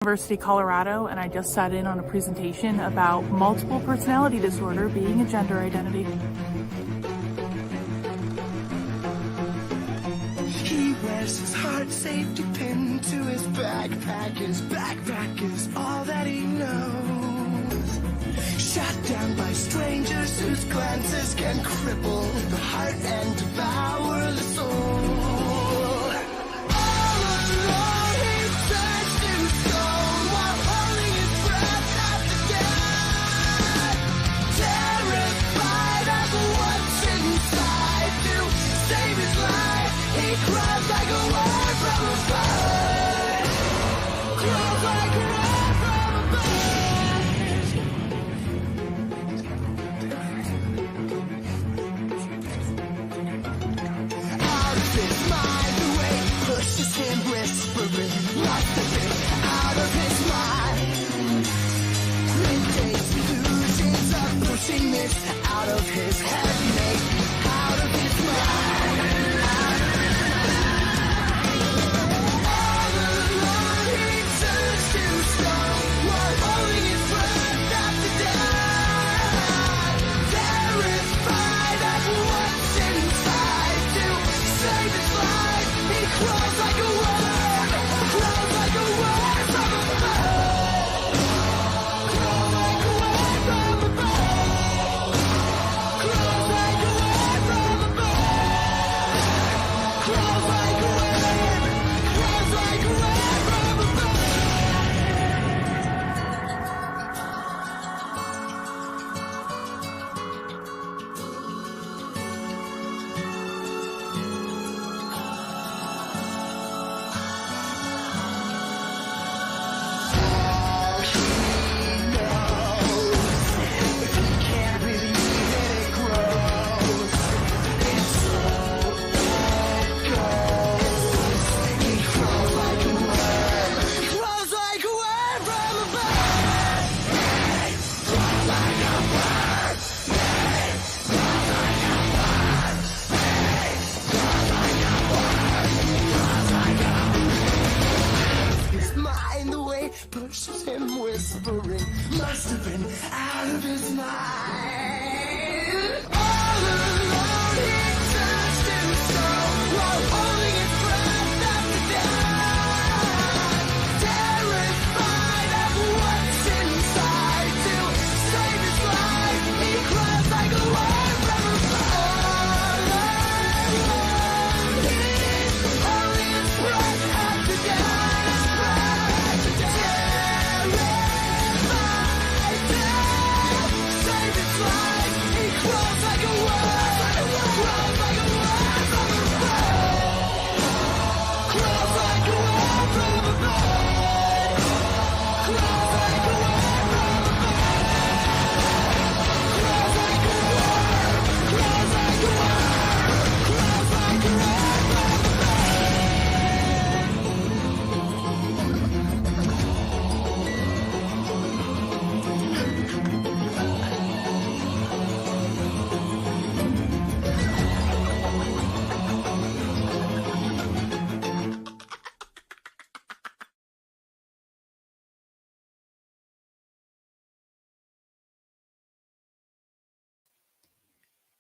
University, Colorado, and I just sat in on a presentation about multiple personality disorder being a gender identity. He wears his heart safety pin to his backpack. His backpack is all that he knows. Shot down by strangers whose glances can cripple the heart and devour the soul. Cries like a word from a bird. Cries like a word from a bird. Out of his mind, the way pushes him whispering. Must have been out of his mind. Midday illusions are pushing this out of his head, mate. Out of his mind. Pushes him whispering, must have been out of his mind. All alone he turns to stone while holding his breath after death. Terrified of what's inside, to save his life, he cries like a word from a bird. He's holding his breath after death.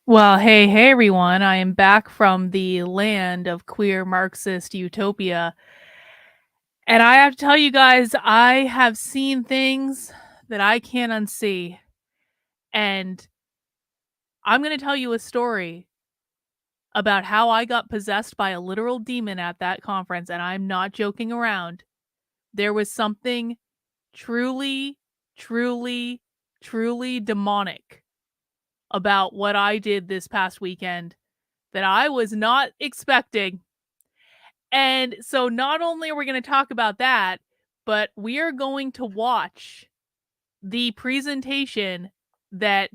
Well, hey everyone, I am back from the land of queer Marxist utopia. And I have to tell you guys, I have seen things that I can't unsee. And I'm going to tell you a story about how I got possessed by a literal demon at that conference, and I'm not joking around. There was something truly, truly, truly demonic about what I did this past weekend that I was not expecting. And so not only are we going to talk about that, but we are going to watch the presentation that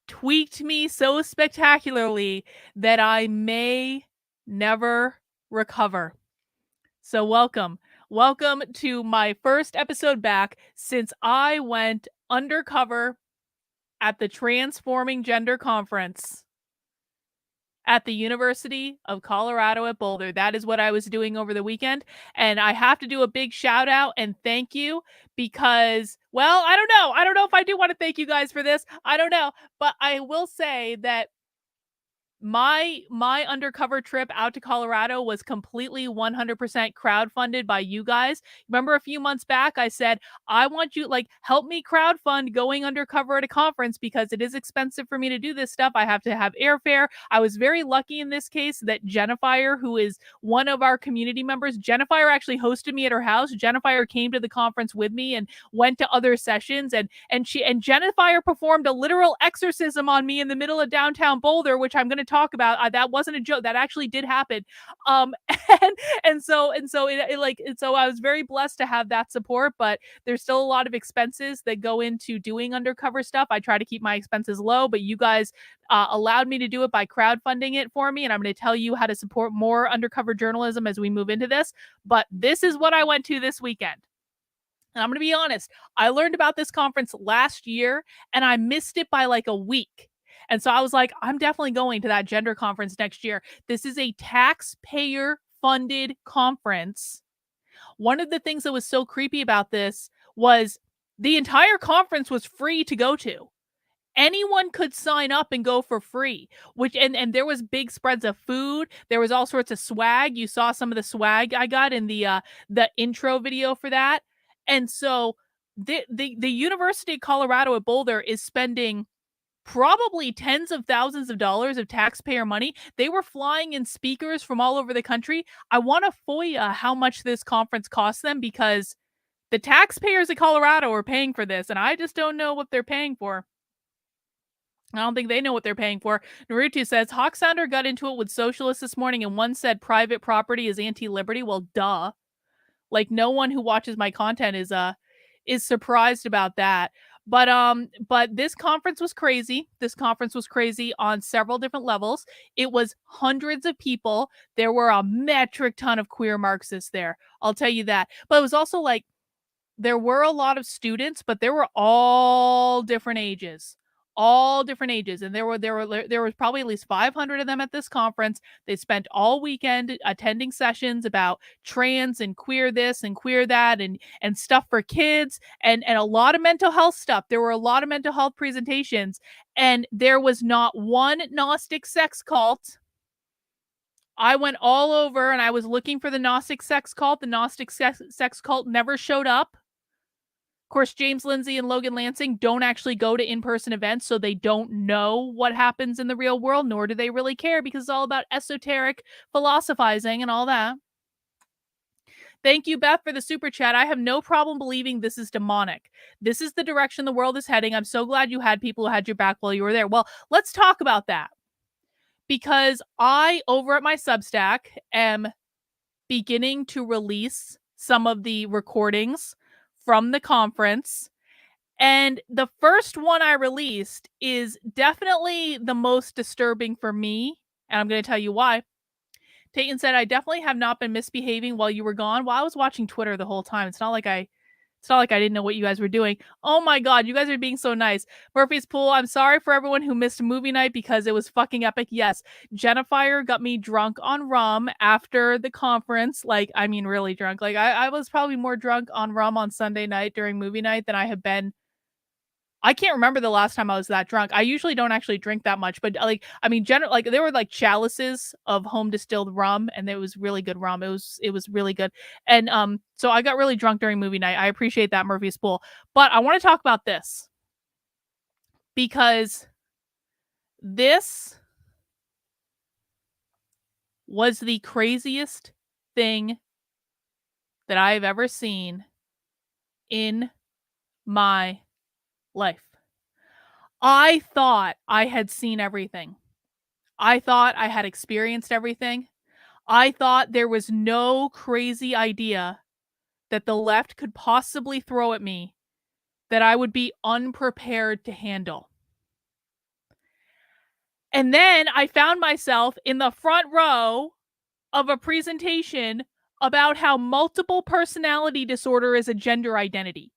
tweaked me so spectacularly that I may never recover. So welcome to my first episode back since I went undercover at the Transforming Gender Conference at the University of Colorado at Boulder. That is what I was doing over the weekend. And I have to do a big shout out and thank you because, well, I don't know. I don't know if I do want to thank you guys for this. I don't know. But I will say that my undercover trip out to Colorado was completely 100% crowdfunded by you guys. Remember a few months back I said, "I want you like help me crowdfund going undercover at a conference because it is expensive for me to do this stuff. I have to have airfare." I was very lucky in this case that Jennifer, who is one of our community members, Jennifer actually hosted me at her house. Jennifer came to the conference with me and went to other sessions and Jennifer performed a literal exorcism on me in the middle of downtown Boulder, which I'm going to talk about. That wasn't a joke. That actually did happen. Um, so I was very blessed to have that support, but there's still a lot of expenses that go into doing undercover stuff. I try to keep my expenses low, but you guys allowed me to do it by crowdfunding it for me, and I'm going to tell you how to support more undercover journalism as we move into this. But this is what I went to this weekend. And I'm going to be honest, I learned about this conference last year and I missed it by like a week. And so I was like, I'm definitely going to that gender conference next year. This is a taxpayer funded conference. One of the things that was so creepy about this was the entire conference was free to go to. Anyone could sign up and go for free, which and there was big spreads of food. There was all sorts of swag. You saw some of the swag I got in the intro video for that. And so the University of Colorado at Boulder is spending probably tens of thousands of dollars of taxpayer money. They were flying in speakers from all over the country. I want to FOIA how much this conference cost them because the taxpayers of Colorado are paying for this, and I just don't know what they're paying for. I don't think they know what they're paying for. Naruto says, Hawk Sounder got into it with socialists this morning and one said private property is anti-liberty. Well, duh. Like no one who watches my content is surprised about that. But this conference was crazy. This conference was crazy on several different levels. It was hundreds of people. There were a metric ton of queer Marxists there. I'll tell you that. But it was also like there were a lot of students, but there were all different ages. All different ages, and there was probably at least 500 of them at this conference. They spent all weekend attending sessions about trans and queer this and queer that and stuff for kids and a lot of mental health stuff. There were a lot of mental health presentations, and there was not one Gnostic sex cult. I went all over and I was looking for the Gnostic sex cult. The Gnostic sex cult never showed up. Of course, James Lindsay and Logan Lansing don't actually go to in-person events, so they don't know what happens in the real world, nor do they really care because it's all about esoteric philosophizing and all that. Thank you, Beth, for the super chat. I have no problem believing this is demonic. This is the direction the world is heading. I'm so glad you had people who had your back while you were there. Well, let's talk about that. Because I, over at my Substack, am beginning to release some of the recordings from the conference. And the first one I released is definitely the most disturbing for me. And I'm going to tell you why. Tayton said, I definitely have not been misbehaving while you were gone. Well, I was watching Twitter the whole time. It's not like I didn't know what you guys were doing. Oh my God, you guys are being so nice. Murphy's Pool, I'm sorry for everyone who missed movie night because it was fucking epic. Yes, Jennifer got me drunk on rum after the conference. Like, I mean, really drunk. Like, I was probably more drunk on rum on Sunday night during movie night than I have been. I can't remember the last time I was that drunk. I usually don't actually drink that much, but like, I mean, like there were like chalices of home distilled rum, and it was really good rum. It was really good, and so I got really drunk during movie night. I appreciate that, Murphy's Pool, but I want to talk about this because this was the craziest thing that I've ever seen in my life. I thought I had seen everything. I thought I had experienced everything. I thought there was no crazy idea that the left could possibly throw at me that I would be unprepared to handle. And then I found myself in the front row of a presentation about how multiple personality disorder is a gender identity.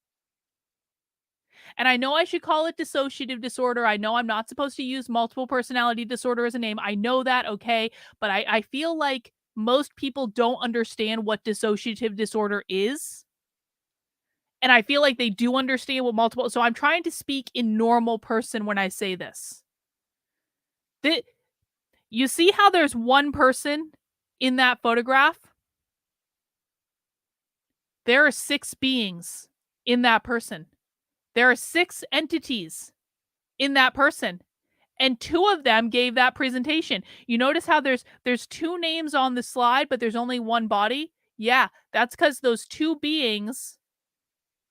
And I know I should call it dissociative disorder. I know I'm not supposed to use multiple personality disorder as a name. I know that, okay. But I feel like most people don't understand what dissociative disorder is. And I feel like they do understand what multiple. So I'm trying to speak in normal person when I say this. The, you see how there's one person in that photograph? There are 6 beings in that person. There are 6 entities in that person. And 2 of them gave that presentation. You notice how there's 2 names on the slide, but there's only one body? Yeah, that's because those 2 beings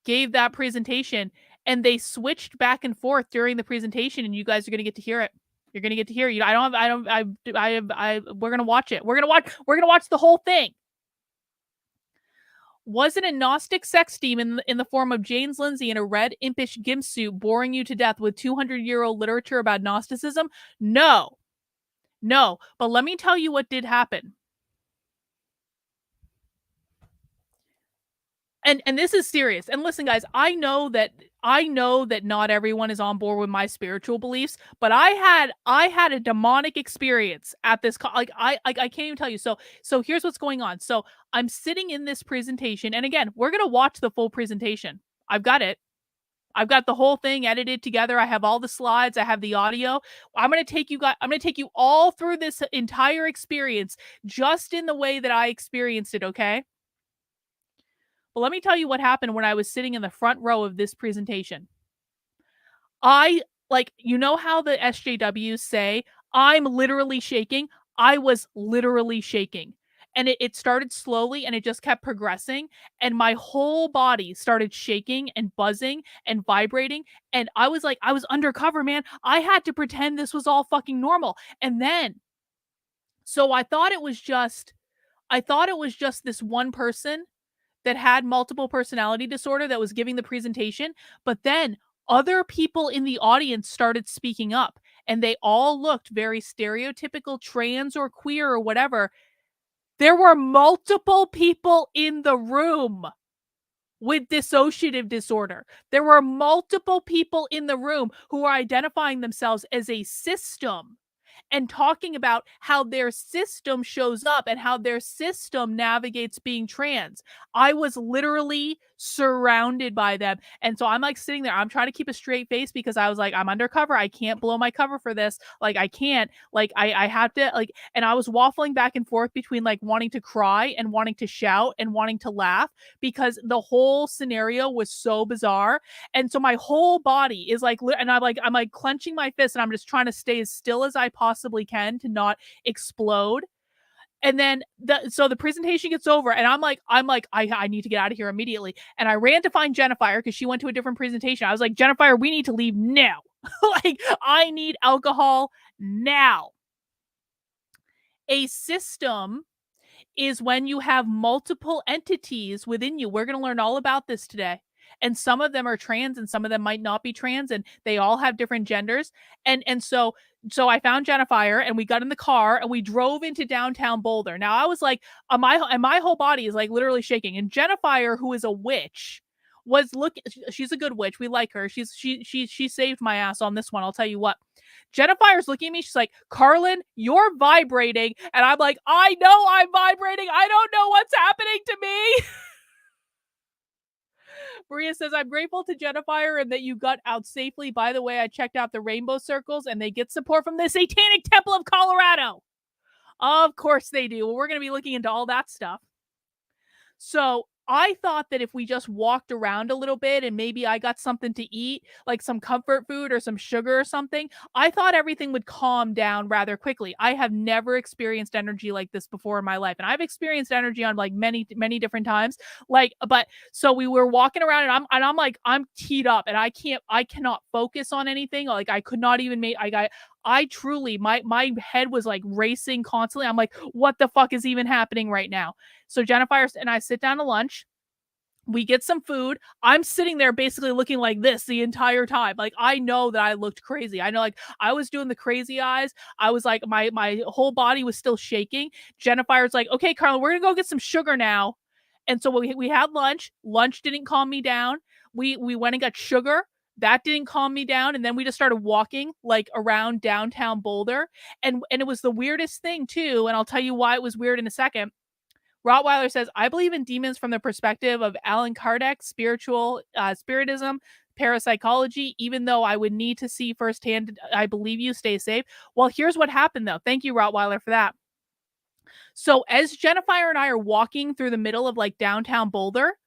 gave that presentation and they switched back and forth during the presentation, and you guys are gonna get to hear it. You're gonna get to hear it. We're gonna watch it. We're gonna watch the whole thing. Was it a Gnostic sex demon in the form of James Lindsay in a red impish gimp suit boring you to death with 200-year-old literature about Gnosticism? No. No. But let me tell you what did happen. And this is serious. And listen, guys, I know that not everyone is on board with my spiritual beliefs, but I had a demonic experience at this I can't even tell you. So here's what's going on. So I'm sitting in this presentation, and again, we're gonna watch the full presentation. I've got it. I've got the whole thing edited together. I have all the slides. I have the audio. I'm going to take you all through this entire experience just in the way that I experienced it, okay? But let me tell you what happened when I was sitting in the front row of this presentation. I like, you know how the SJWs say, I'm literally shaking? I was literally shaking. And it started slowly and it just kept progressing. And my whole body started shaking and buzzing and vibrating. And I was like, I was undercover, man. I had to pretend this was all fucking normal. And then, so I thought it was just this one person that had multiple personality disorder that was giving the presentation, but then other people in the audience started speaking up and they all looked very stereotypical trans or queer or whatever. There were multiple people in the room with dissociative disorder. There were multiple people in the room who are identifying themselves as a system and talking about how their system shows up and how their system navigates being trans. I was literally surrounded by them. And so I'm like sitting there, I'm trying to keep a straight face because I was like, I'm undercover. I can't blow my cover for this. Like, I can't. Like, I have to, like, and I was waffling back and forth between like wanting to cry and wanting to shout and wanting to laugh because the whole scenario was so bizarre. And so my whole body is like, and I'm like clenching my fist and I'm just trying to stay as still as I possibly can to not explode. And then so the presentation gets over and I'm like, I need to get out of here immediately. And I ran to find Jennifer because she went to a different presentation. I was like, Jennifer, we need to leave now. Like, I need alcohol now. A system is when you have multiple entities within you. We're going to learn all about this today. And some of them are trans and some of them might not be trans and they all have different genders. And so I found Jennifer and we got in the car and we drove into downtown Boulder. Now I was like, my whole body is like literally shaking. And Jennifer, who is a witch, was looking. She's a good witch. We like her. She saved my ass on this one. I'll tell you what. Jennifer's looking at me. She's like, Carlin, you're vibrating. And I'm like, I know I'm vibrating. I don't know what's happening to me. Maria says, I'm grateful to Jennifer and that you got out safely. By the way, I checked out the rainbow circles and they get support from the Satanic Temple of Colorado. Of course they do. Well, we're going to be looking into all that stuff. So I thought that if we just walked around a little bit and maybe I got something to eat, like some comfort food or some sugar or something, I thought everything would calm down rather quickly. I have never experienced energy like this before in my life. And I've experienced energy on like many, many different times. Like, but so we were walking around and I'm like, I'm teed up and I cannot focus on anything. Like I could not even make, I truly, my head was like racing constantly. I'm like, what the fuck is even happening right now? So Jennifer and I sit down to lunch. We get some food. I'm sitting there basically looking like this the entire time. Like, I know that I looked crazy. I know, like, I was doing the crazy eyes. I was like, my whole body was still shaking. Jennifer's like, okay, Carla, we're going to go get some sugar now. And so we had lunch. Lunch didn't calm me down. We went and got sugar. That didn't calm me down. And then we just started walking like around downtown Boulder. And it was the weirdest thing too. And I'll tell you why it was weird in a second. Rottweiler says, I believe in demons from the perspective of Alan Kardec, spiritism, parapsychology, even though I would need to see firsthand. I believe you. Stay safe. Well, here's what happened though. Thank you, Rottweiler, for that. So as Jennifer and I are walking through the middle of like downtown Boulder,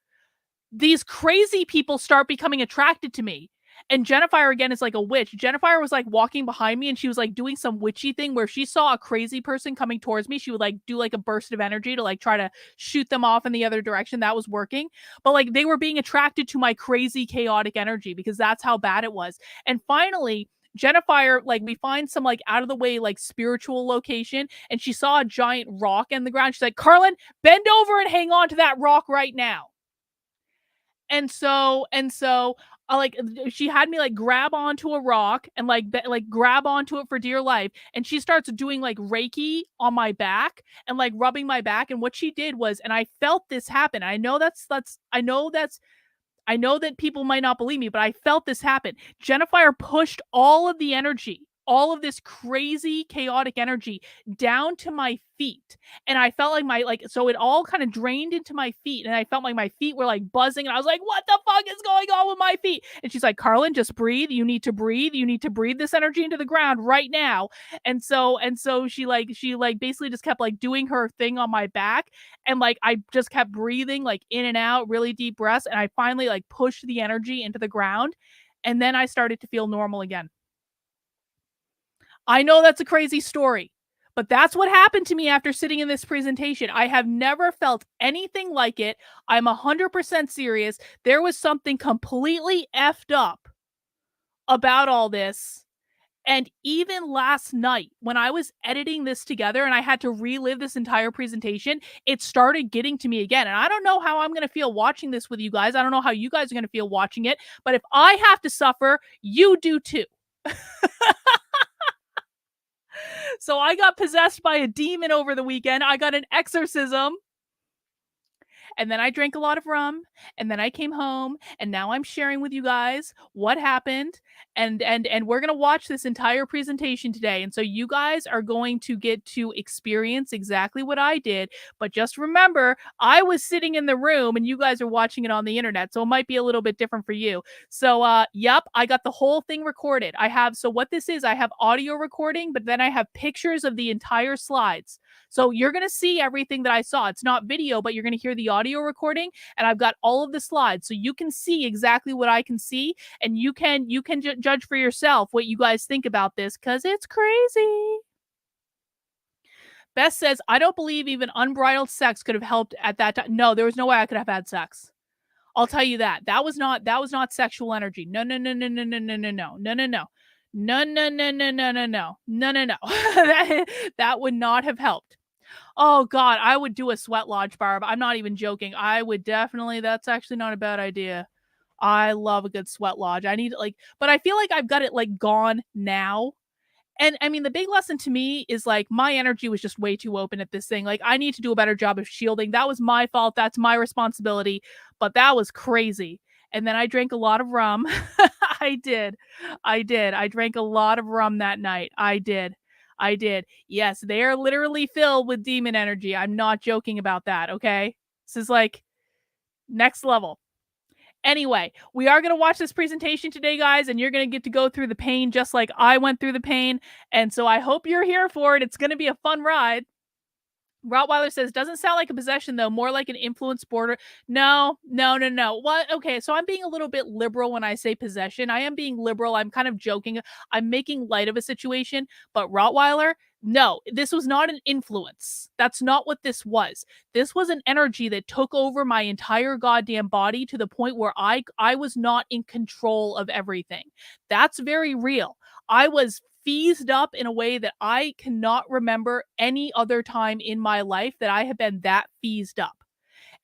these crazy people start becoming attracted to me. And Jennifer again is like a witch. Jennifer was like walking behind me and she was like doing some witchy thing where she saw a crazy person coming towards me. She would like do like a burst of energy to like try to shoot them off in the other direction. That was working. But like they were being attracted to my crazy chaotic energy because that's how bad it was. And finally, Jennifer, like we find some like out of the way, like spiritual location, and she saw a giant rock in the ground. She's like, Carlin, bend over and hang on to that rock right now. And so like she had me like grab onto a rock and like grab onto it for dear life, and she starts doing like reiki on my back and like rubbing my back. And what she did was, and I felt this happen, I know that people might not believe me, but I felt this happen. Jennifer pushed all of the energy, all of this crazy chaotic energy down to my feet. And I felt like so it all kind of drained into my feet. And I felt like my feet were like buzzing. And I was like, what the fuck is going on with my feet? And she's like, Carlin, just breathe. You need to breathe. You need to breathe this energy into the ground right now. And so she basically just kept like doing her thing on my back. And like I just kept breathing like in and out, really deep breaths. And I finally like pushed the energy into the ground. And then I started to feel normal again. I know that's a crazy story, but that's what happened to me after sitting in this presentation. I have never felt anything like it. I'm 100% serious. There was something completely effed up about all this. And even last night, when I was editing this together and I had to relive this entire presentation, it started getting to me again. And I don't know how I'm going to feel watching this with you guys. I don't know how you guys are going to feel watching it. But if I have to suffer, you do too. So I got possessed by a demon over the weekend. I got an exorcism. And then I drank a lot of rum, and then I came home, and now I'm sharing with you guys what happened. And we're going to watch this entire presentation today. And so you guys are going to get to experience exactly what I did. But just remember, I was sitting in the room and you guys are watching it on the internet. So it might be a little bit different for you. So yep, I got the whole thing recorded. So what this is, I have audio recording, but then I have pictures of the entire slides. So you're going to see everything that I saw. It's not video, but you're going to hear the audio recording, and I've got all of the slides. So you can see exactly what I can see, and you can judge for yourself what you guys think about this, because it's crazy. Beth says, I don't believe even unbridled sex could have helped at that time. No, there was no way I could have had sex. I'll tell you that. That was not sexual energy. No. That would not have helped. Oh God, I would do a sweat lodge, Barb. I'm not even joking. I would definitely. That's actually not a bad idea. I love a good sweat lodge. I need but I feel like I've got it like gone now. And I mean, the big lesson to me is like my energy was just way too open at this thing. Like I need to do a better job of shielding. That was my fault. That's my responsibility. But that was crazy. And then I drank a lot of rum. I did. I drank a lot of rum that night. I did. Yes, they are literally filled with demon energy. I'm not joking about that. Okay. This is like next level. Anyway, we are going to watch this presentation today, guys, and you're going to get to go through the pain just like I went through the pain. And so I hope you're here for it. It's going to be a fun ride. Rottweiler says, doesn't sound like a possession, though, more like an influence border. No. What? Okay, so I'm being a little bit liberal when I say possession. I am being liberal. I'm kind of joking. I'm making light of a situation. But Rottweiler, no, this was not an influence. That's not what this was. This was an energy that took over my entire goddamn body to the point where I was not in control of everything. That's very real. I was feezed up in a way that I cannot remember any other time in my life that I have been that feezed up.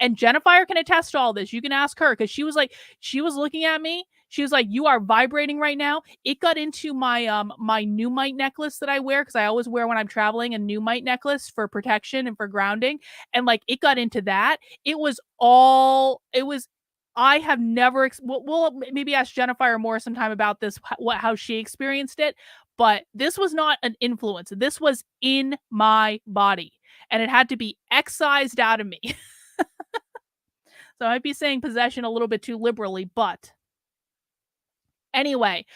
And Jennifer can attest to all this. You can ask her, because she was looking at me. She was like, you are vibrating right now. It got into my my Pneumite necklace that I wear, because I always wear when I'm traveling a Pneumite necklace for protection and for grounding. And like it got into that. It was I have never we'll maybe ask Jennifer more sometime about this, how she experienced it, but this was not an influence. This was in my body, and it had to be excised out of me. So I might be saying possession a little bit too liberally, but anyway,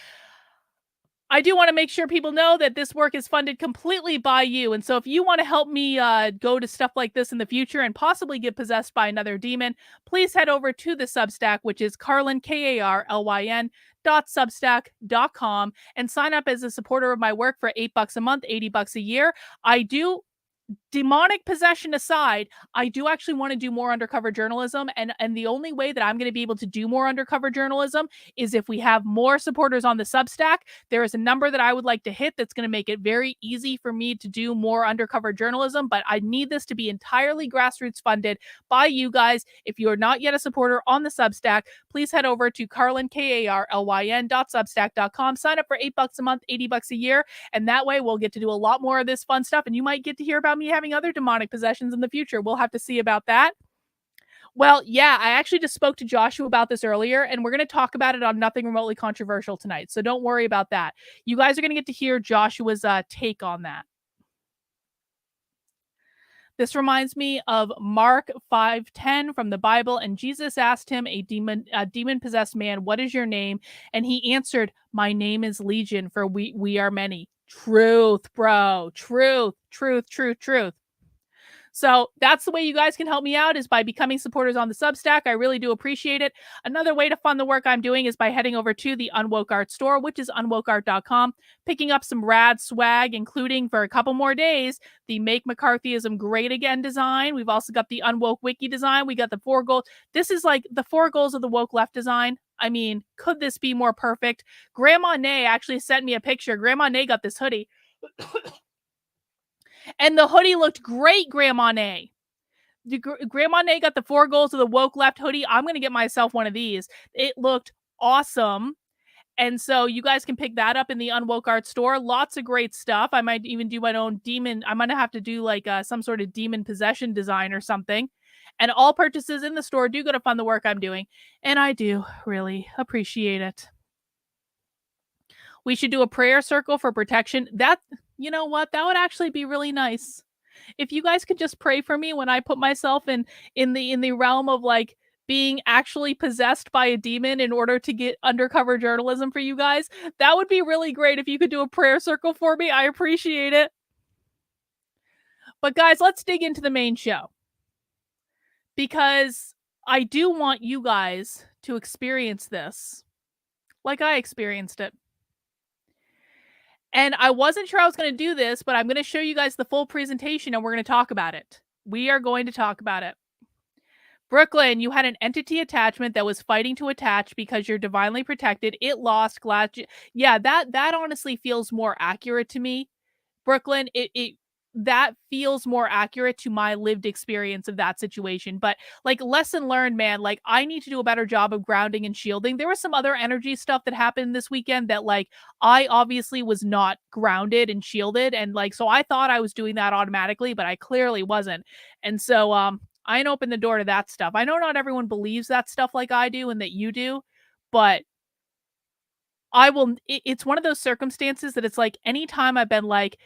I do want to make sure people know that this work is funded completely by you. And so if you want to help me go to stuff like this in the future and possibly get possessed by another demon, please head over to the Substack, which is Carlin, Karlyn .substack.com, and sign up as a supporter of my work for $8 a month, $80 a year. I do, demonic possession aside, I do actually want to do more undercover journalism, and the only way that I'm going to be able to do more undercover journalism is if we have more supporters on the Substack. There is a number that I would like to hit that's going to make it very easy for me to do more undercover journalism, but I need this to be entirely grassroots funded by you guys. If you are not yet a supporter on the Substack, please head over to Carlyn, Karlyn.substack.com, sign up for $8 a month, $80 a year, and that way we'll get to do a lot more of this fun stuff, and you might get to hear about me having other demonic possessions in the future. We'll have to see about that. Well, yeah, I actually just spoke to Joshua about this earlier, and we're going to talk about it on Nothing Remotely Controversial tonight. So don't worry about that. You guys are going to get to hear Joshua's take on that. This reminds me of Mark 5:10 from the Bible, and Jesus asked him, a demon-possessed man, "What is your name?" And he answered, "My name is Legion, for we are many." Truth, bro. Truth, truth, truth, truth. So that's the way you guys can help me out, is by becoming supporters on the Substack. I really do appreciate it. Another way to fund the work I'm doing is by heading over to the Unwoke Art store, which is unwokeart.com, picking up some rad swag, including for a couple more days, the Make McCarthyism Great Again design. We've also got the Unwoke Wiki design. We got the 4 goals. This is like the 4 goals of the woke left design. I mean, could this be more perfect? Grandma Nay actually sent me a picture. Grandma Nay got this hoodie. And the hoodie looked great, Grandma Nay. Grandma Nay got the 4 goals of the woke left hoodie. I'm going to get myself one of these. It looked awesome. And so you guys can pick that up in the Unwoke Art store. Lots of great stuff. I might even do my own demon. I might have to do like some sort of demon possession design or something. And all purchases in the store do go to fund the work I'm doing. And I do really appreciate it. We should do a prayer circle for protection. That, you know what? That would actually be really nice. If you guys could just pray for me when I put myself in the realm of like being actually possessed by a demon in order to get undercover journalism for you guys, that would be really great. If you could do a prayer circle for me, I appreciate it. But guys, let's dig into the main show, because I do want you guys to experience this like I experienced it. And I wasn't sure I was going to do this, but I'm going to show you guys the full presentation and we're going to talk about it. We are going to talk about it. Brooklyn, you had an entity attachment that was fighting to attach because you're divinely protected. It lost. Yeah, that honestly feels more accurate to me. Brooklyn, it that feels more accurate to my lived experience of that situation. But like, lesson learned, man, like I need to do a better job of grounding and shielding. There was some other energy stuff that happened this weekend that like I obviously was not grounded and shielded, and like so I thought I was doing that automatically, but I clearly wasn't. And so I ain't opened the door to that stuff. I know not everyone believes that stuff like I do and that you do, but I will it's one of those circumstances that it's like anytime I've been like,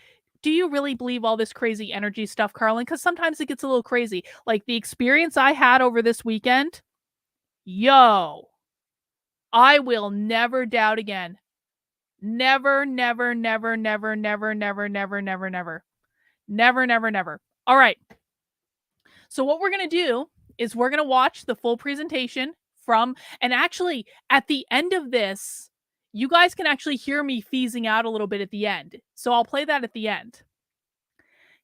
do you really believe all this crazy energy stuff, Carlin? Because sometimes it gets a little crazy. Like the experience I had over this weekend, yo, I will never doubt again. Never, never, never, never, never, never, never, never, never, never, never, never. All right. So what we're going to do is we're going to watch the full presentation from, and actually at the end of this, you guys can actually hear me feezing out a little bit at the end. So I'll play that at the end.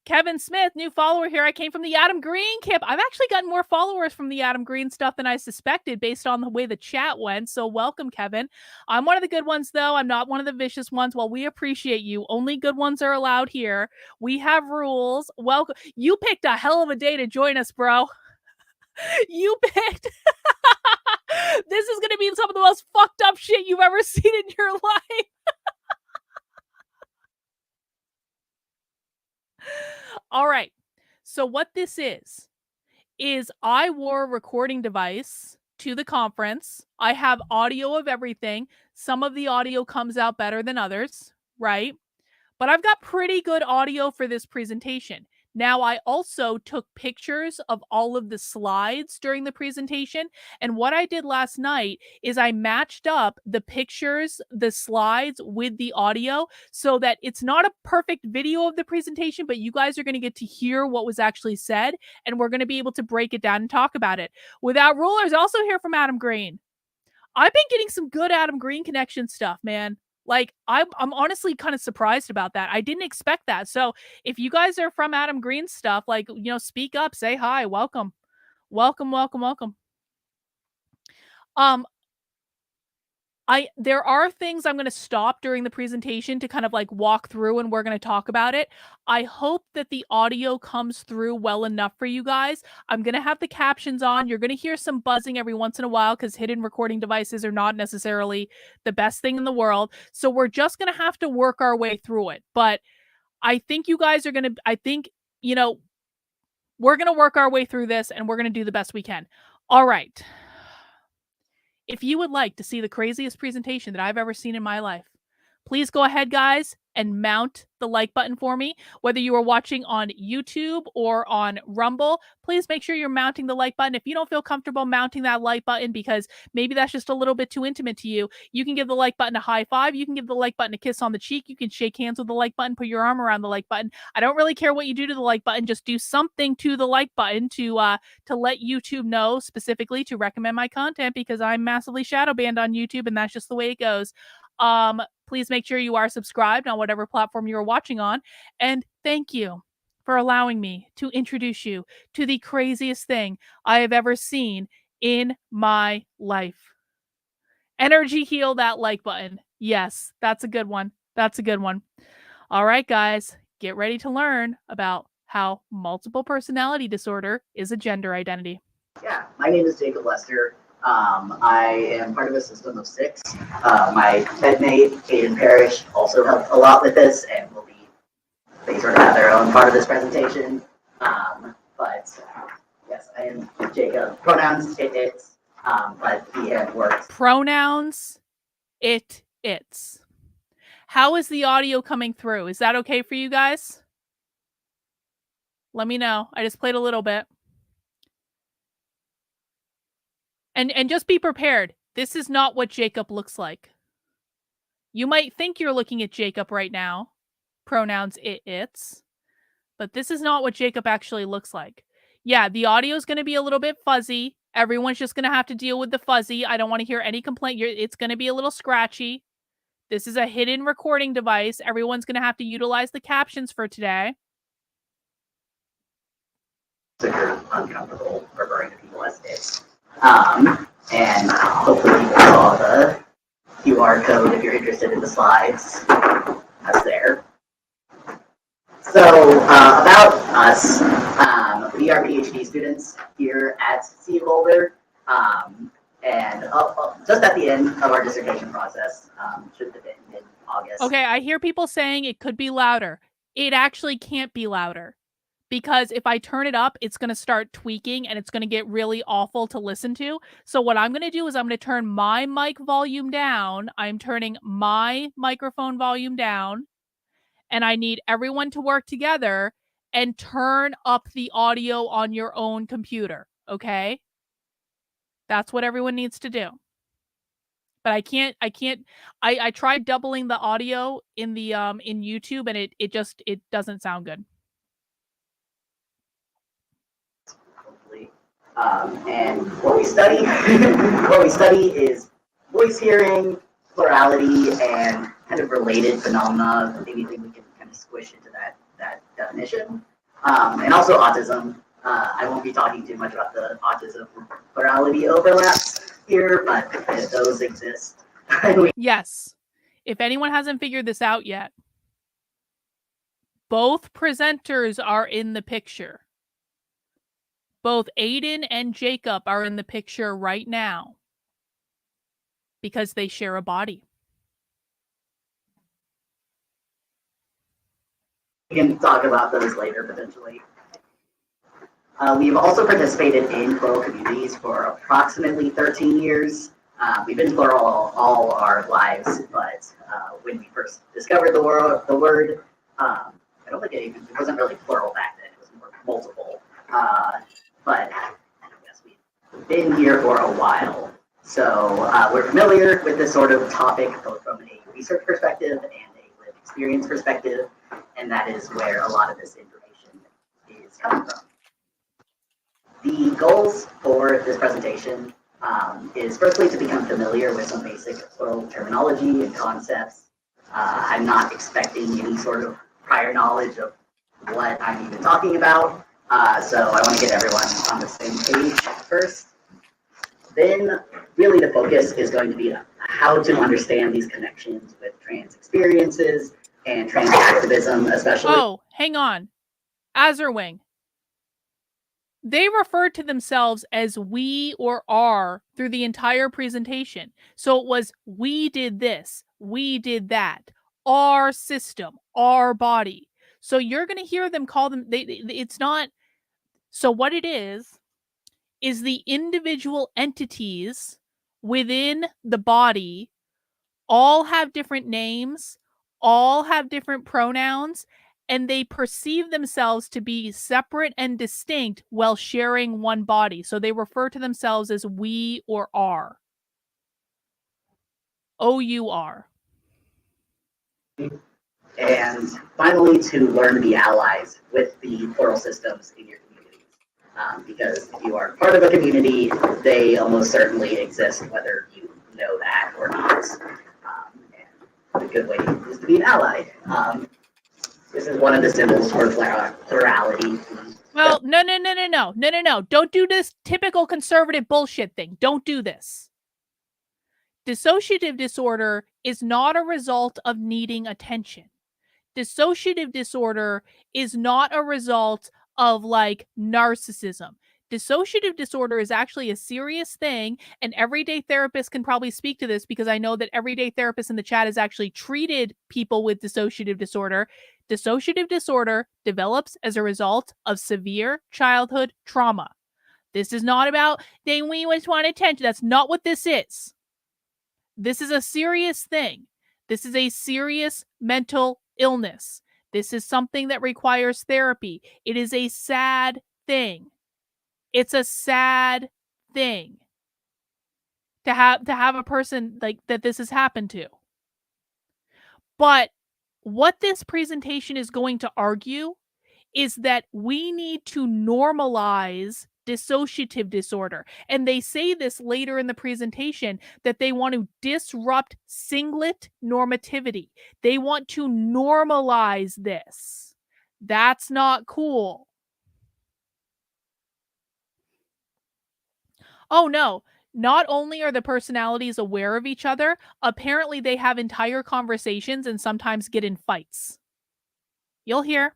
Kevin Smith, new follower here. I came from the Adam Green camp. I've actually gotten more followers from the Adam Green stuff than I suspected based on the way the chat went. So welcome, Kevin. I'm one of the good ones, though. I'm not one of the vicious ones. Well, we appreciate you. Only good ones are allowed here. We have rules. Welcome. You picked a hell of a day to join us, bro. You picked. This is going to be some of the most fucked up shit you've ever seen in your life. All right. So what this is I wore a recording device to the conference. I have audio of everything. Some of the audio comes out better than others, right? But I've got pretty good audio for this presentation. Now, I also took pictures of all of the slides during the presentation. And what I did last night is I matched up the pictures, the slides with the audio so that it's not a perfect video of the presentation, but you guys are going to get to hear what was actually said. And we're going to be able to break it down and talk about it. Without Rulers, also hear from Adam Green. I've been getting some good Adam Green connection stuff, man. Like, I'm honestly kind of surprised about that. I didn't expect that. So if you guys are from Adam Green stuff, like, speak up, say hi, welcome. Welcome, welcome, welcome. There are things I'm going to stop during the presentation to kind of like walk through, and we're going to talk about it. I hope that the audio comes through well enough for you guys. I'm going to have the captions on. You're going to hear some buzzing every once in a while because hidden recording devices are not necessarily the best thing in the world. So we're just going to have to work our way through it. But I think you guys are going to, we're going to work our way through this, and we're going to do the best we can. All right. If you would like to see the craziest presentation that I've ever seen in my life, please go ahead, guys, and mount the like button for me. Whether you are watching on YouTube or on Rumble, please make sure you're mounting the like button. If you don't feel comfortable mounting that like button because maybe that's just a little bit too intimate to you, you can give the like button a high five. You can give the like button a kiss on the cheek. You can shake hands with the like button, put your arm around the like button. I don't really care what you do to the like button. Just do something to the like button to let YouTube know specifically to recommend my content, because I'm massively shadow banned on YouTube, and that's just the way it goes. Please make sure you are subscribed on whatever platform you're watching on. And thank you for allowing me to introduce you to the craziest thing I have ever seen in my life. Energy heal that like button. Yes, that's a good one. That's a good one. All right, guys, get ready to learn about how multiple personality disorder is a gender identity. Yeah, my name is Jacob Lester. I am part of a system of 6. My bedmate, Aiden Parrish, also helped a lot with this, and they sort of have their own part of this presentation. But yes, I am Jacob. Pronouns, it's, but he had worked. Pronouns, it's. How is the audio coming through? Is that okay for you guys? Let me know. I just played a little bit. And just be prepared. This is not what Jacob looks like. You might think you're looking at Jacob right now. Pronouns it's. But this is not what Jacob actually looks like. Yeah, the audio is going to be a little bit fuzzy. Everyone's just going to have to deal with the fuzzy. I don't want to hear any complaint. It's going to be a little scratchy. This is a hidden recording device. Everyone's going to have to utilize the captions for today. If you're uncomfortable referring to people as it. And hopefully you saw the QR code if you're interested in the slides. That's there. So about us, we are PhD students here at C. Boulder, and just at the end of our dissertation process, should have been in August. Okay, I hear people saying it could be louder. It actually can't be louder, because if I turn it up, it's going to start tweaking and it's going to get really awful to listen to. So what I'm going to do is I'm going to turn my mic volume down. I'm turning my microphone volume down, and I need everyone to work together and turn up the audio on your own computer, okay? That's what everyone needs to do. But I tried doubling the audio in the in YouTube, and it doesn't sound good. And what we study, is voice hearing, plurality, and kind of related phenomena. Anything we can kind of squish into that definition, and also autism. I won't be talking too much about the autism plurality overlaps here, but if those exist. Yes. If anyone hasn't figured this out yet, both presenters are in the picture. Both Aiden and Jacob are in the picture right now because they share a body. We can talk about those later potentially. We've also participated in plural communities for approximately 13 years. We've been plural all our lives, but when we first discovered the word, I don't think it wasn't really plural back then. It was more multiple. But yes, we've been here for a while. So we're familiar with this sort of topic, both from a research perspective and a lived experience perspective, and that is where a lot of this information is coming from. The goals for this presentation is firstly to become familiar with some basic plural terminology and concepts. I'm not expecting any sort of prior knowledge of what I'm even talking about, so I want to get everyone on the same page first. Then really the focus is going to be how to understand these connections with trans experiences and trans activism, especially. Oh, hang on. Azurwing. They referred to themselves as we or our through the entire presentation. So it was we did this, we did that, our system, our body. So you're going to hear them call them, it's not, so what it is the individual entities within the body all have different names, all have different pronouns, and they perceive themselves to be separate and distinct while sharing one body. So they refer to themselves as we or our. O-U-R. And finally, to learn to be allies with the plural systems in your communities. Because if you are part of a community, they almost certainly exist, whether you know that or not. And a good way is to be an ally. This is one of the symbols for plurality. Well, no. Don't do this typical conservative bullshit thing. Don't do this. Dissociative disorder is not a result of needing attention. Dissociative disorder is not a result of like narcissism. Dissociative disorder is actually a serious thing, and everyday therapists can probably speak to this because I know that everyday therapists in the chat has actually treated people with dissociative disorder. Dissociative disorder develops as a result of severe childhood trauma. This is not about we just want attention. That's not what this is. This is a serious thing. This is a serious mental illness. This is something that requires therapy. It is a sad thing. It's a sad thing to have a person like that this has happened to. But what this presentation is going to argue is that we need to normalize dissociative disorder. And they say this later in the presentation that they want to disrupt singlet normativity. They want to normalize this. That's not cool. Oh no, not only are the personalities aware of each other, apparently they have entire conversations and sometimes get in fights. You'll hear.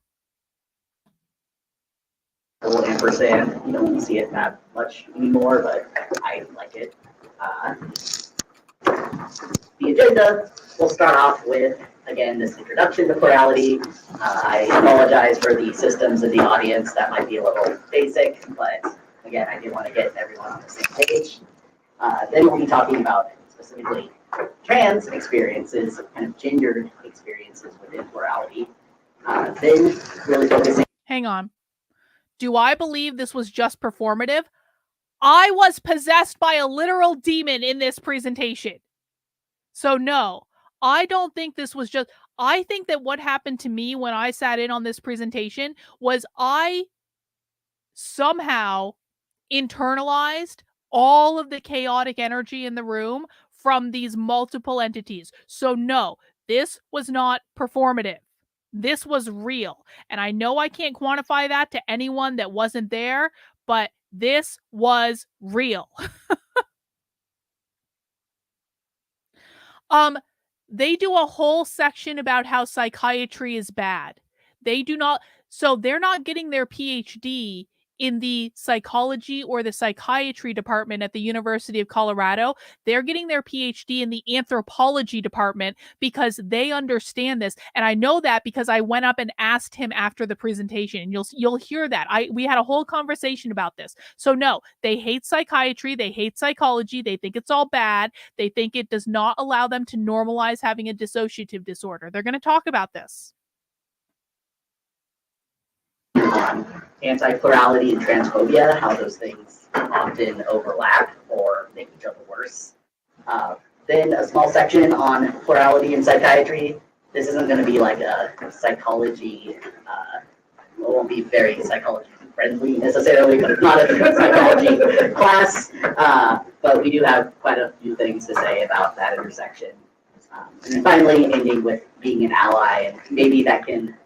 Ampersand. You don't see it that much anymore, but I like it. The agenda, we'll start off with, again, this introduction to plurality. I apologize for the systems in the audience. That might be a little basic, but again, I do want to get everyone on the same page. Then we'll be talking about specifically trans experiences, kind of gendered experiences within plurality. Then really focusing. Hang on. Do I believe this was just performative? I was possessed by a literal demon in this presentation. So no, I don't think this was just, I think that what happened to me when I sat in on this presentation was I somehow internalized all of the chaotic energy in the room from these multiple entities. So no, this was not performative. This was real. And I know I can't quantify that to anyone that wasn't there, but this was real. They do a whole section about how psychiatry is bad. They do not, so they're not getting their PhD in the psychology or the psychiatry department at the University of Colorado, they're getting their PhD in the anthropology department because they understand this. And I know that because I went up and asked him after the presentation. And you'll hear that. We had a whole conversation about this. So no, they hate psychiatry, they hate psychology, they think it's all bad. They think it does not allow them to normalize having a dissociative disorder. They're going to talk about this. Anti-plurality and transphobia, how those things often overlap or make each other worse. Then a small section on plurality and psychiatry. This isn't going to be like a psychology, it won't be very psychology friendly necessarily, but it's not a psychology class. But we do have quite a few things to say about that intersection. And then finally, ending with being an ally, and maybe that can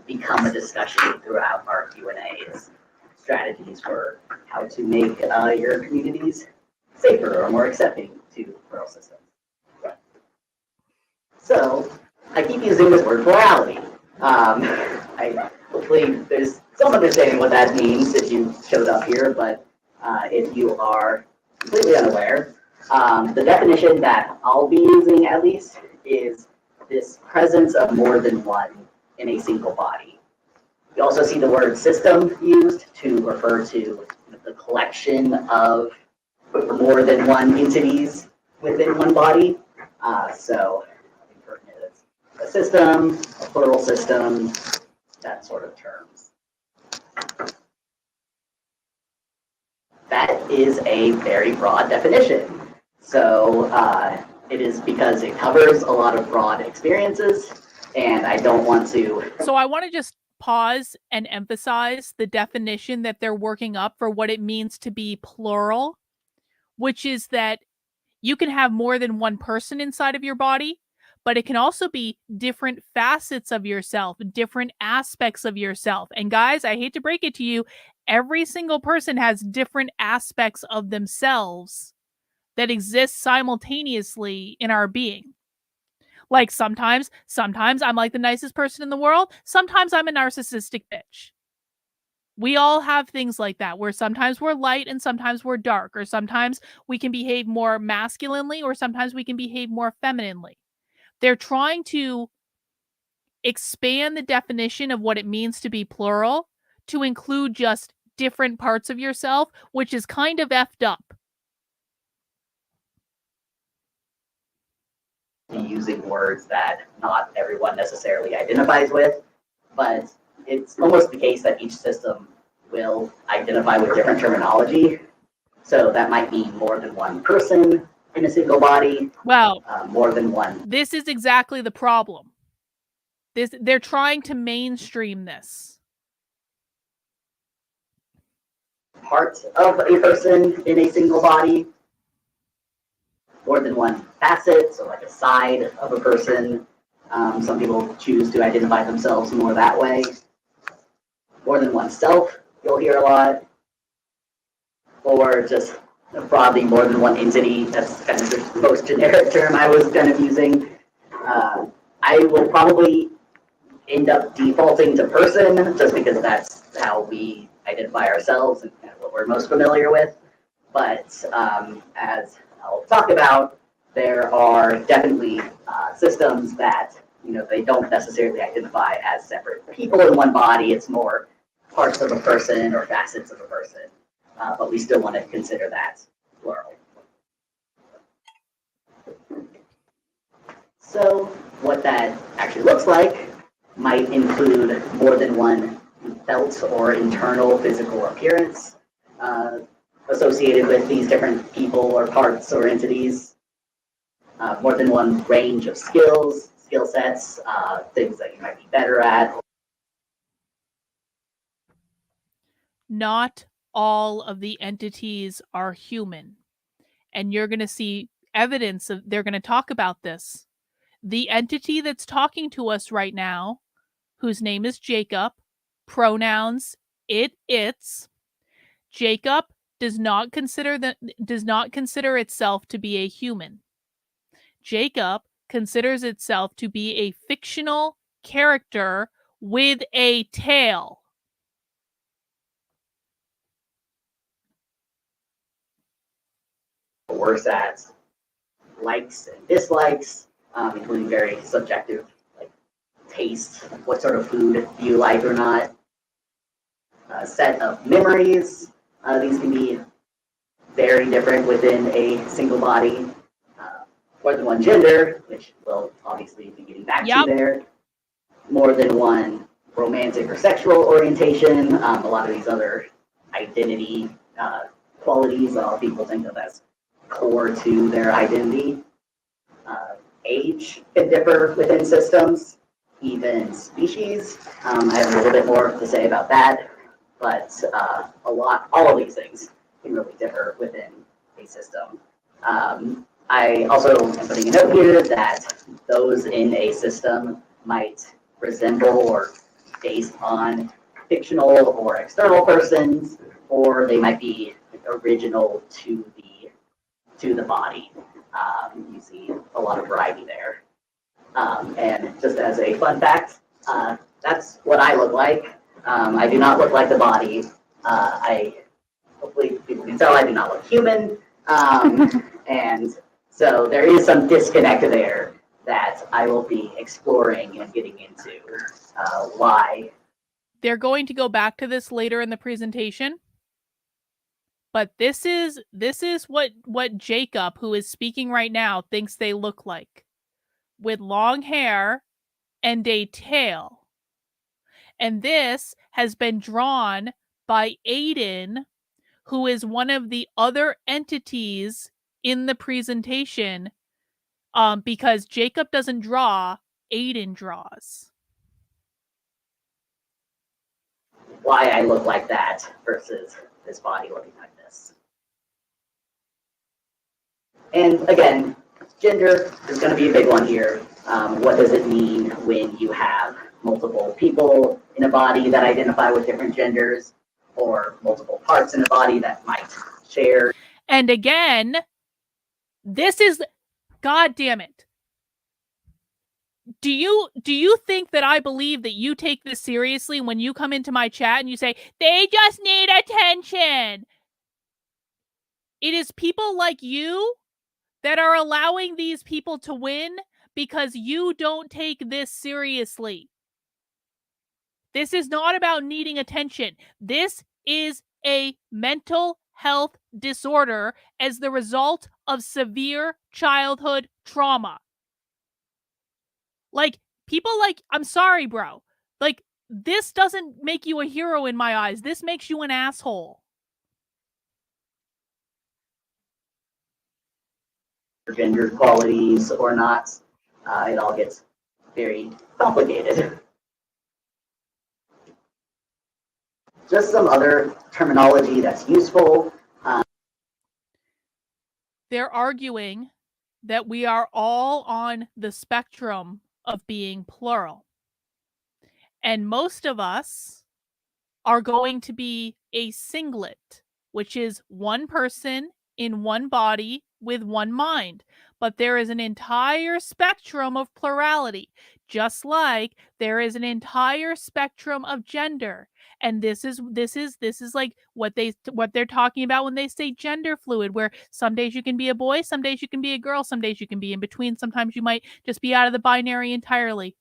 become a discussion throughout our Q&As, strategies for how to make your communities safer or more accepting to plural systems. So I keep using this word plurality. Hopefully there's some understanding what that means if you showed up here, but if you are completely unaware, the definition that I'll be using at least is this presence of more than one in a single body. You also see the word system used to refer to the collection of more than one entities within one body. So it's a system, a plural system, that sort of terms. That is a very broad definition. So it is because it covers a lot of broad experiences, and I don't want to. So I want to just pause and emphasize the definition that they're working up for what it means to be plural, which is that you can have more than one person inside of your body, but it can also be different facets of yourself, different aspects of yourself. And guys, I hate to break it to you, every single person has different aspects of themselves that exist simultaneously in our being. Like sometimes I'm like the nicest person in the world. Sometimes I'm a narcissistic bitch. We all have things like that where sometimes we're light and sometimes we're dark, or sometimes we can behave more masculinely or sometimes we can behave more femininely. They're trying to expand the definition of what it means to be plural to include just different parts of yourself, which is kind of effed up. Using words that not everyone necessarily identifies with, but it's almost the case that each system will identify with different terminology. So that might mean more than one person in a single body. Well, more than one. This is exactly the problem. They're trying to mainstream this. Part of a person in a single body. More than one facet, so like a side of a person. Some people choose to identify themselves more that way. More than one self, you'll hear a lot. Or just broadly more than one entity. That's kind of the most generic term I was kind of using. I will probably end up defaulting to person just because that's how we identify ourselves and kind of what we're most familiar with. But as I'll talk about, there are definitely systems that they don't necessarily identify as separate people in one body. It's more parts of a person or facets of a person, but we still want to consider that plural. So what that actually looks like might include more than one felt or internal physical appearance associated with these different people or parts or entities. More than one range of skills, skill sets, things that you might be better at. Not all of the entities are human. And you're going to see evidence of, they're going to talk about this. The entity that's talking to us right now, whose name is Jacob, pronouns it, its. Jacob does not consider itself to be a human. Jacob considers itself to be a fictional character with a tail. worse at likes and dislikes, including very subjective, like taste, what sort of food you like or not. Set of memories. These can be very different within a single body. More than one gender, which we'll obviously be getting back to there. More than one romantic or sexual orientation. A lot of these other identity qualities people think of as core to their identity. Age can differ within systems, even species. I have a little bit more to say about that, but all of these things can really differ within a system. I also am putting a note here that those in a system might resemble or based on fictional or external persons, or they might be original to the body. You see a lot of variety there. And just as a fun fact, that's what I look like. I do not look like the body. Hopefully people can tell I do not look human. And so there is some disconnect there that I will be exploring and getting into why. They're going to go back to this later in the presentation. But this is what Jacob, who is speaking right now, thinks they look like. With long hair and a tail. And this has been drawn by Aiden, who is one of the other entities in the presentation, because Jacob doesn't draw, Aiden draws. Why I look like that versus this body looking like this. And again, gender is going to be a big one here. What does it mean when you have multiple people in a body that identify with different genders, or multiple parts in a body that might share? And again, this is, God damn it. Do you think that I believe that you take this seriously when you come into my chat and you say, they just need attention? It is people like you that are allowing these people to win because you don't take this seriously. This is not about needing attention. This is a mental health disorder as the result of severe childhood trauma. Like, people like, I'm sorry, bro. Like, this doesn't make you a hero in my eyes. This makes you an asshole. Gender qualities or not, it all gets very complicated. Just some other terminology that's useful. They're arguing that we are all on the spectrum of being plural. And most of us are going to be a singlet, which is one person in one body with one mind. But there is an entire spectrum of plurality, just like there is an entire spectrum of gender. And this is like what they're talking about when they say gender fluid, where some days you can be a boy, some days you can be a girl, some days you can be in between, sometimes you might just be out of the binary entirely.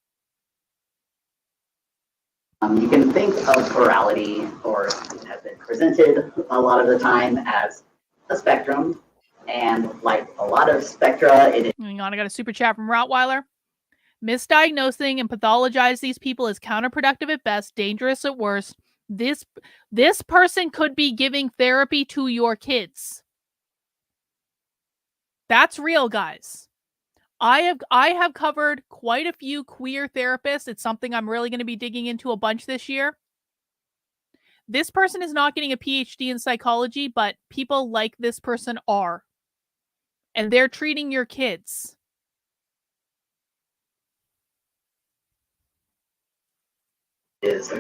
You can think of plurality, or it has been presented a lot of the time as a spectrum, and like a lot of spectra, it is. Hang on, I got a super chat from Rottweiler. Misdiagnosing and pathologize these people is counterproductive at best, dangerous at worst. This person could be giving therapy to your kids. That's real, guys. I have covered quite a few queer therapists. It's something I'm really going to be digging into a bunch this year. This person is not getting a PhD in psychology, but people like this person are. And they're treating your kids. Is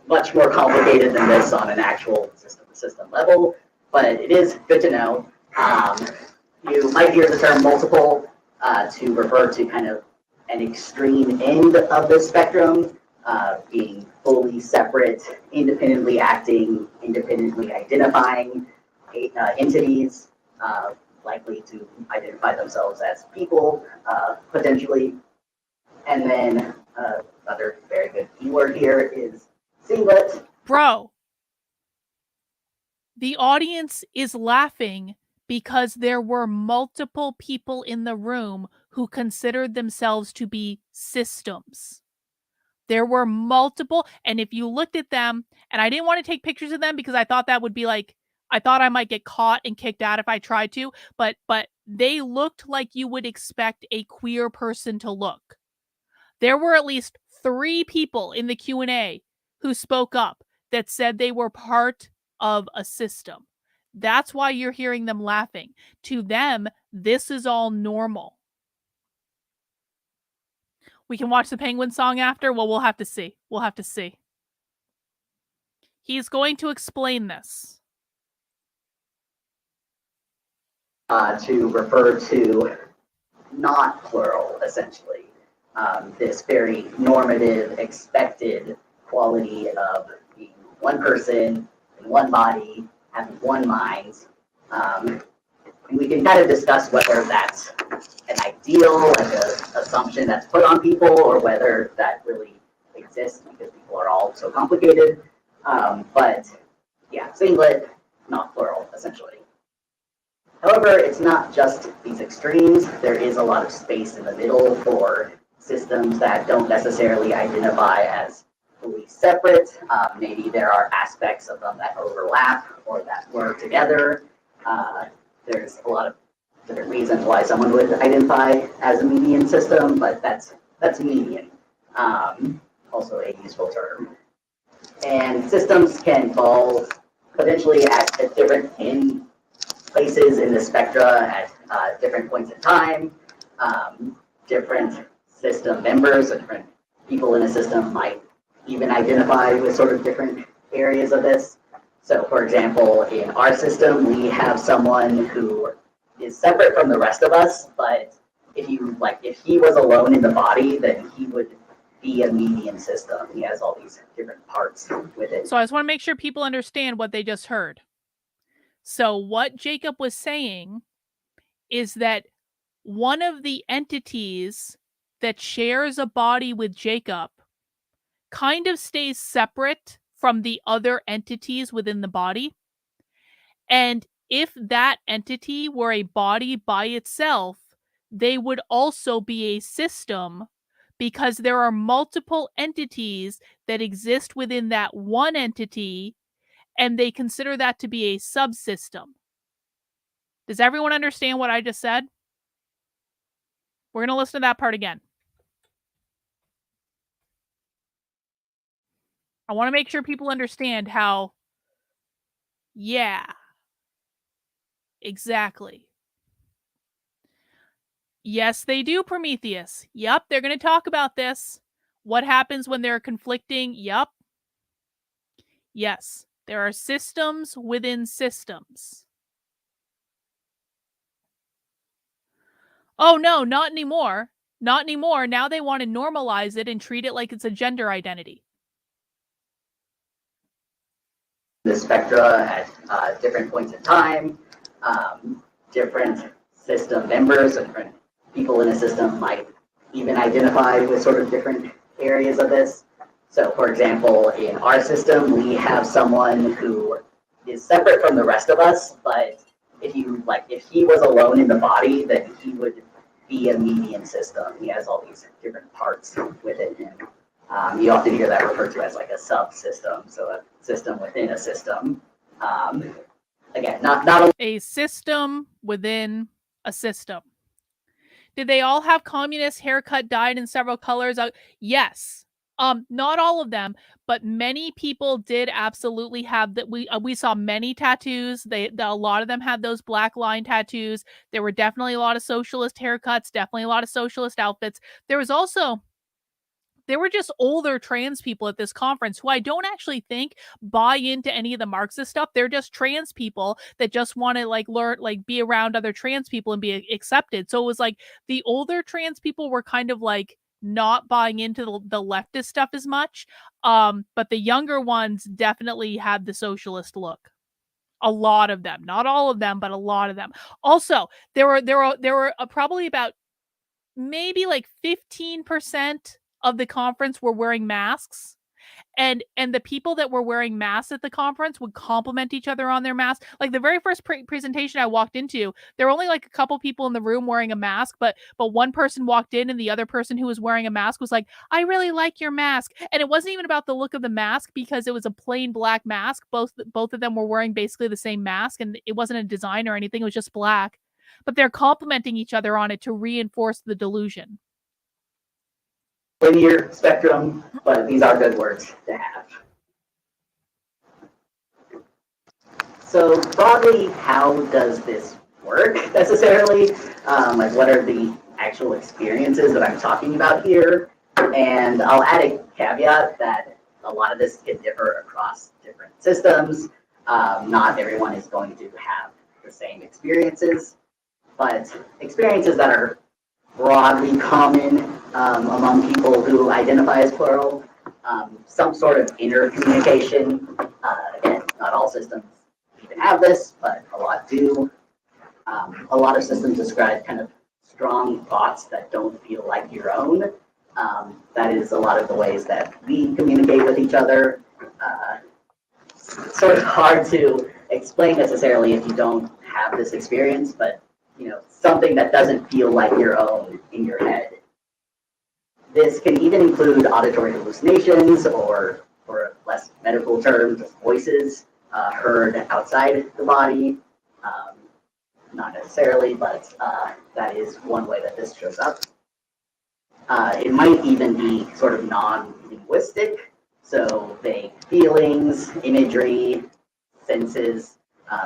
much more complicated than this on an actual system level, but it is good to know. You might hear the term multiple to refer to kind of an extreme end of the spectrum, being fully separate, independently acting, independently identifying entities. likely to identify themselves as people, potentially. And then another very good keyword here is singlet. Bro, the audience is laughing because there were multiple people in the room who considered themselves to be systems. There were multiple, and if you looked at them, and I didn't want to take pictures of them because I thought that would be like, I thought I might get caught and kicked out if I tried to, but they looked like you would expect a queer person to look. There were at least 3 people in the Q&A who spoke up that said they were part of a system. That's why you're hearing them laughing. To them, this is all normal. We can watch the Penguin song after? Well, we'll have to see. We'll have to see. He's going to explain this. To refer to not plural, essentially. This very normative, expected quality of being one person in one body, having one mind. And we can kind of discuss whether that's an ideal, like an assumption that's put on people, or whether that really exists because people are all so complicated. But yeah, singlet, not plural, essentially. However, it's not just these extremes. There is a lot of space in the middle for systems that don't necessarily identify as fully separate. Maybe there are aspects of them that overlap or that blur together. There's a lot of different reasons why someone would identify as a median system, but that's median. Also a useful term. And systems can fall potentially at different places in the spectra at different points in time. Different system members, so different people in a system might even identify with sort of different areas of this. So for example, in our system, we have someone who is separate from the rest of us, but if he was alone in the body, then he would be a median system. He has all these different parts with it. So I just want to make sure people understand what they just heard. So what Jacob was saying is that one of the entities that shares a body with Jacob kind of stays separate from the other entities within the body. And if that entity were a body by itself, they would also be a system because there are multiple entities that exist within that one entity, and they consider that to be a subsystem. Does everyone understand what I just said? We're going to listen to that part again. I want to make sure people understand how, yeah, exactly. Yes, they do, Prometheus. Yep, they're going to talk about this. What happens when they're conflicting? Yep. Yes, there are systems within systems. Oh, no, not anymore. Not anymore. Now they want to normalize it and treat it like it's a gender identity. The spectra at different points in time, different system members, so different people in a system might even identify with sort of different areas of this. So for example, in our system, we have someone who is separate from the rest of us, but if he was alone in the body, then he would be a median system. He has all these different parts within him. You often hear that referred to as like a subsystem, so a system within a system. Again, not a system within a system. Did they all have communist haircut dyed in several colors? Yes. Not all of them, but many people did absolutely have that. We saw many tattoos. A lot of them had those black line tattoos. There were definitely a lot of socialist haircuts, definitely a lot of socialist outfits. There were just older trans people at this conference who I don't actually think buy into any of the Marxist stuff. They're just trans people that just want to learn, be around other trans people and be accepted. So it was like the older trans people were kind of not buying into the leftist stuff as much. But the younger ones definitely had the socialist look. A lot of them, not all of them, but a lot of them. Also, there were probably about maybe like 15% of the conference were wearing masks. And the people that were wearing masks at the conference would compliment each other on their masks. Like the very first presentation I walked into, there were only like a couple people in the room wearing a mask, but one person walked in and the other person who was wearing a mask was like, "I really like your mask." And it wasn't even about the look of the mask because it was a plain black mask. Both of them were wearing basically the same mask, and it wasn't a design or anything, it was just black. But they're complimenting each other on it to reinforce the delusion. Linear spectrum, but these are good words to have. So broadly, how does this work necessarily? Like what are the actual experiences that I'm talking about here? And I'll add a caveat that a lot of this can differ across different systems. Not everyone is going to have the same experiences, but experiences that are broadly common among people who identify as plural, some sort of inner communication. Again, not all systems even have this, but a lot do. A lot of systems describe kind of strong thoughts that don't feel like your own. That is a lot of the ways that we communicate with each other. It's sort of hard to explain necessarily if you don't have this experience, but something that doesn't feel like your own in your head. This can even include auditory hallucinations or less medical terms, voices heard outside the body. Not necessarily, but that is one way that this shows up. It might even be sort of non-linguistic, so vague feelings, imagery, senses.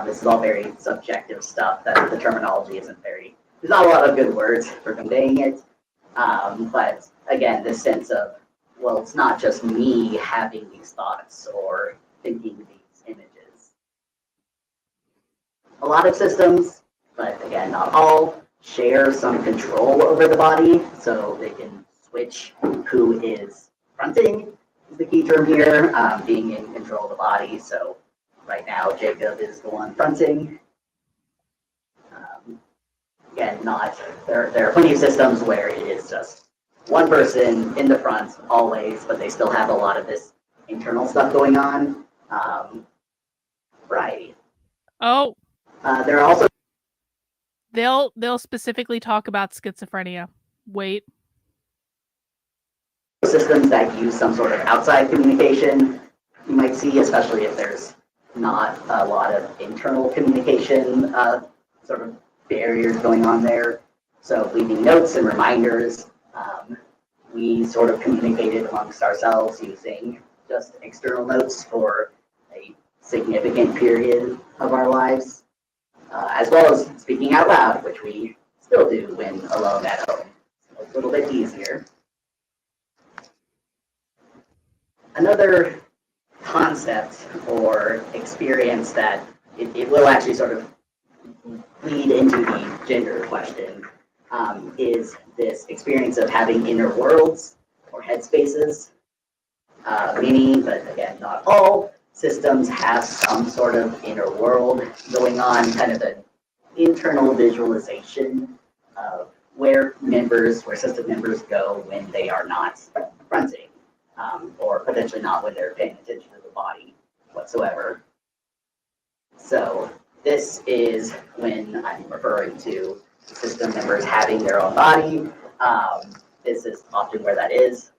This is all very subjective stuff that the terminology isn't very, there's not a lot of good words for conveying it. But again, this sense of, well, it's not just me having these thoughts or thinking these images. A lot of systems, but again, not all, share some control over the body, so they can switch who is fronting, is the key term here, being in control of the body. So right now, Jacob is the one fronting. Again, there are plenty of systems where it is just one person in the front always, but they still have a lot of this internal stuff going on. Right. Oh. There are also they'll specifically talk about schizophrenia. Wait. Systems that use some sort of outside communication. You might see, especially if there's not a lot of internal communication sort of barriers going on there. So leaving notes and reminders. We sort of communicated amongst ourselves using just external notes for a significant period of our lives, as well as speaking out loud, which we still do when alone at home. So a little bit easier. Another concept or experience that it will actually sort of lead into the gender question is this experience of having inner worlds or headspaces. Many, but again, not all systems have some sort of inner world going on, kind of an internal visualization of where system members go when they are not fronting. Or potentially not when they're paying attention to the body whatsoever. So this is when I'm referring to system members having their own body. This is often where that is.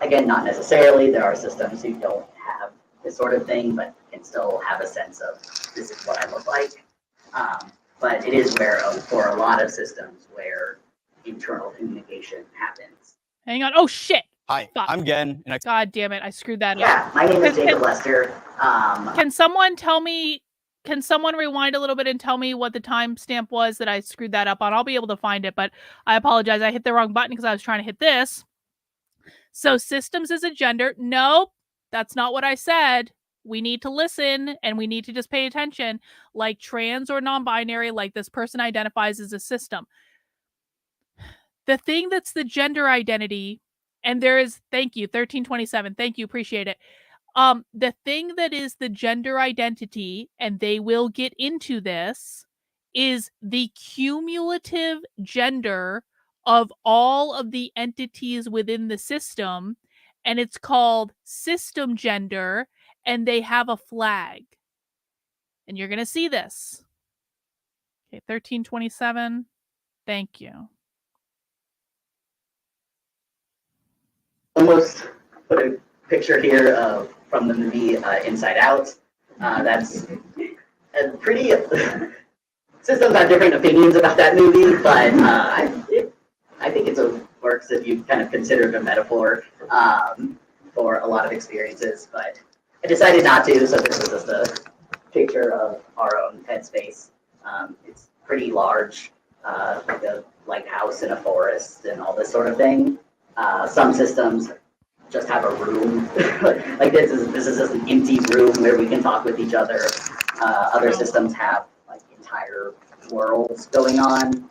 Again, not necessarily. There are systems who don't have this sort of thing, but can still have a sense of this is what I look like. But it is where, for a lot of systems, where internal communication happens. Hang on. Oh, shit. Hi, Fuck. I'm Gen. And God damn it. I screwed that up. Yeah, my name is Jacob Lester. Can someone tell me, can someone rewind a little bit and tell me what the timestamp was that I screwed that up on? I'll be able to find it, but I apologize. I hit the wrong button because I was trying to hit this. So systems is a gender. Nope, that's not what I said. We need to listen and we need to just pay attention. Like trans or non-binary, like this person identifies as a system. The thing that's the gender identity, and there is, thank you, 1327, thank you, appreciate it. The thing that is the gender identity, and they will get into this, is the cumulative gender of all of the entities within the system, and it's called system gender, and they have a flag. And you're going to see this. Okay, 1327. Thank you. Almost put a picture here from the movie Inside Out. That's a pretty. Systems have different opinions about that movie, but I think it works if you kind of consider it a metaphor for a lot of experiences. But I decided not to, so this is just a picture of our own headspace. It's pretty large, like a lighthouse in a forest and all this sort of thing. Some systems just have a room, like this is just an empty room where we can talk with each other. Other systems have like entire worlds going on.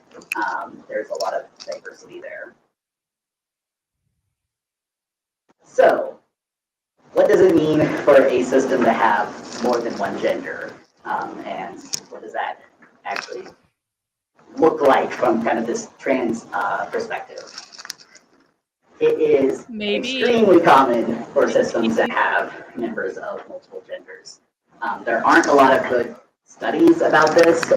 There's a lot of diversity there. So, what does it mean for a system to have more than one gender? And what does that actually look like from kind of this trans perspective? It is extremely common for systems to have members of multiple genders. There aren't a lot of good studies about this.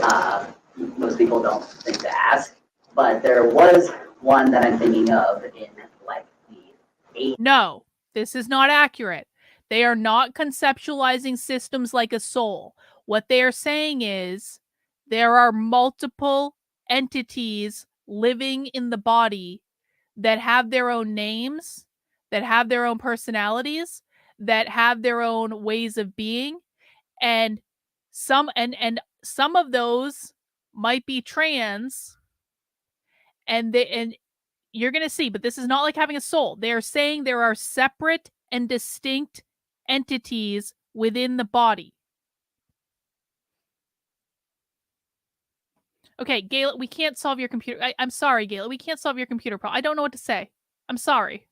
Most people don't think to ask, but there was one that I'm thinking of in like the 80s. No, this is not accurate. They are not conceptualizing systems like a soul. What they are saying is there are multiple entities living in the body that have their own names, that have their own personalities, that have their own ways of being, and some of those might be trans, and you're going to see, but this is not like having a soul. They are saying there are separate and distinct entities within the body. Okay, Gayla, we can't solve your computer. I'm sorry, Gayla. We can't solve your computer problem. I don't know what to say. I'm sorry.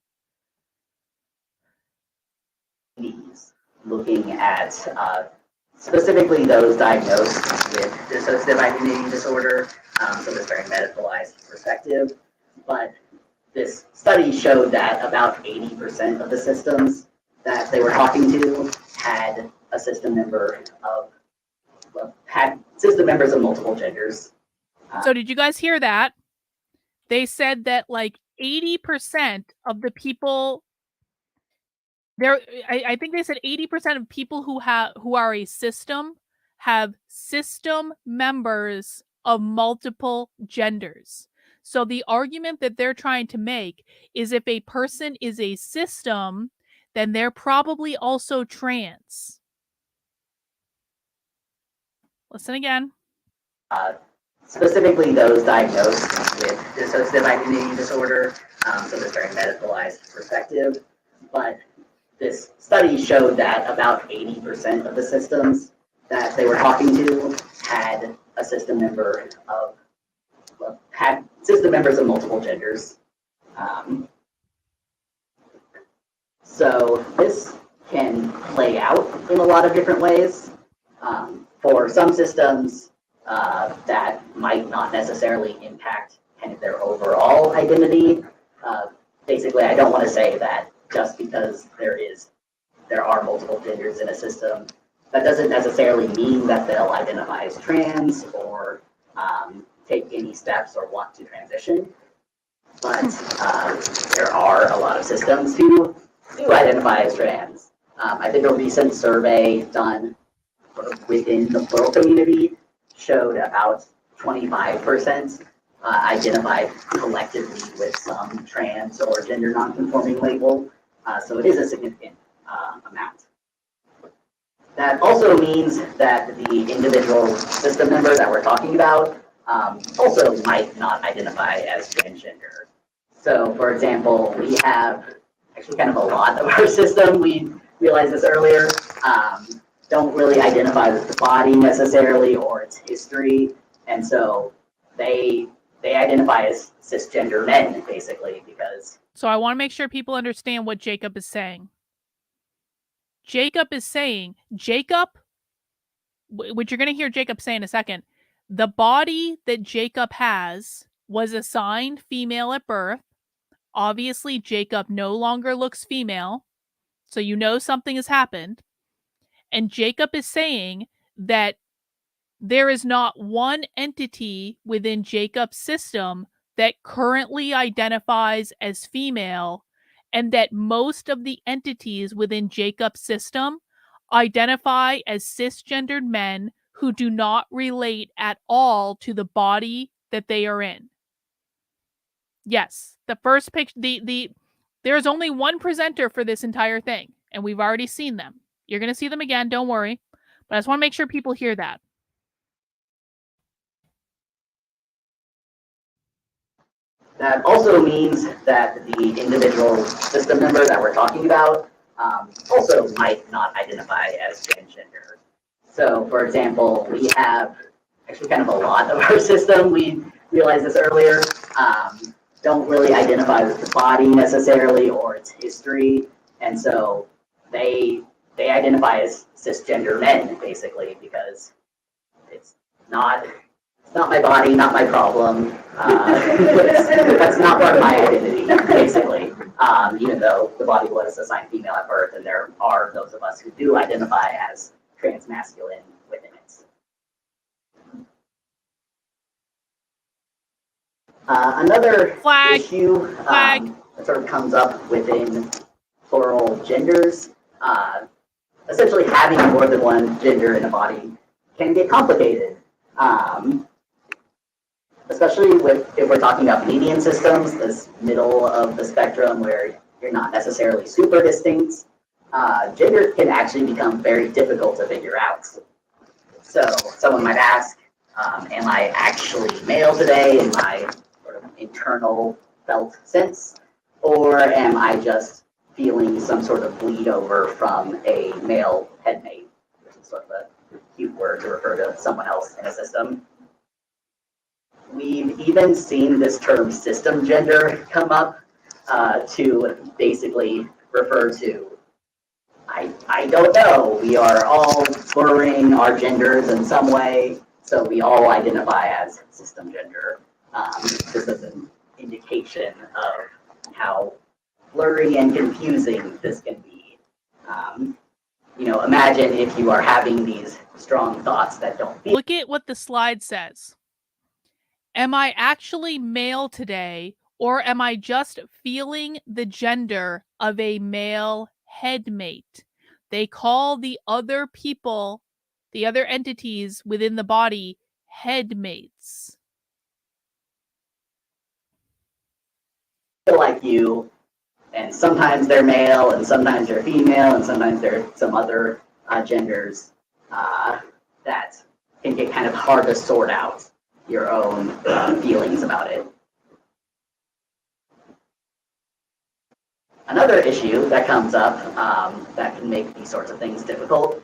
Looking at specifically those diagnosed with dissociative identity disorder, so this very medicalized perspective. But this study showed that about 80% of the systems that they were talking to had a system member of, had system members of multiple genders. So did you guys hear that? They said that like 80% of the people there, I think they said 80% of people who are a system have system members of multiple genders. So the argument that they're trying to make is if a person is a system, then they're probably also trans. Listen again. Specifically those diagnosed with dissociative identity disorder, so this very medicalized perspective. But this study showed that about 80% of the systems that they were talking to had a system member of, had system members of multiple genders. So this can play out in a lot of different ways. For some systems, that might not necessarily impact kind of their overall identity. Basically, I don't want to say that just because there are multiple genders in a system, that doesn't necessarily mean that they'll identify as trans or take any steps or want to transition. But there are a lot of systems who do identify as trans. I think a recent survey done within the plural community showed about 25% identified collectively with some trans or gender nonconforming label. So it is a significant amount. That also means that the individual system member that we're talking about also might not identify as transgender. So for example, we have actually kind of a lot of our system, we realized this earlier, don't really identify with the body necessarily or its history. And so they identify as cisgender men, basically, because... So I want to make sure people understand what Jacob is saying. Jacob is saying, Jacob, which you're going to hear Jacob say in a second, the body that Jacob has was assigned female at birth. Obviously, Jacob no longer looks female, so you know something has happened. And Jacob is saying that there is not one entity within Jacob's system that currently identifies as female, and that most of the entities within Jacob's system identify as cisgendered men who do not relate at all to the body that they are in. Yes, the first picture, there's only one presenter for this entire thing, and we've already seen them. You're going to see them again, don't worry. But I just want to make sure people hear that. That also means that the individual system member that we're talking about also might not identify as transgender. So, for example, we have actually kind of a lot of our system, we realized this earlier, don't really identify with the body necessarily or its history. And so they identify as cisgender men, basically, because it's not my body, not my problem. That's not part of my identity, basically. Even though the body was assigned female at birth, and there are those of us who do identify as transmasculine within it. Another issue that sort of comes up within plural genders, essentially having more than one gender in a body can get complicated. Especially if we're talking about median systems, this middle of the spectrum where you're not necessarily super distinct, gender can actually become very difficult to figure out. So someone might ask, am I actually male today in my sort of internal felt sense, or am I just feeling some sort of bleed over from a male headmate, which is sort of a cute word to refer to someone else in a system. We've even seen this term system gender come up to basically refer to, I don't know, we are all blurring our genders in some way, so we all identify as system gender. This is an indication of how blurry and confusing this can be. Imagine if you are having these strong thoughts that don't feel. Look at what the slide says. Am I actually male today, or am I just feeling the gender of a male headmate? They call the other people, the other entities within the body, headmates. Like you, and sometimes they're male, and sometimes they're female, and sometimes they're some other genders that can get kind of hard to sort out your own feelings about it. Another issue that comes up that can make these sorts of things difficult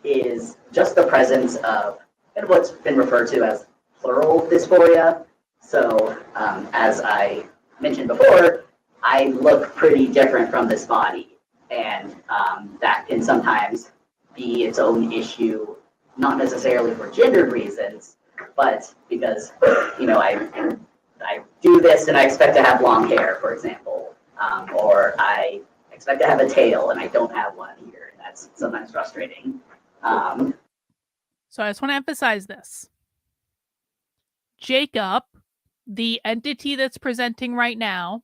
is just the presence of what's been referred to as plural dysphoria. So as I mentioned before, I look pretty different from this body, and that can sometimes be its own issue, not necessarily for gender reasons, but because I do this and I expect to have long hair, for example, or I expect to have a tail and I don't have one here, and that's sometimes frustrating. So I just want to emphasize this. Jacob, the entity that's presenting right now,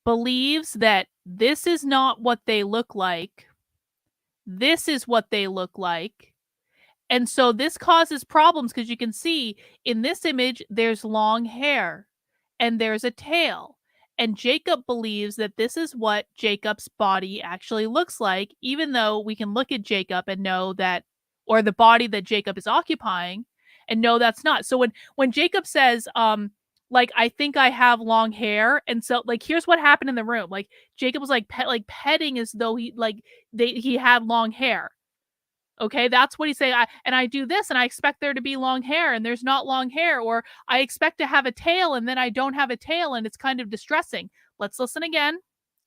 believes that this is not what they look like. This is what they look like. And so this causes problems because you can see in this image, there's long hair and there's a tail. And Jacob believes that this is what Jacob's body actually looks like, even though we can look at Jacob and know that, or the body that Jacob is occupying, and know that's not. So when Jacob says, I think I have long hair, and so here's what happened in the room. Jacob was petting as though he had long hair. Okay, that's what he's saying. I do this and I expect there to be long hair and there's not long hair, or I expect to have a tail and then I don't have a tail and it's kind of distressing. Let's listen again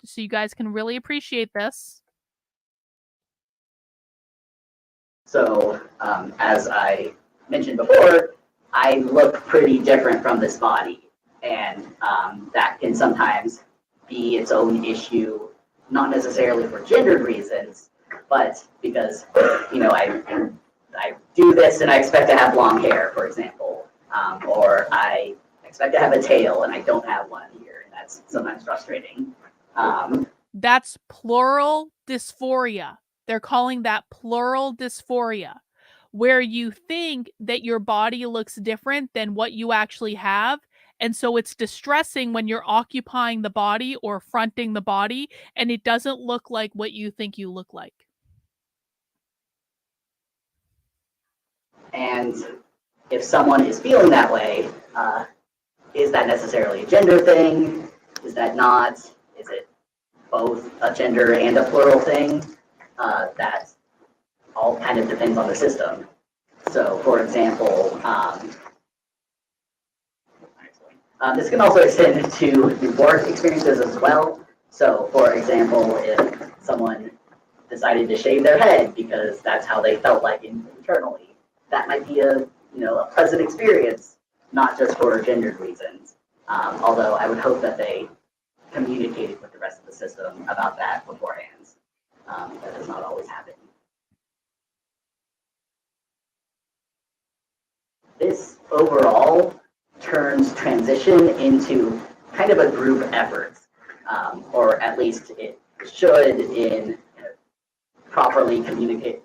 so you guys can really appreciate this. So, as I mentioned before, I look pretty different from this body, and that can sometimes be its own issue, not necessarily for gendered reasons, but because I do this and I expect to have long hair, for example, or I expect to have a tail and I don't have one here, and that's sometimes frustrating. That's plural dysphoria. They're calling that plural dysphoria, where you think that your body looks different than what you actually have. And so it's distressing when you're occupying the body or fronting the body and it doesn't look like what you think you look like. And if someone is feeling that way, is that necessarily a gender thing? Is that not? Is it both a gender and a plural thing? That all kind of depends on the system. So, for example, this can also extend to euphoric experiences as well. So, for example, if someone decided to shave their head because that's how they felt like internally, that might be a pleasant experience, not just for gendered reasons. Although I would hope that they communicated with the rest of the system about that beforehand. That does not always happen. This overall turns transition into kind of a group effort, or at least it should in properly communicate,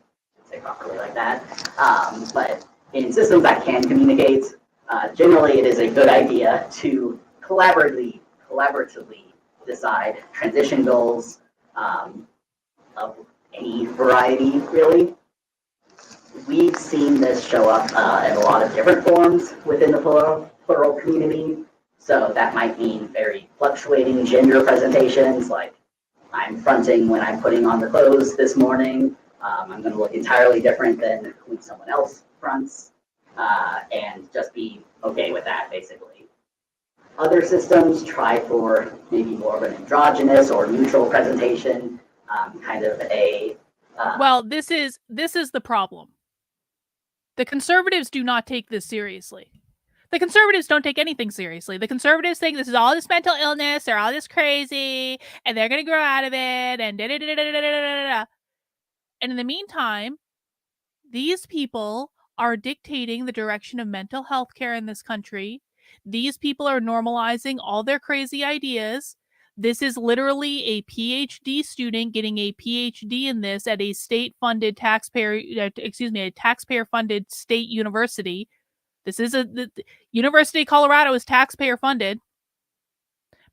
say properly like that, but in systems that can communicate, generally it is a good idea to collaboratively decide transition goals of any variety, really. We've seen this show up in a lot of different forms within the plural community. So that might mean very fluctuating gender presentations, like I'm fronting when I'm putting on the clothes this morning. I'm going to look entirely different than when someone else fronts, and just be okay with that, basically. Other systems try for maybe more of an androgynous or neutral presentation, kind of a. Well, this is the problem. The conservatives do not take this seriously. The conservatives don't take anything seriously. The conservatives think this is all this mental illness, they're all this crazy, and they're going to grow out of it, and da-da-da-da-da-da-da-da. And in the meantime, these people are dictating the direction of mental health care in this country. These people are normalizing all their crazy ideas. This is literally a PhD student getting a PhD in this at a state-funded a taxpayer-funded state university. This is the University of Colorado is taxpayer funded.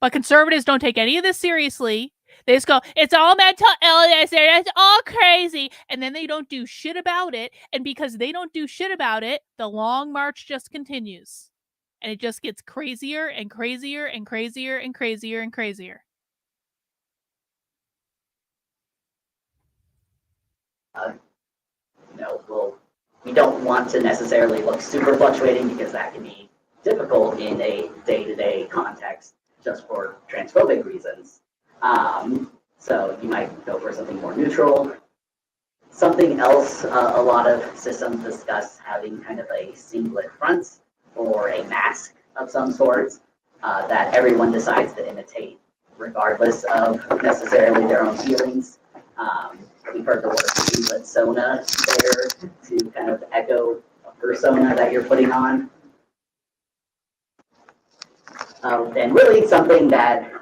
But conservatives don't take any of this seriously. They just go, it's all mental illness, it's all crazy. And then they don't do shit about it. And because they don't do shit about it, the long march just continues. And it just gets crazier and crazier and crazier and crazier and crazier. Well, we don't want to necessarily look super fluctuating because that can be difficult in a day-to-day context just for transphobic reasons. So you might go for something more neutral. Something else, a lot of systems discuss having kind of a singlet front or a mask of some sort that everyone decides to imitate, regardless of necessarily their own feelings. We've heard the word singlet-sona there to kind of echo a persona that you're putting on. And really something that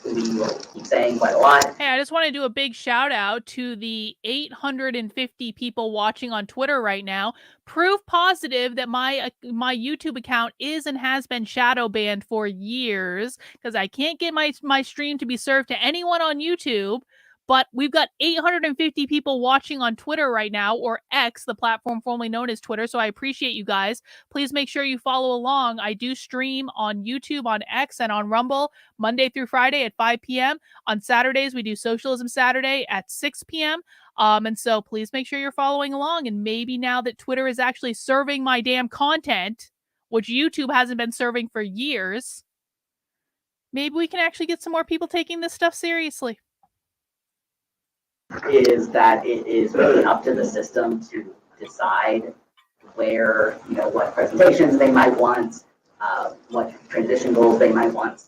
we will keep saying quite a lot. Hey, I just want to do a big shout out to the 850 people watching on Twitter right now. Proof positive that my YouTube account is and has been shadow banned for years because I can't get my stream to be served to anyone on YouTube. But we've got 850 people watching on Twitter right now, or X, the platform formerly known as Twitter. So I appreciate you guys. Please make sure you follow along. I do stream on YouTube, on X, and on Rumble Monday through Friday at 5 p.m. On Saturdays, we do Socialism Saturday at 6 p.m. And so please make sure you're following along. And maybe now that Twitter is actually serving my damn content, which YouTube hasn't been serving for years, maybe we can actually get some more people taking this stuff seriously. is that it is really up to the system to decide where, what presentations they might want, what transition goals they might want.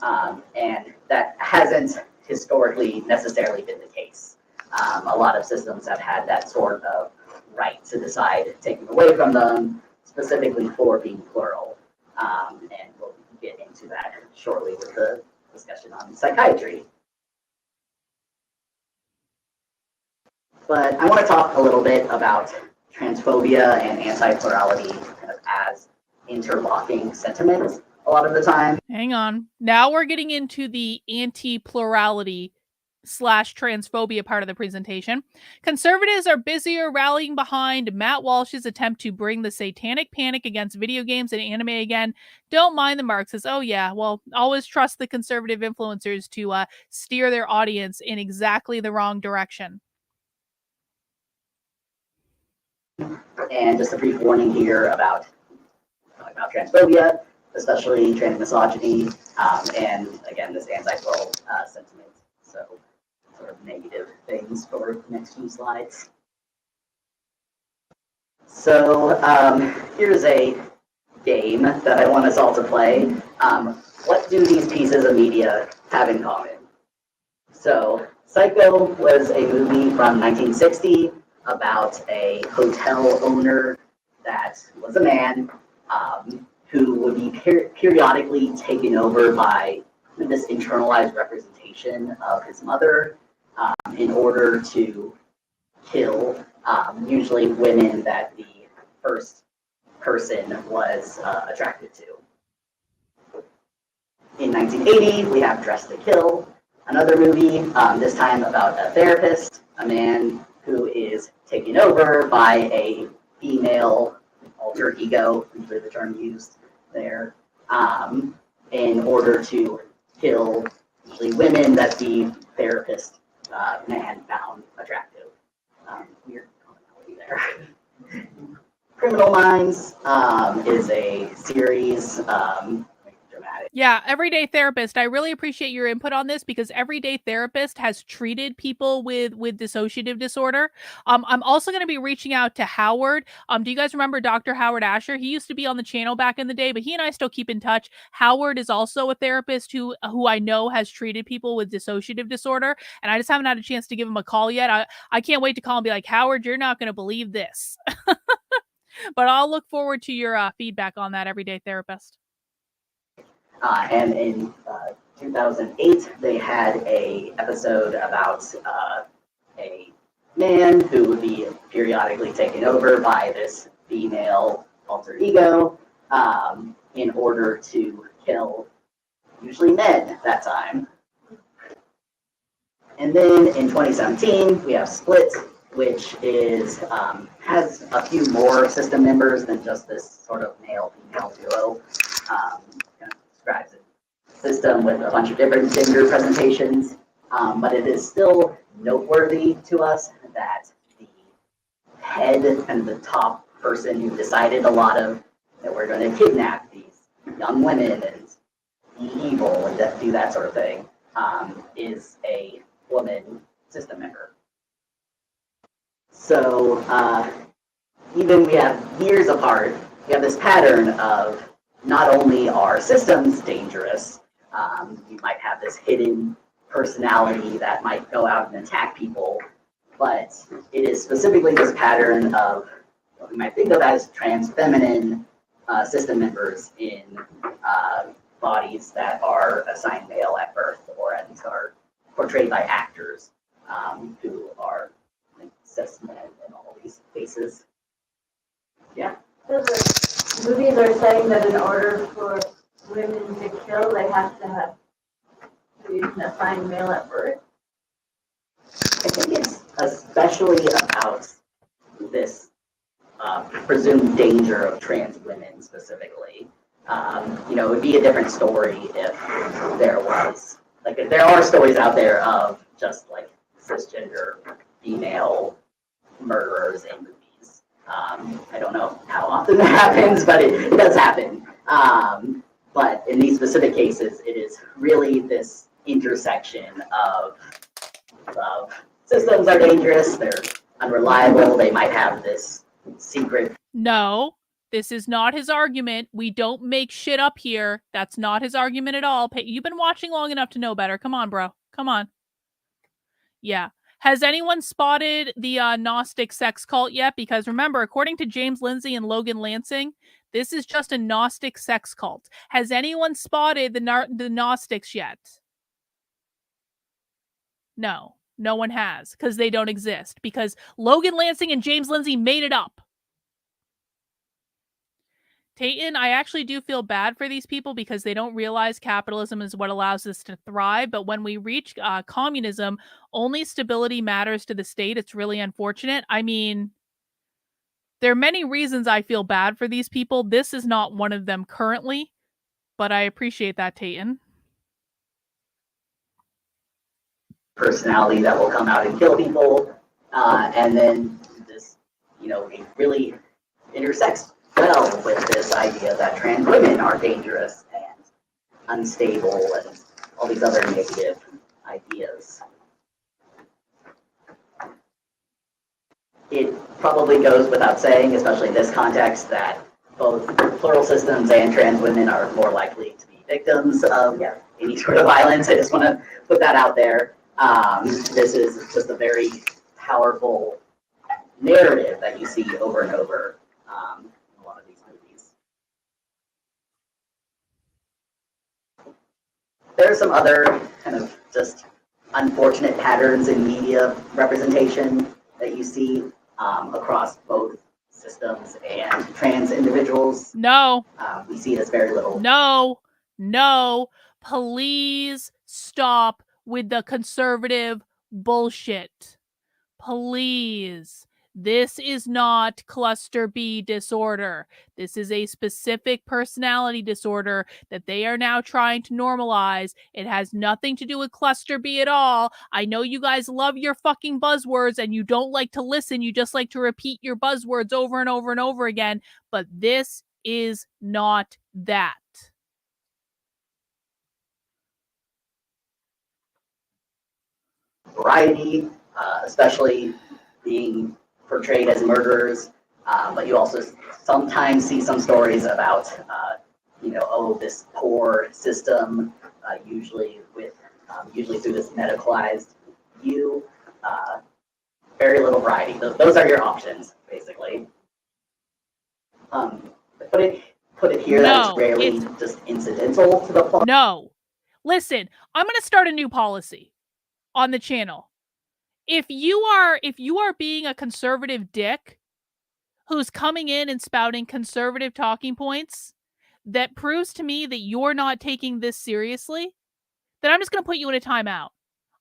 And that hasn't historically necessarily been the case. A lot of systems have had that sort of right to decide taken away from them, specifically for being plural. And we'll get into that shortly with the discussion on psychiatry. But I want to talk a little bit about transphobia and anti-plurality kind of as interlocking sentiments a lot of the time. Hang on. Now we're getting into the anti-plurality / transphobia part of the presentation. Conservatives are busier rallying behind Matt Walsh's attempt to bring the satanic panic against video games and anime again. Don't mind the Marxists. Oh yeah, well, always trust the conservative influencers to steer their audience in exactly the wrong direction. And just a brief warning here about transphobia, especially transmisogyny, and again, this anti-plural sentiment. So, sort of negative things for the next few slides. So, here's a game that I want us all to play. What do these pieces of media have in common? So, Psycho was a movie from 1960 about a hotel owner that was a man who would be periodically taken over by this internalized representation of his mother in order to kill usually women that the first person was attracted to. In 1980, we have Dress to Kill, another movie, this time about a therapist, a man who is taken over by a female alter ego, usually the term used there, in order to kill usually women that the therapist man found attractive. Weird commonality there. Criminal Minds is a series, dramatic. Yeah, Everyday Therapist. I really appreciate your input on this because Everyday Therapist has treated people with dissociative disorder. I'm also going to be reaching out to Howard. Do you guys remember Dr. Howard Asher? He used to be on the channel back in the day, but he and I still keep in touch. Howard is also a therapist who I know has treated people with dissociative disorder, and I just haven't had a chance to give him a call yet. I can't wait to call and be like, Howard, you're not going to believe this. But I'll look forward to your feedback on that, Everyday Therapist. And in 2008, they had a episode about a man who would be periodically taken over by this female alter ego in order to kill usually men at that time. And then in 2017, we have Split, which is has a few more system members than just this sort of male-female duo. Describes a system with a bunch of different gender presentations, but it is still noteworthy to us that the head and the top person who decided a lot of that we're going to kidnap these young women and be evil and do that sort of thing is a woman system member. So even we have years apart, we have this pattern of not only are systems dangerous, you might have this hidden personality that might go out and attack people, but it is specifically this pattern of what we might think of as trans feminine system members in bodies that are assigned male at birth, or at least are portrayed by actors who are cis men in all these cases. Yeah. So the movies are saying that in order for women to kill, they have to have an assigned male at birth. I think it's especially about this presumed danger of trans women specifically. It would be a different story if there was, like, if there are stories out there of just like cisgender female murderers in movies. I don't know how often that happens, but it does happen. But in these specific cases, it is really this intersection of systems are dangerous, they're unreliable, they might have this secret. No, this is not his argument. We don't make shit up here. That's not his argument at all. You've been watching long enough to know better. Come on, bro. Come on. Yeah. Has anyone spotted the Gnostic sex cult yet? Because remember, according to James Lindsay and Logan Lansing, this is just a Gnostic sex cult. Has anyone spotted the Gnostics yet? No, no one has, because they don't exist. Because Logan Lansing and James Lindsay made it up. Tayton, I actually do feel bad for these people because they don't realize capitalism is what allows us to thrive. But when we reach communism, only stability matters to the state. It's really unfortunate. I mean, there are many reasons I feel bad for these people. This is not one of them currently, but I appreciate that, Tayton. Personality that will come out and kill people, and then this, it really intersects well with this idea that trans women are dangerous and unstable and all these other negative ideas. It probably goes without saying, especially in this context, that both plural systems and trans women are more likely to be victims of any sort of violence. I just want to put that out there. This is just a very powerful narrative that you see over and over in a lot of these movies. There are some other kind of just unfortunate patterns in media representation that you see across both systems and trans individuals. No. We see this very little. No. Please stop with the conservative bullshit. Please. This is not cluster B disorder. This is a specific personality disorder that they are now trying to normalize. It has nothing to do with cluster B at all. I know you guys love your fucking buzzwords and you don't like to listen. You just like to repeat your buzzwords over and over and over again. But this is not that. Variety, especially being portrayed as murderers, but you also sometimes see some stories about, this poor system, usually through this medicalized view. Very little variety. Those are your options, basically. Put it here that it's rarely just incidental to the plot. No. Listen, I'm going to start a new policy on the channel. If you are being a conservative dick who's coming in and spouting conservative talking points that proves to me that you're not taking this seriously, then I'm just going to put you in a timeout.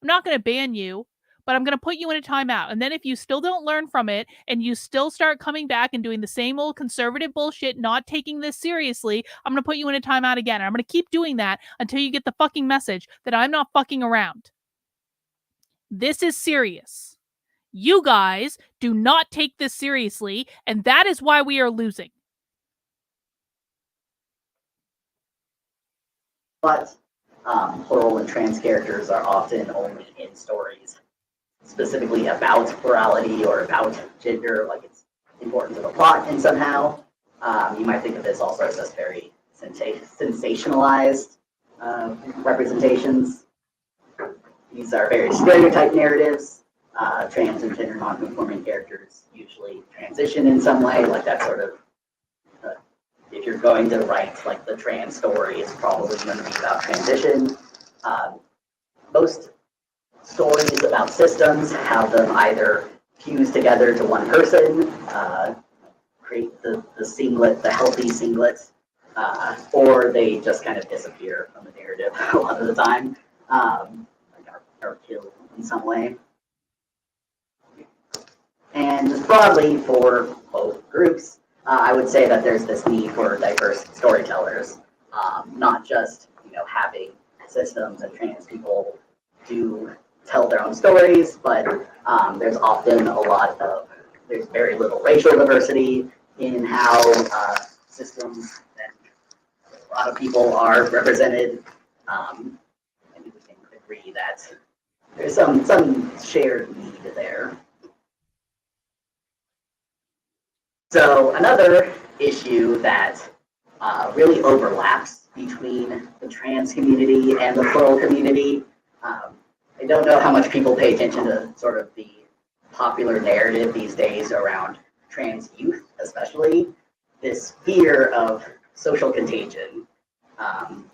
I'm not going to ban you, but I'm going to put you in a timeout. And then if you still don't learn from it and you still start coming back and doing the same old conservative bullshit, not taking this seriously, I'm going to put you in a timeout again. And I'm going to keep doing that until you get the fucking message that I'm not fucking around. This is serious. You guys do not take this seriously, and that is why we are losing. But plural and trans characters are often only in stories specifically about plurality or about gender, like it's important to the plot, and somehow you might think of this also as just very sensationalized representations. These are very stereotyped narratives. Trans and gender non-conforming characters usually transition in some way, like that sort of, if you're going to write like the trans story, it's probably going to be about transition. Most stories about systems have them either fuse together to one person, create the singlet, the healthy singlet, or they just kind of disappear from the narrative a lot of the time, are killed in some way. And broadly for both groups, I would say that there's this need for diverse storytellers, not just having systems and trans people do tell their own stories, but there's often there's very little racial diversity in how systems and a lot of people are represented. And we can agree that there's some shared need there. So another issue that really overlaps between the trans community and the plural community. I don't know how much people pay attention to sort of the popular narrative these days around trans youth, especially this fear of social contagion,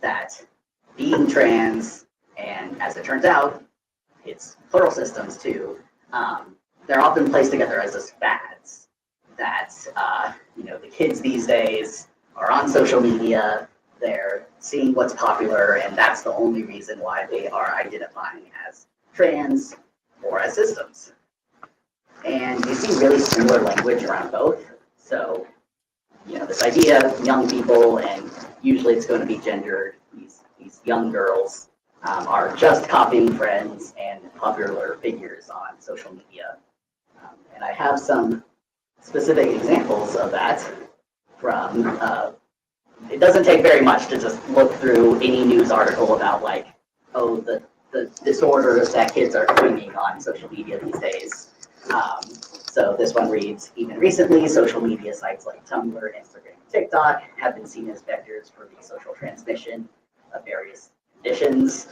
that being trans, and as it turns out, it's plural systems too, they're often placed together as this fads that, the kids these days are on social media, they're seeing what's popular, and that's the only reason why they are identifying as trans or as systems. And you see really similar language around both. So, this idea of young people, and usually it's going to be gendered, these young girls are just copying friends and popular figures on social media. And I have some specific examples of that from, it doesn't take very much to just look through any news article about the disorders that kids are claiming on social media these days. So this one reads, even recently, social media sites like Tumblr, Instagram, and TikTok have been seen as vectors for the social transmission of various conditions,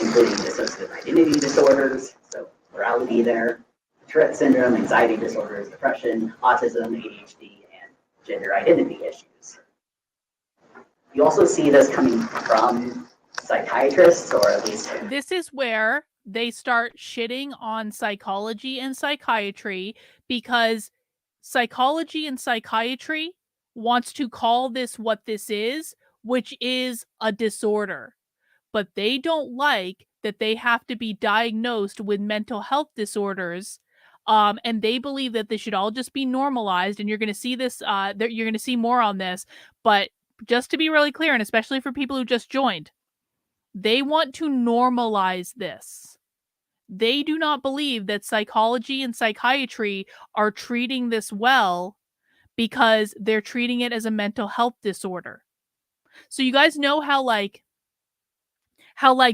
including dissociative identity disorders, so plurality there, Tourette syndrome, anxiety disorders, depression, autism, ADHD, and gender identity issues. You also see this coming from psychiatrists, or at least... This is where they start shitting on psychology and psychiatry, because psychology and psychiatry wants to call this what this is, which is a disorder. But they don't like that they have to be diagnosed with mental health disorders. And they believe that this should all just be normalized. And you're going to see this, you're going to see more on this. But just to be really clear, and especially for people who just joined, they want to normalize this. They do not believe that psychology and psychiatry are treating this well, because they're treating it as a mental health disorder. So you guys know how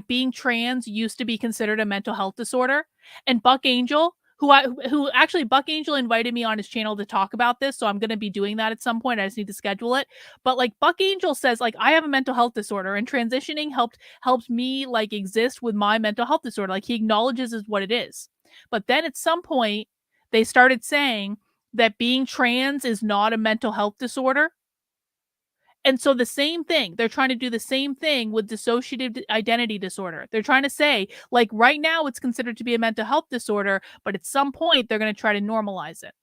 being trans used to be considered a mental health disorder? And Buck Angel, who actually Buck Angel invited me on his channel to talk about this, so I'm going to be doing that at some point. I just need to schedule it. But Buck Angel says, I have a mental health disorder, and transitioning helped me exist with my mental health disorder. He acknowledges is what it is. But then at some point they started saying that being trans is not a mental health disorder. And so the same thing, they're trying to do the same thing with dissociative identity disorder. They're trying to say, right now it's considered to be a mental health disorder, but at some point they're going to try to normalize it.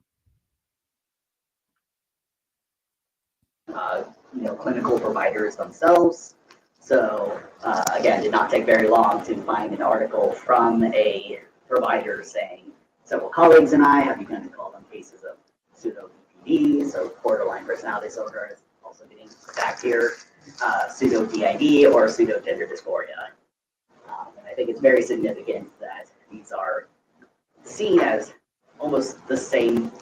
Clinical providers themselves. So again, did not take very long to find an article from a provider saying, several colleagues and I have begun to call them cases of pseudo-BPD, so borderline personality disorder is also getting stacked here, pseudo-DID or pseudo-gender dysphoria. And I think it's very significant that these are seen as almost the same,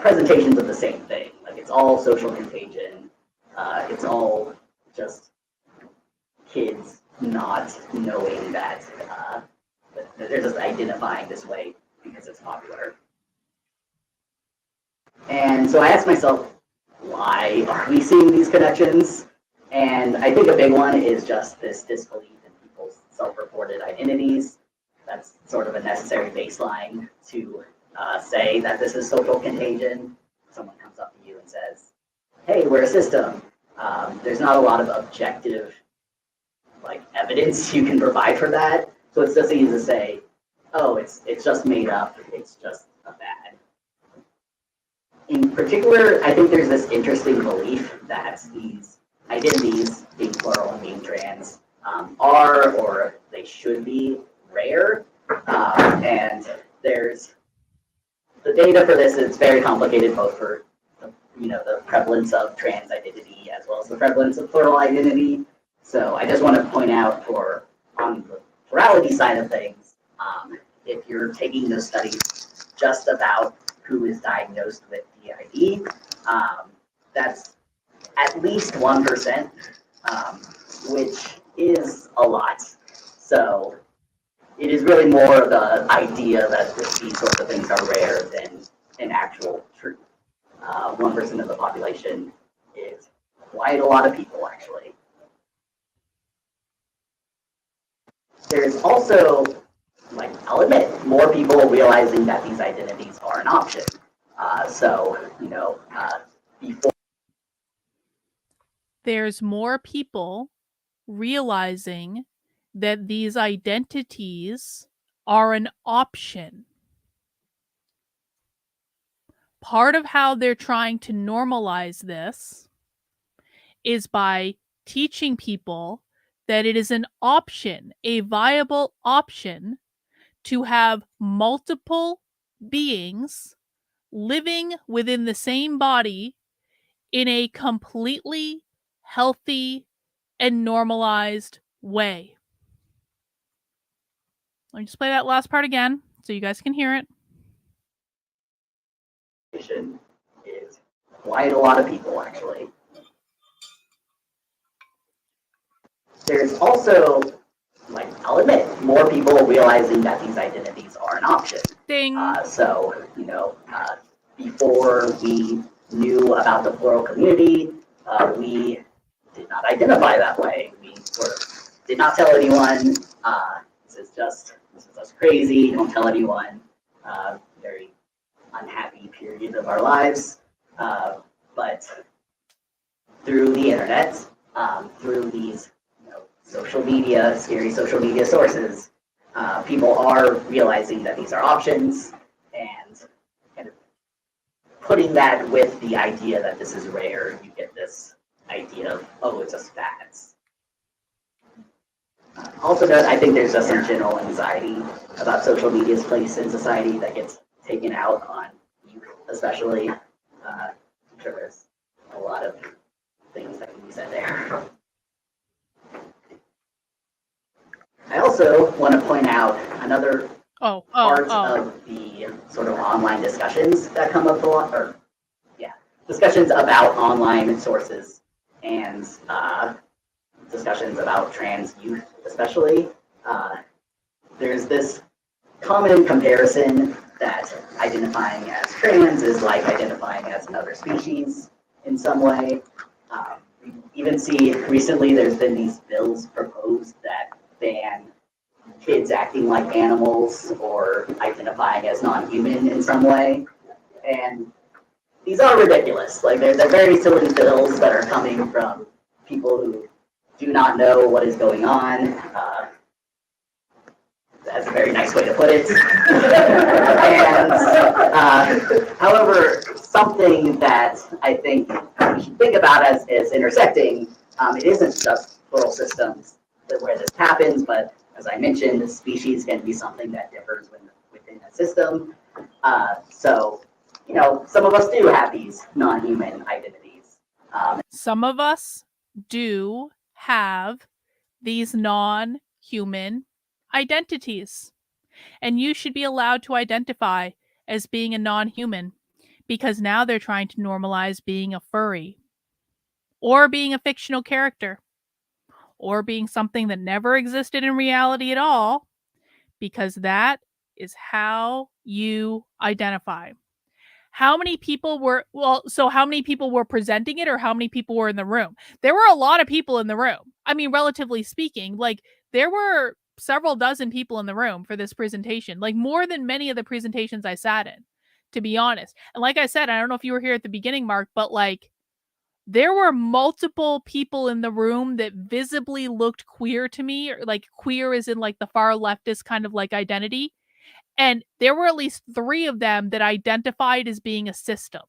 presentations of the same thing. It's all social contagion. It's all just kids not knowing that they're just identifying this way because it's popular. And so I asked myself, why are we seeing these connections? And I think a big one is just this disbelief in people's self-reported identities. That's sort of a necessary baseline to say that this is social contagion. Someone comes up to you and says, hey, we're a system. There's not a lot of objective evidence you can provide for that. So it's just easy to say, oh, it's just made up. It's just a fad. In particular, I think there's this interesting belief that these identities, being plural and being trans, are, or they should be, rare. And there's the data for this is very complicated, both for the prevalence of trans identity as well as the prevalence of plural identity. So I just want to point out, on the plurality side of things, if you're taking those studies just about who is diagnosed with DID, that's at least 1%, which is a lot. So it is really more of the idea that these sorts of things are rare than an actual truth. 1% of the population is quite a lot of people, actually. There's also, like, I'll admit, more people realizing that these identities are an option. Before. There's more people realizing that these identities are an option. Part of how they're trying to normalize this is by teaching people that it is an option, a viable option, to have multiple beings living within the same body in a completely healthy and normalized way. Let me just play that last part again so you guys can hear it. Is quite a lot of people, actually. There's also, like, I'll admit, more people realizing that these identities are an option. Ding. Before we knew about the plural community, we did not identify that way. We did not tell anyone. This is just crazy. Don't tell anyone. Very unhappy period of our lives. But through the internet, through these social media, scary social media sources, people are realizing that these are options and kind of putting that with the idea that this is rare. You get this idea of, oh, it's just fads. Also, I think there's just some general anxiety about social media's place in society that gets taken out on youth, especially. I'm sure there's a lot of things that can be said there. I also want to point out another part of the sort of online discussions that come up a lot, discussions about online sources and discussions about trans youth, especially. There's this common comparison that identifying as trans is like identifying as another species in some way. We even see recently there's been these bills proposed that ban kids acting like animals or identifying as non-human in some way. And these are ridiculous. Like, they're very silly bills that are coming from people who do not know what is going on. That's a very nice way to put it. And, however, something that I think we should think about as intersecting, it isn't just plural systems where this happens, but as I mentioned, the species can be something that differs within a system. So, some of us do have these non-human identities. Some of us do have these non-human identities. And you should be allowed to identify as being a non-human, because now they're trying to normalize being a furry or being a fictional character or being something that never existed in reality at all, because that is how you identify. How many people were presenting it, or how many people were in the room? There were a lot of people in the room. I mean, relatively speaking, like, there were several dozen people in the room for this presentation, like more than many of the presentations I sat in, to be honest. And like I said, I don't know if you were here at the beginning, Mark, but like, there were multiple people in the room that visibly looked queer to me, or like queer is in like the far leftist kind of like identity. And there were at least 3 of them that identified as being a system.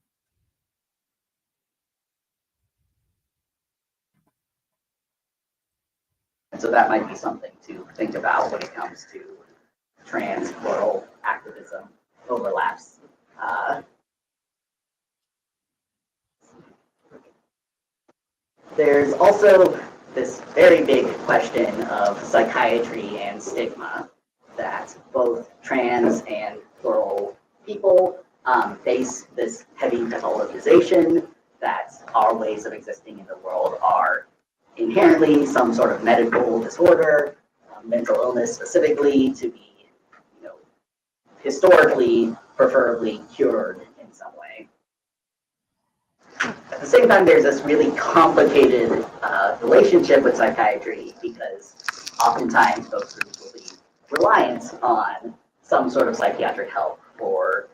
And so that might be something to think about when it comes to trans plural activism overlaps. There's also this very big question of psychiatry and stigma that both trans and plural people face this heavy pathologization, that our ways of existing in the world are inherently some sort of medical disorder, mental illness specifically to be, historically, preferably cured in some way. At the same time, there's this really complicated relationship with psychiatry because oftentimes folks will be reliant on some sort of psychiatric help for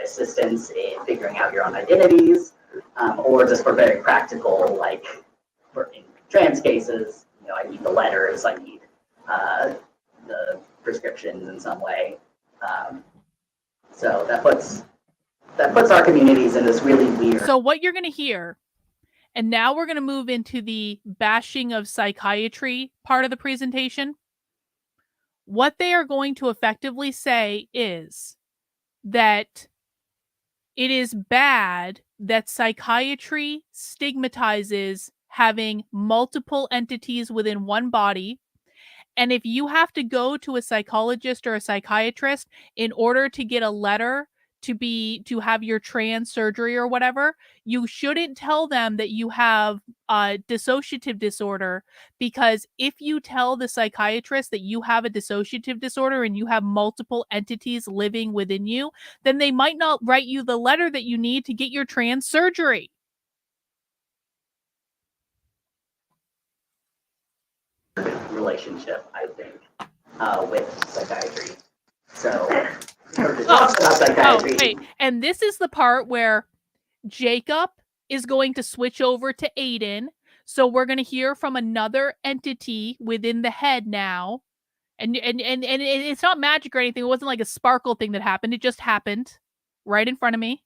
assistance in figuring out your own identities, or just for very practical, like in trans cases, I need the letters, I need the prescriptions in some way. So that puts our communities in this really weird. So what you're going to hear, and now we're going to move into the bashing of psychiatry part of the presentation. What they are going to effectively say is that it is bad that psychiatry stigmatizes having multiple entities within one body. And if you have to go to a psychologist or a psychiatrist in order to get a letter to have your trans surgery or whatever, you shouldn't tell them that you have a dissociative disorder, because if you tell the psychiatrist that you have a dissociative disorder and you have multiple entities living within you, then they might not write you the letter that you need to get your trans surgery. Relationship, I think, with psychiatry. So, about psychiatry. Wait. And this is the part where Jacob is going to switch over to Aiden. So we're going to hear from another entity within the head now. And it's not magic or anything. It wasn't like a sparkle thing that happened. It just happened right in front of me.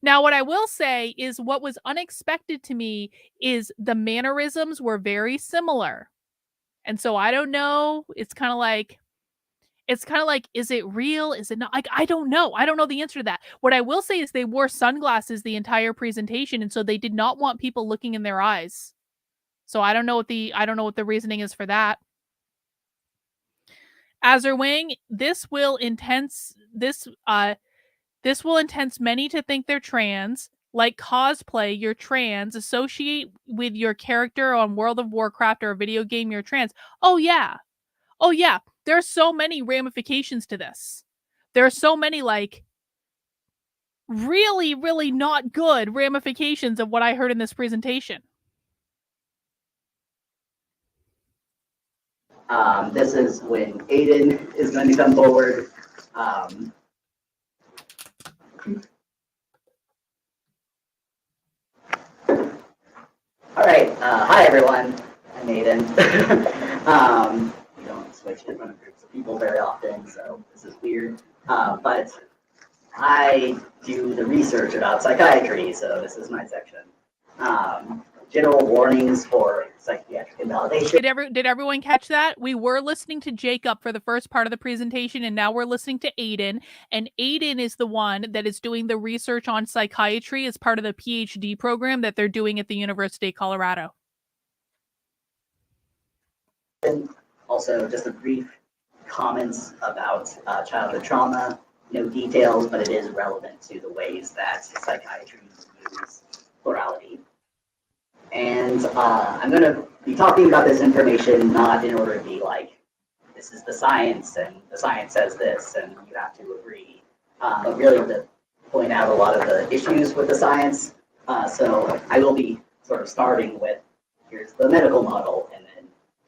Now, what I will say is what was unexpected to me is the mannerisms were very similar. And so I don't know. It's kind of like, is it real? Is it not? Like, I don't know. I don't know the answer to that. What I will say is they wore sunglasses the entire presentation. And so they did not want people looking in their eyes. So I don't know what the reasoning is for that. Azur Wang, this will intense many to think they're trans. Like cosplay, you're trans. Associate with your character on World of Warcraft or a video game, you're trans. Oh yeah. There's so many ramifications to this. There are so many, like, really, really not good ramifications of what I heard in this presentation. This is when Aiden is going to come forward. All right. Hi, everyone. I'm Aiden. We don't switch in front of groups of people very often, so this is weird. But I do the research about psychiatry, so this is my section. General warnings for psychiatric invalidation. Did everyone catch that? We were listening to Jacob for the first part of the presentation, and now we're listening to Aiden. And Aiden is the one that is doing the research on psychiatry as part of the PhD program that they're doing at the University of Colorado. And also, just a brief comments about childhood trauma. No details, but it is relevant to the ways that psychiatry uses plurality. And I'm going to be talking about this information not in order to be like, this is the science, and the science says this, and you have to agree, but really to point out a lot of the issues with the science. So I will be sort of starting with, here's the medical model, and then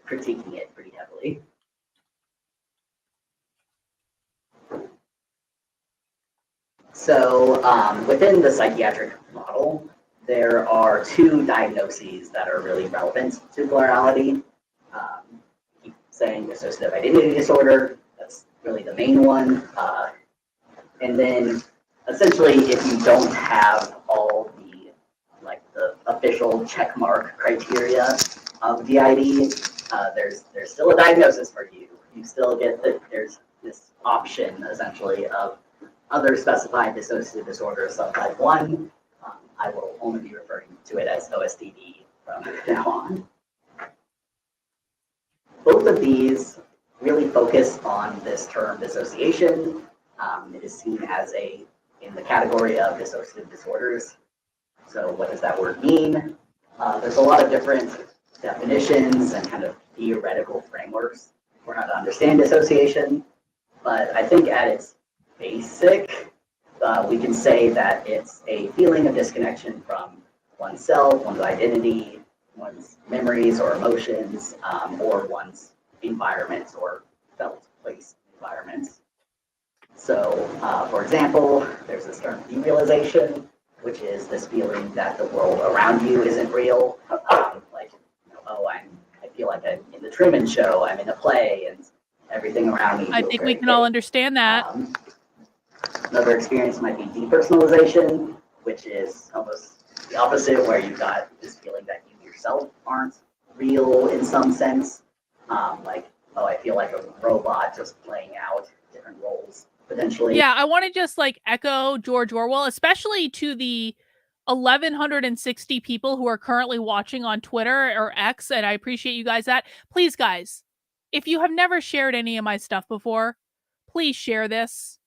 critiquing it pretty heavily. So within the psychiatric model, there are two diagnoses that are really relevant to plurality. Keep saying dissociative identity disorder, that's really the main one. And then essentially, if you don't have all the official checkmark criteria of DID, there's still a diagnosis for you. You still get that there's this option essentially of other specified dissociative disorder subtype 1. I will only be referring to it as OSDD from now on. Both of these really focus on this term dissociation. It is seen as in the category of dissociative disorders. So what does that word mean? There's a lot of different definitions and kind of theoretical frameworks for how to understand dissociation, but I think at its basic, we can say that it's a feeling of disconnection from oneself, one's identity, one's memories or emotions, or one's environments or felt place environments. So, for example, there's this term derealization, which is this feeling that the world around you isn't real. Like, oh, I feel like I'm in the Truman Show, I'm in a play, and everything around me feels I think we very can all fake. understand that. Another experience might be depersonalization, which is almost the opposite, where you've got this feeling that you yourself aren't real in some sense. Like, oh, I feel like a robot just playing out different roles potentially. Yeah, I want to just like echo George Orwell, especially to the 1,160 people who are currently watching on Twitter or X, and I appreciate you guys that. Please, guys, if you have never shared any of my stuff before, please share this.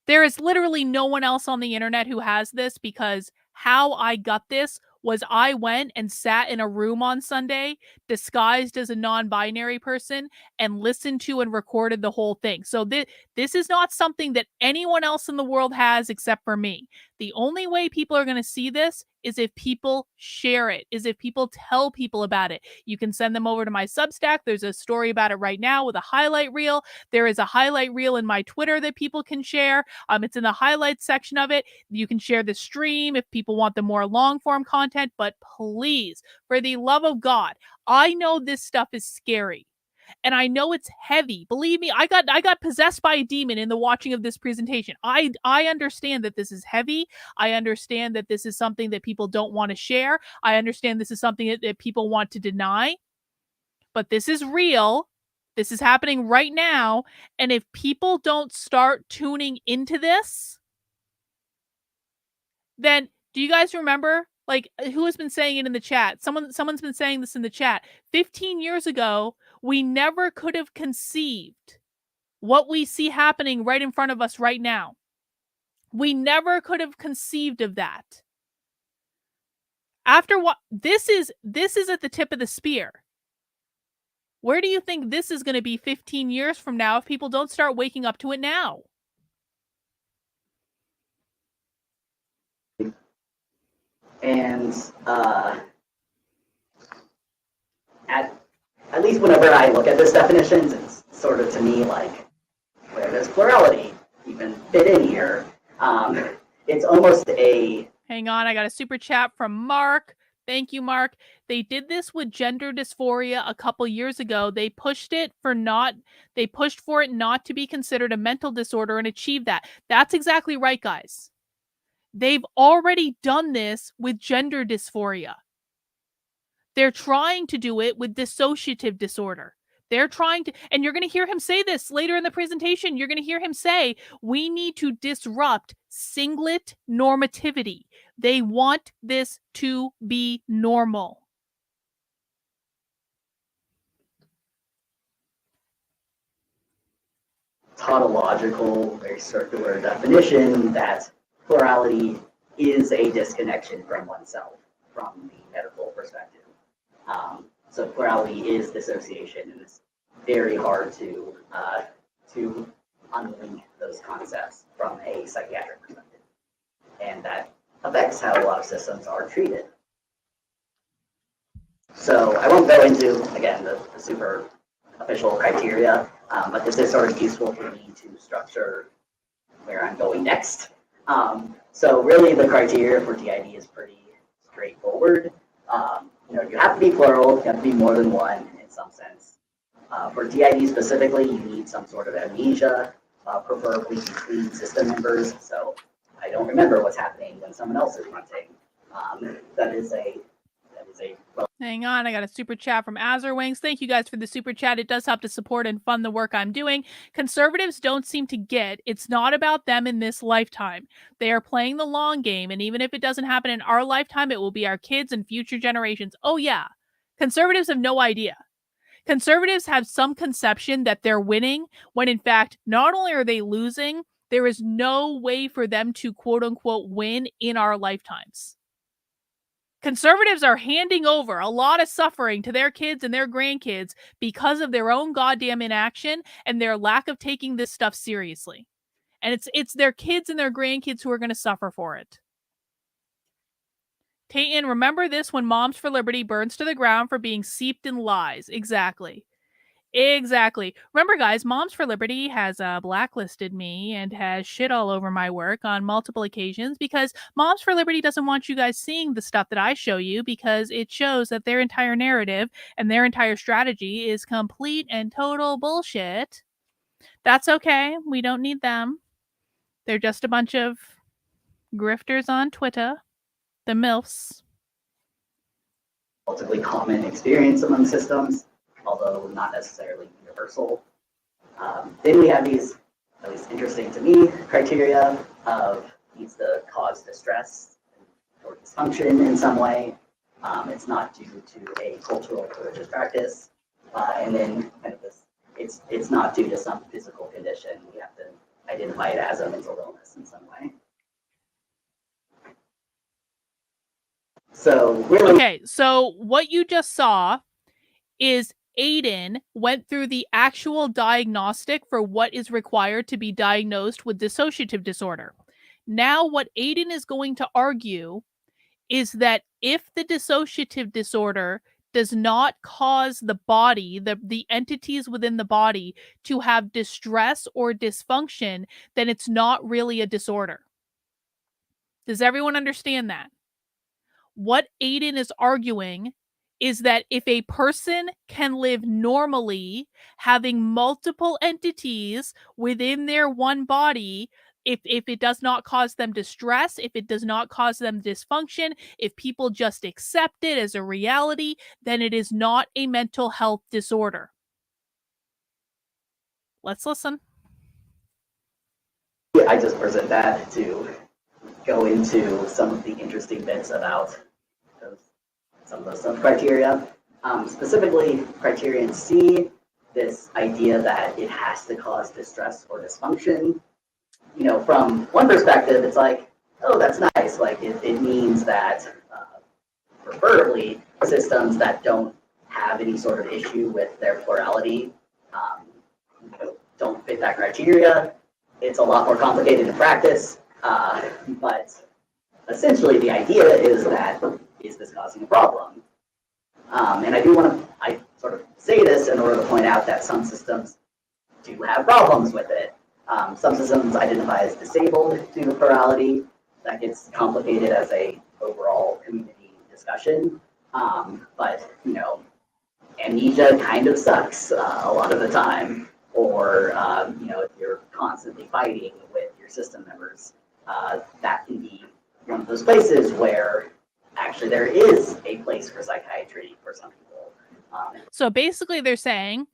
There is literally no one else on the internet who has this, because how I got this was I went and sat in a room on Sunday disguised as a non-binary person and listened to and recorded the whole thing. So this is not something that anyone else in the world has except for me. The only way people are going to see this is if people share it, is if people tell people about it. You can send them over to my Substack. There's a story about it right now with a highlight reel. There is a highlight reel in my Twitter that people can share. It's in the highlights section of it. You can share the stream if people want the more long form content, but please, for the love of God, I know this stuff is scary. And I know it's heavy. Believe me, I got possessed by a demon in the watching of this presentation. I understand that this is heavy. I understand that this is something that people don't want to share. I understand this is something that people want to deny. But this is real. This is happening right now. And if people don't start tuning into this, then do you guys remember? Like, who has been saying it in the chat? Someone's been saying this in the chat. 15 years ago, we never could have conceived what we see happening right in front of us right now. We never could have conceived of that. After what this is at the tip of the spear. Where do you think this is going to be 15 years from now if people don't start waking up to it now? And at least whenever I look at this definition, it's sort of to me like, where does plurality even fit in here? It's almost a... Hang on, I got a super chat from Mark. Thank you, Mark. They did this with gender dysphoria a couple years ago. They pushed for it not to be considered a mental disorder and achieved that. That's exactly right, guys. They've already done this with gender dysphoria. They're trying to do it with dissociative disorder. They're trying to, and you're going to hear him say this later in the presentation. You're going to hear him say, we need to disrupt singlet normativity. They want this to be normal. Tautological, very circular definition that plurality is a disconnection from oneself, from the medical perspective. So plurality is dissociation, and it's very hard to unlink those concepts from a psychiatric perspective, and that affects how a lot of systems are treated. So I won't go into, again, the super official criteria, but this is sort of useful for me to structure where I'm going next. So really the criteria for DID is pretty straightforward. You have to be plural, you have to be more than one in some sense. For DID specifically, you need some sort of amnesia, preferably between system members. So I don't remember what's happening when someone else is grunting. That is a Hang on, I got a super chat from Azurwings. Thank you guys for the super chat. It does help to support and fund the work I'm doing. Conservatives don't seem to get it's not about them in this lifetime. They are playing the long game, and even if it doesn't happen in our lifetime, it will be our kids and future generations. Oh yeah, conservatives have no idea. Conservatives have some conception that they're winning, when in fact, not only are they losing, there is no way for them to quote unquote win in our lifetimes. Conservatives are handing over a lot of suffering to their kids and their grandkids because of their own goddamn inaction and their lack of taking this stuff seriously. And it's their kids and their grandkids who are going to suffer for it. Tayton, remember this when Moms for Liberty burns to the ground for being seeped in lies. Exactly. Remember, guys, Moms for Liberty has blacklisted me and has shit all over my work on multiple occasions because Moms for Liberty doesn't want you guys seeing the stuff that I show you because it shows that their entire narrative and their entire strategy is complete and total bullshit. That's okay. We don't need them. They're just a bunch of grifters on Twitter. The MILFs. Relatively common experience among systems, although not necessarily universal. Then we have these, at least interesting to me, criteria of needs to cause distress or dysfunction in some way. It's not due to a cultural or religious practice. And then kind of this, it's not due to some physical condition. We have to identify it as a mental illness in some way. So really, okay, so what you just saw is Aiden went through the actual diagnostic for what is required to be diagnosed with dissociative disorder. Now, what Aiden is going to argue is that if the dissociative disorder does not cause the body, the entities within the body, to have distress or dysfunction, then it's not really a disorder. Does everyone understand that? What Aiden is arguing is that if a person can live normally, having multiple entities within their one body, if it does not cause them distress, if it does not cause them dysfunction, if people just accept it as a reality, then it is not a mental health disorder. Let's listen. I just present that to go into some of the interesting bits about some of those sub-criteria. Specifically, criterion C, this idea that it has to cause distress or dysfunction. You know, from one perspective, it's like, oh, that's nice. Like, it means that preferably systems that don't have any sort of issue with their plurality don't fit that criteria. It's a lot more complicated in practice, but essentially the idea is that, is this causing a problem? And I do want to, I sort of say this in order to point out that some systems do have problems with it. Some systems identify as disabled due to plurality. That gets complicated as a overall community discussion. But, you know, amnesia kind of sucks a lot of the time. Or, you know, if you're constantly fighting with your system members, that can be one of those places where actually there is a place for psychiatry for some people. So basically they're saying,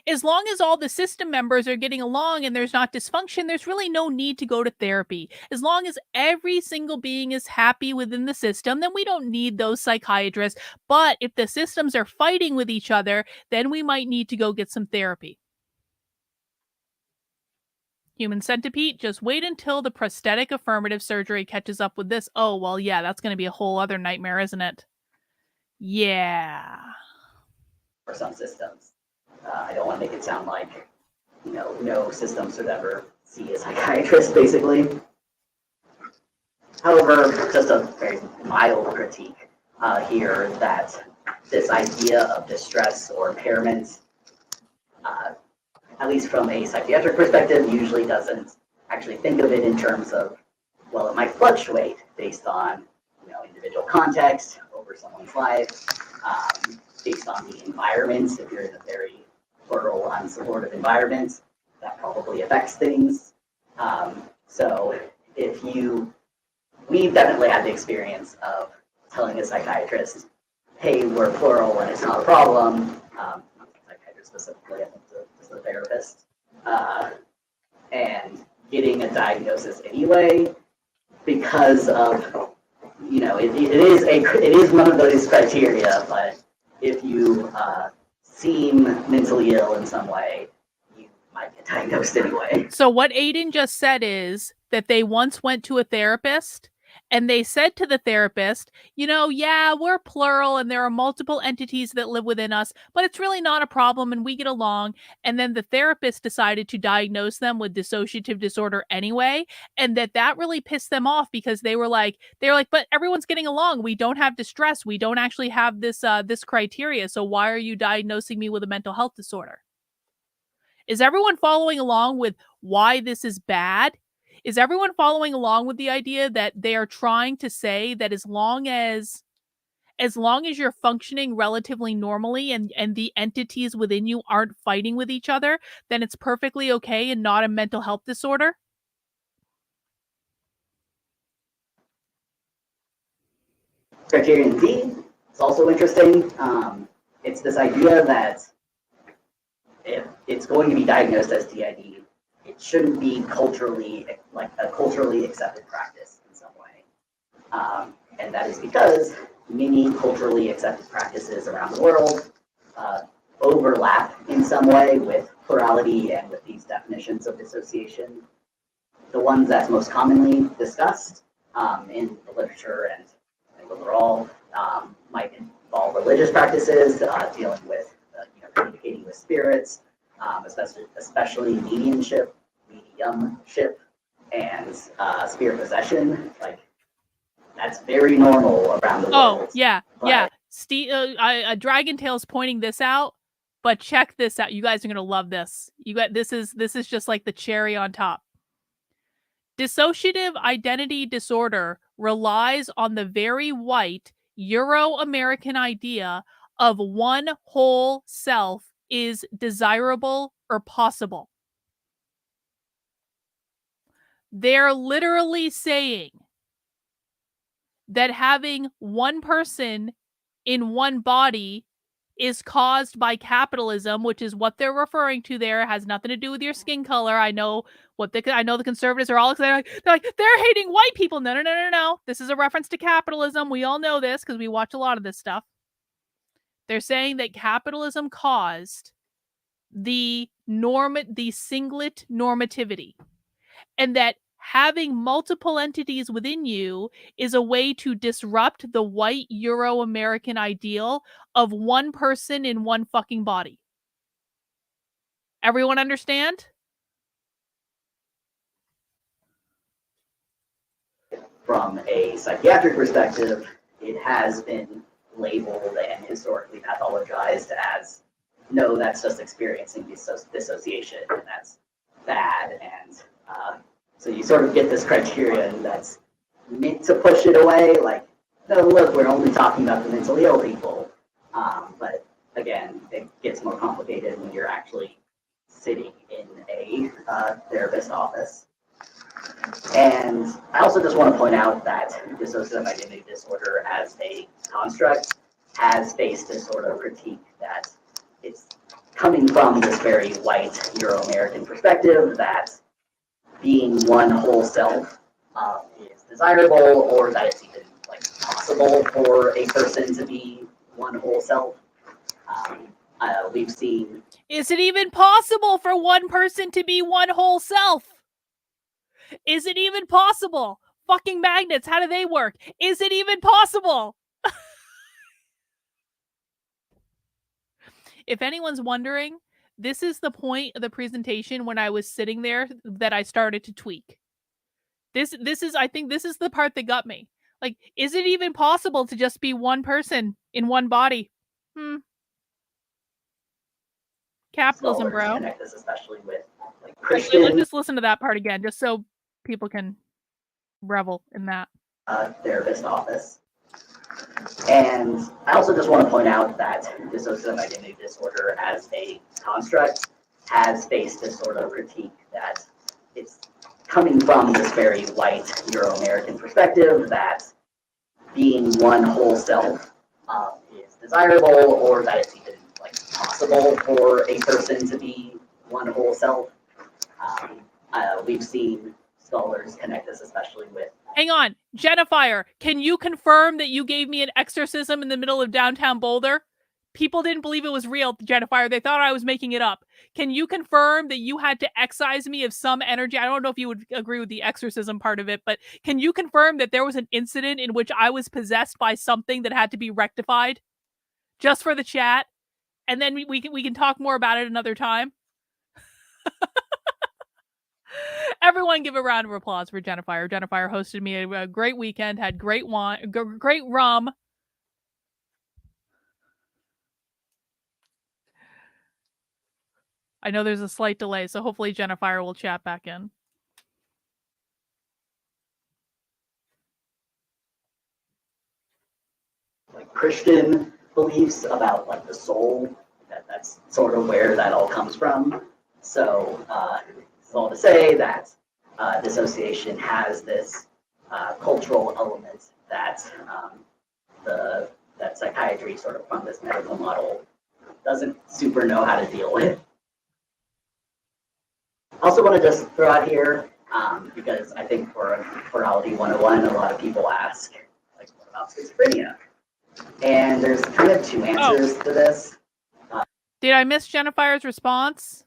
as long as all the system members are getting along and there's not dysfunction, there's really no need to go to therapy. As long as every single being is happy within the system, then we don't need those psychiatrists. But if the systems are fighting with each other, then we might need to go get some therapy. Human centipede, just wait until the prosthetic affirmative surgery catches up with this. Oh, well, yeah, that's going to be a whole other nightmare, isn't it? Yeah. For some systems. I don't want to make it sound like, you know, no systems would ever see a psychiatrist, basically. However, just a very mild critique here that this idea of distress or impairment, at least from a psychiatric perspective, usually doesn't actually think of it in terms of, well, it might fluctuate based on, you know, individual context over someone's life, based on the environment. If you're in a very plural, unsupportive environment, that probably affects things. So if we've definitely had the experience of telling a psychiatrist, hey, we're plural and it's not a problem, not psychiatrist specifically, I think just the therapist, and getting a diagnosis anyway, because of, you know, it is one of those criteria, but if you seem mentally ill in some way, you might get diagnosed anyway. So what Aiden just said is that they once went to a therapist And they said to the therapist, yeah, we're plural and there are multiple entities that live within us, but it's really not a problem and we get along. And then the therapist decided to diagnose them with dissociative disorder anyway. And that really pissed them off because they were like, but everyone's getting along. We don't have distress. We don't actually have this criteria. So why are you diagnosing me with a mental health disorder? Is everyone following along with why this is bad? Is everyone following along with the idea that they are trying to say that as long as you're functioning relatively normally and the entities within you aren't fighting with each other, then it's perfectly okay and not a mental health disorder? Criterion D is also interesting. It's this idea that if it's going to be diagnosed as TID, it shouldn't be culturally accepted practice in some way. And that is because many culturally accepted practices around the world overlap in some way with plurality and with these definitions of dissociation. The ones that's most commonly discussed in the literature and overall might involve religious practices, dealing with communicating with spirits, especially mediumship, and spirit possession. Like, that's very normal around the world. Oh, yeah, yeah. Steve, Dragon Tail's pointing this out, but check this out. You guys are gonna love this. This is just like the cherry on top. Dissociative identity disorder relies on the very white Euro-American idea of one whole self is desirable or possible. They're literally saying that having one person in one body is caused by capitalism, which is what they're referring to there. It has nothing to do with your skin color. I know the conservatives are all excited. They're hating white people. No. This is a reference to capitalism. We all know this because we watch a lot of this stuff. They're saying that capitalism caused the singlet normativity, and that having multiple entities within you is a way to disrupt the white Euro-American ideal of one person in one fucking body. Everyone understand? From a psychiatric perspective, it has been labeled and historically pathologized as, no, that's just experiencing dissociation, and that's bad. And so you sort of get this criterion that's meant to push it away, like, no, look, we're only talking about the mentally ill people. But again, it gets more complicated when you're actually sitting in a therapist office. And I also just want to point out that dissociative identity disorder as a construct has faced this sort of critique that it's coming from this very white Euro-American perspective that being one whole self is desirable, or that it's even possible for a person to be one whole self. We've seen. Is it even possible for one person to be one whole self? Is it even possible? Fucking magnets, how do they work? Is it even possible? If anyone's wondering, this is the point of the presentation when I was sitting there that I started to tweak. I think this is the part that got me. Like, is it even possible to just be one person in one body? Capitalism, bro. Connect this especially with Christian. Let's just listen to that part again, just so people can revel in that. Therapist office. And I also just want to point out that dissociative identity disorder as a construct has faced this sort of critique that it's coming from this very white Euro-American perspective that being one whole self is desirable, or that it's even possible for a person to be one whole self. We've seen scholars connect this especially with. Hang on, Jennifer, can you confirm that you gave me an exorcism in the middle of downtown Boulder? People didn't believe it was real, Jennifer. They thought I was making it up. Can you confirm that you had to excise me of some energy? I don't know if you would agree with the exorcism part of it, but can you confirm that there was an incident in which I was possessed by something that had to be rectified? Just for the chat, and then we can talk more about it another time. Everyone give a round of applause for Jennifer. Jennifer hosted me a great weekend, had great wine, great rum. I know there's a slight delay, so hopefully Jennifer will chat back in. Like Christian beliefs about like the soul, that's sort of where that all comes from. So it's all to say that dissociation has this cultural element that that psychiatry sort of from this medical model doesn't super know how to deal with. I also want to just throw out here, because I think for Plurality 101, a lot of people ask, like, what about schizophrenia? And there's kind of two answers to this. Did I miss Jennifer's response?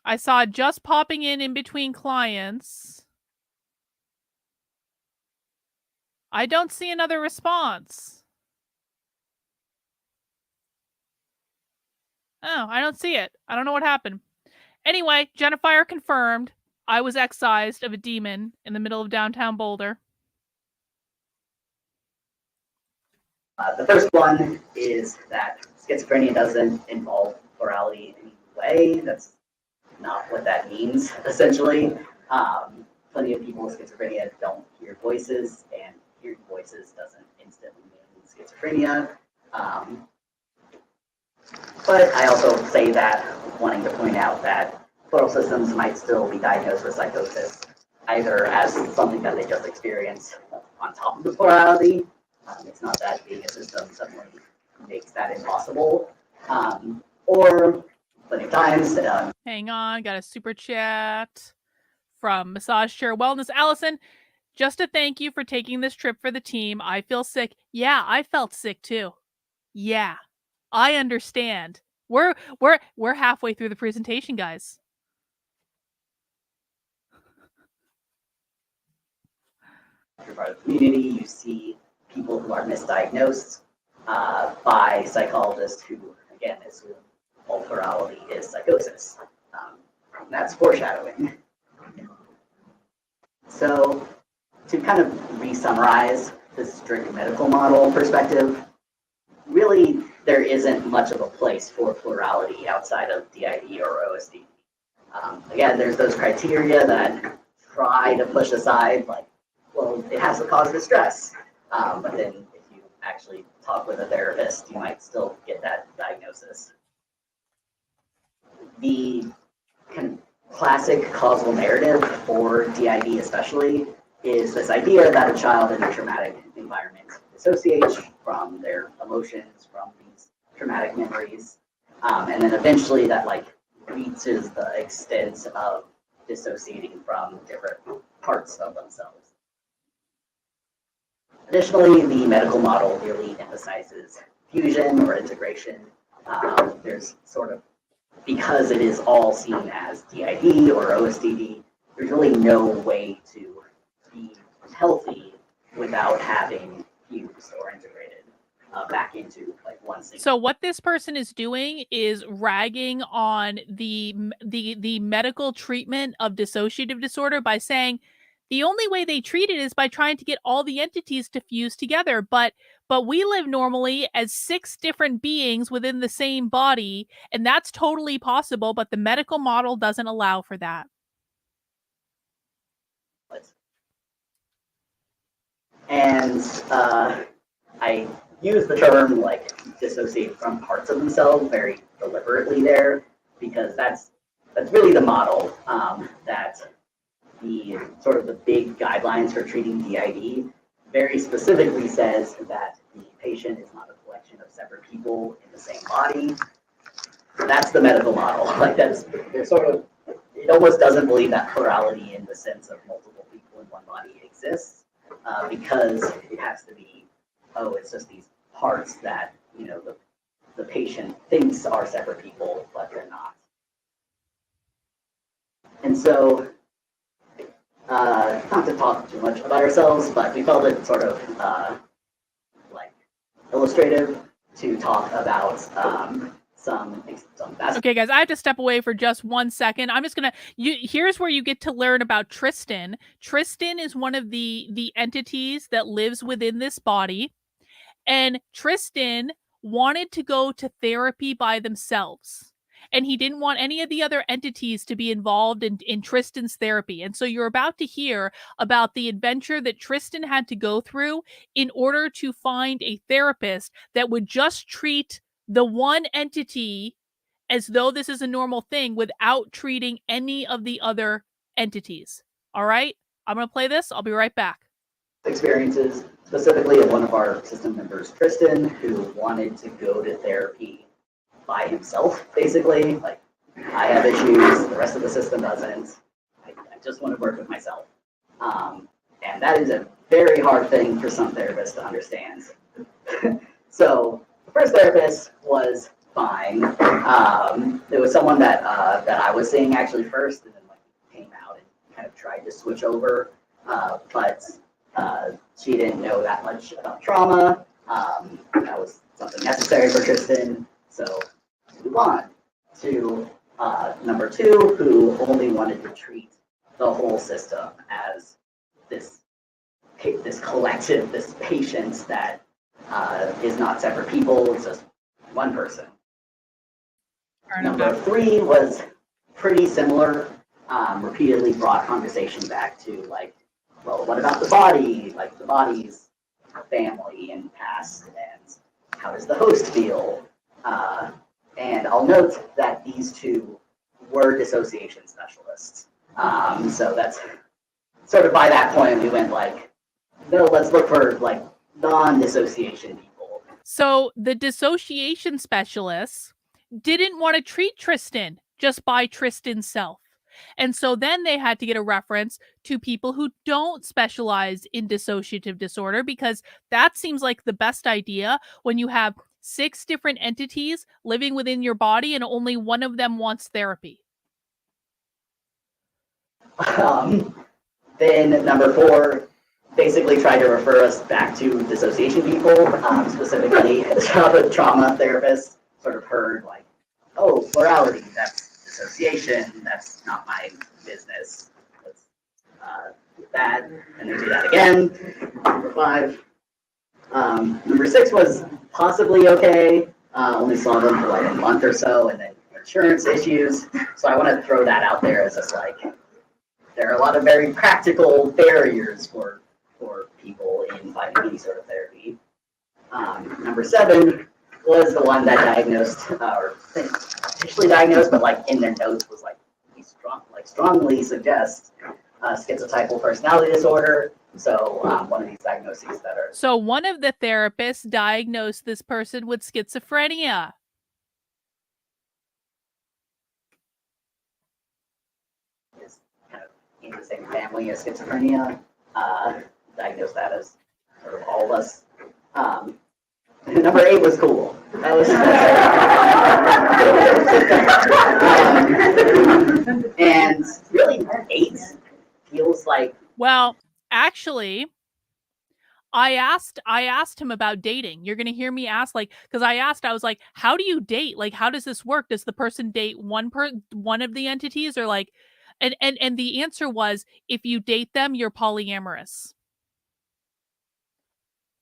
I saw it just popping in between clients. I don't see another response. Oh, I don't see it. I don't know what happened. Anyway, Jennifer confirmed I was excised of a demon in the middle of downtown Boulder. The first one is that schizophrenia doesn't involve plurality in any way. That's not what that means, essentially. Plenty of people with schizophrenia don't hear voices, and hearing voices doesn't instantly mean schizophrenia. But I also say that, wanting to point out that pleural systems might still be diagnosed with psychosis, either as something that they just experience on top of the plurality. It's not that being a system suddenly makes that impossible. Or plenty of times. Hang on, got a super chat from Massage Chair Wellness. Allison, just to thank you for taking this trip for the team. I feel sick. Yeah, I felt sick too. Yeah, I understand. We're halfway through the presentation, guys. If you're part of the community, you see people who are misdiagnosed by psychologists who, again, assume all plurality is psychosis. That's foreshadowing. So to kind of re-summarize this strict medical model perspective, really there isn't much of a place for plurality outside of DID or OSD. Again, there's those criteria that try to push aside, like, well, it has to cause distress. But then if you actually talk with a therapist, you might still get that diagnosis. The kind of classic causal narrative for DID especially is this idea that a child in a traumatic environment dissociates from their emotions, from these traumatic memories, and then eventually that like reaches the extent of dissociating from different parts of themselves. Additionally, the medical model really emphasizes fusion or integration. There's sort of, because it is all seen as DID or OSDD, there's really no way to be healthy without having fused or integrated back into like one single. So what this person is doing is ragging on the medical treatment of dissociative disorder by saying the only way they treat it is by trying to get all the entities to fuse together. But we live normally as 6 different beings within the same body, and that's totally possible, but the medical model doesn't allow for that. And I use the term like dissociate from parts of themselves very deliberately there, because that's really the model that the sort of the big guidelines for treating DID very specifically says that the patient is not a collection of separate people in the same body. That's the medical model. Like there's sort of, it almost doesn't believe that plurality in the sense of multiple people in one body exists, because it has to be, oh, it's just these parts that the patient thinks are separate people, but they're not. And so, not to talk too much about ourselves, but we felt it sort of like illustrative to talk about some Okay, guys, I have to step away for just 1 second. I'm just gonna. Here's where you get to learn about Tristan. Tristan is one of the entities that lives within this body, and Tristan wanted to go to therapy by themselves. And he didn't want any of the other entities to be involved in Tristan's therapy. And so you're about to hear about the adventure that Tristan had to go through in order to find a therapist that would just treat the one entity as though this is a normal thing without treating any of the other entities. All right? I'm going to play this. I'll be right back. experiences, specifically of one of our system members, Tristan, who wanted to go to therapy by himself, basically. Like, I have issues, the rest of the system doesn't. I just want to work with myself. And that is a very hard thing for some therapists to understand. So the first therapist was fine. There was someone that I was seeing actually first, and then like came out and kind of tried to switch over, but she didn't know that much about trauma. That was something necessary for Tristan. So we move on to number two, who only wanted to treat the whole system as this collective, this patient that is not separate people, it's just one person. Number three was pretty similar, repeatedly brought conversation back to like, well, what about the body? Like the body's family and past, and how does the host feel? And I'll note that these two were dissociation specialists. So that's sort of by that point we went like, no, let's look for like non-dissociation people. So the dissociation specialists didn't want to treat Tristan just by Tristan's self. And so then they had to get a reference to people who don't specialize in dissociative disorder, because that seems like the best idea when you have 6 different entities living within your body and only one of them wants therapy. Then number four basically tried to refer us back to dissociation people, specifically childhood trauma therapists. Sort of heard like, oh, plurality, that's dissociation, that's not my business, that's bad, and they do that again. Number five. Number six was possibly okay, only saw them for like a month or so, and then insurance issues. So I want to throw that out there as just like, there are a lot of very practical barriers for people in finding any sort of therapy. Number seven was the one that diagnosed, or officially diagnosed, but like in their notes was like, strongly suggests schizotypal personality disorder. So one of these diagnoses that are. So one of the therapists diagnosed this person with schizophrenia. Is kind of in the same family as schizophrenia. Diagnosed that as sort of all of us. Number 8 was cool. That was and really 8 feels like. Well, actually, I asked him about dating. You're gonna hear me ask, like, because I was like, how do you date? Like, how does this work? Does the person date one of the entities, or like, and the answer was, if you date them, you're polyamorous.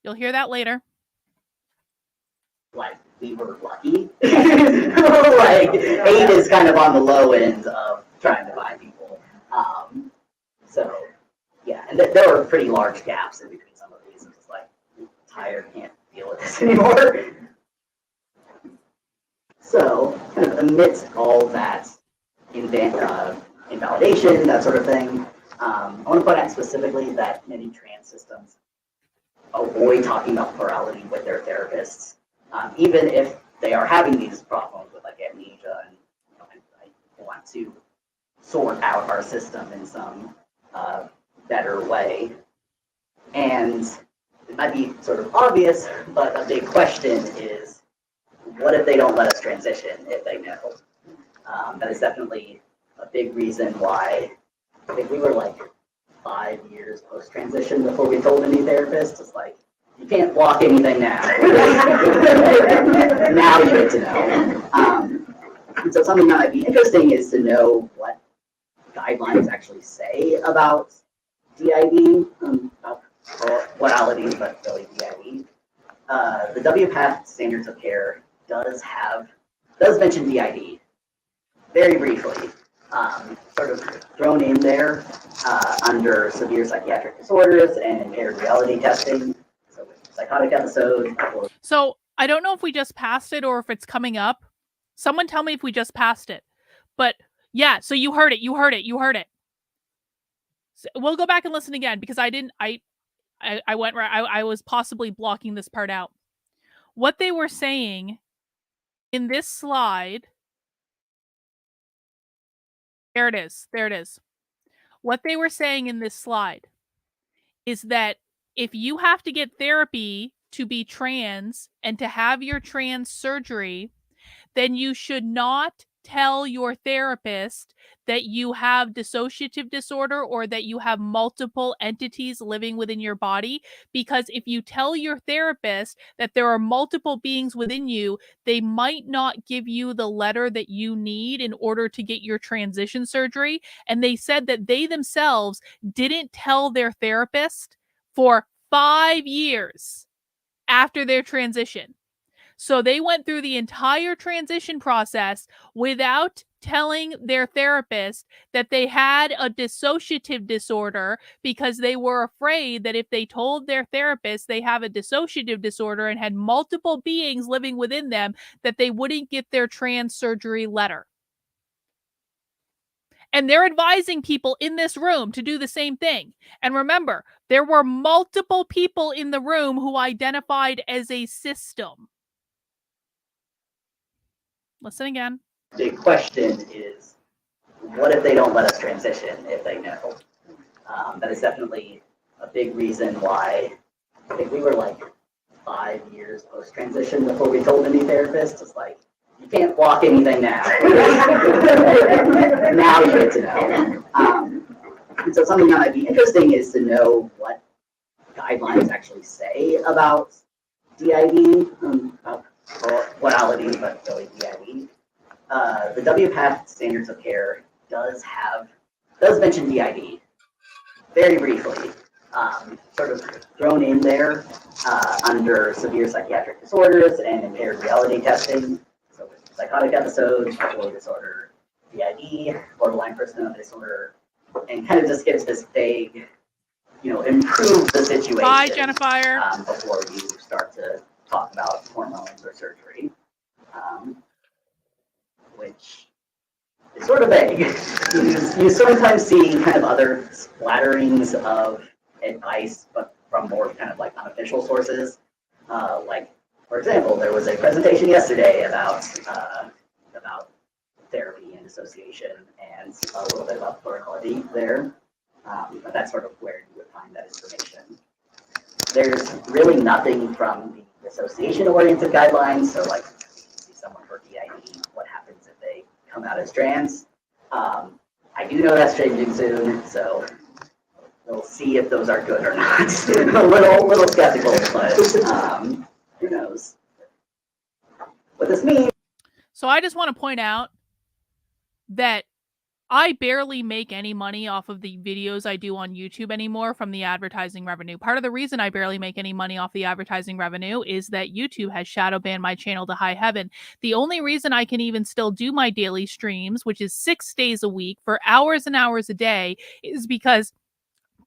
You'll hear that later. Like, we were lucky. Like, 8 is kind of on the low end of trying to find people. So, yeah, and there were pretty large gaps in between some of these. I'm just like, I'm tired, can't deal with this anymore. So, kind of amidst all that invalidation, that sort of thing, I want to point out specifically that many trans systems avoid talking about plurality with their therapists, even if they are having these problems with like amnesia, and I want to sort out our system in some better way. And it might be sort of obvious, but a big question is, what if they don't let us transition if they know? That is definitely a big reason why I think we were like 5 years post-transition before we told any therapist. It's like, you can't block anything now. Now you get to know. And so something that might be interesting is to know what guidelines actually say about DID, about morality, but really DID. The WPATH Standards of Care does mention DID very briefly, sort of thrown in there under severe psychiatric disorders and impaired reality testing. So with psychotic episodes. So I don't know if we just passed it or if it's coming up. Someone tell me if we just passed it. But yeah, so you heard it. So we'll go back and listen again because I went right. I was possibly blocking this part out. What they were saying in this slide. There it is. What they were saying in this slide is that if you have to get therapy to be trans and to have your trans surgery, then you should not tell your therapist that you have dissociative disorder or that you have multiple entities living within your body. Because if you tell your therapist that there are multiple beings within you, they might not give you the letter that you need in order to get your transition surgery. And they said that they themselves didn't tell their therapist for 5 years after their transition. So they went through the entire transition process without telling their therapist that they had a dissociative disorder because they were afraid that if they told their therapist they have a dissociative disorder and had multiple beings living within them, that they wouldn't get their trans surgery letter. And they're advising people in this room to do the same thing. And remember, there were multiple people in the room who identified as a system. Listen again. The question is, what if they don't let us transition if they know? That is definitely a big reason why I think we were like 5 years post-transition before we told any therapist. It's like, you can't block anything now. Now you get to know. And so something that might be interesting is to know what guidelines actually say about DID, about morality, but really DID. The WPATH Standards of Care does mention DID very briefly, sort of thrown in there under severe psychiatric disorders and impaired reality testing. So with psychotic episodes, bipolar disorder, DID, borderline personality disorder, and kind of just gives this vague, improve the situation. Bye, Jennifer. Before you start to talk about hormones or surgery, which is sort of vague. You sometimes see kind of other splatterings of advice, but from more kind of like unofficial sources. Like, for example, there was a presentation yesterday about therapy and dissociation and a little bit about plurality there. But that's sort of where you would find that information. There's really nothing from the dissociation-oriented guidelines. So, like, see someone for DID, what happens if they come out as trans? I do know that's changing soon, so we'll see if those are good or not. a little skeptical, but who knows? What this means. So I just want to point out that I barely make any money off of the videos I do on YouTube anymore from the advertising revenue. Part of the reason I barely make any money off the advertising revenue is that YouTube has shadow banned my channel to high heaven. The only reason I can even still do my daily streams, which is 6 days a week for hours and hours a day, is because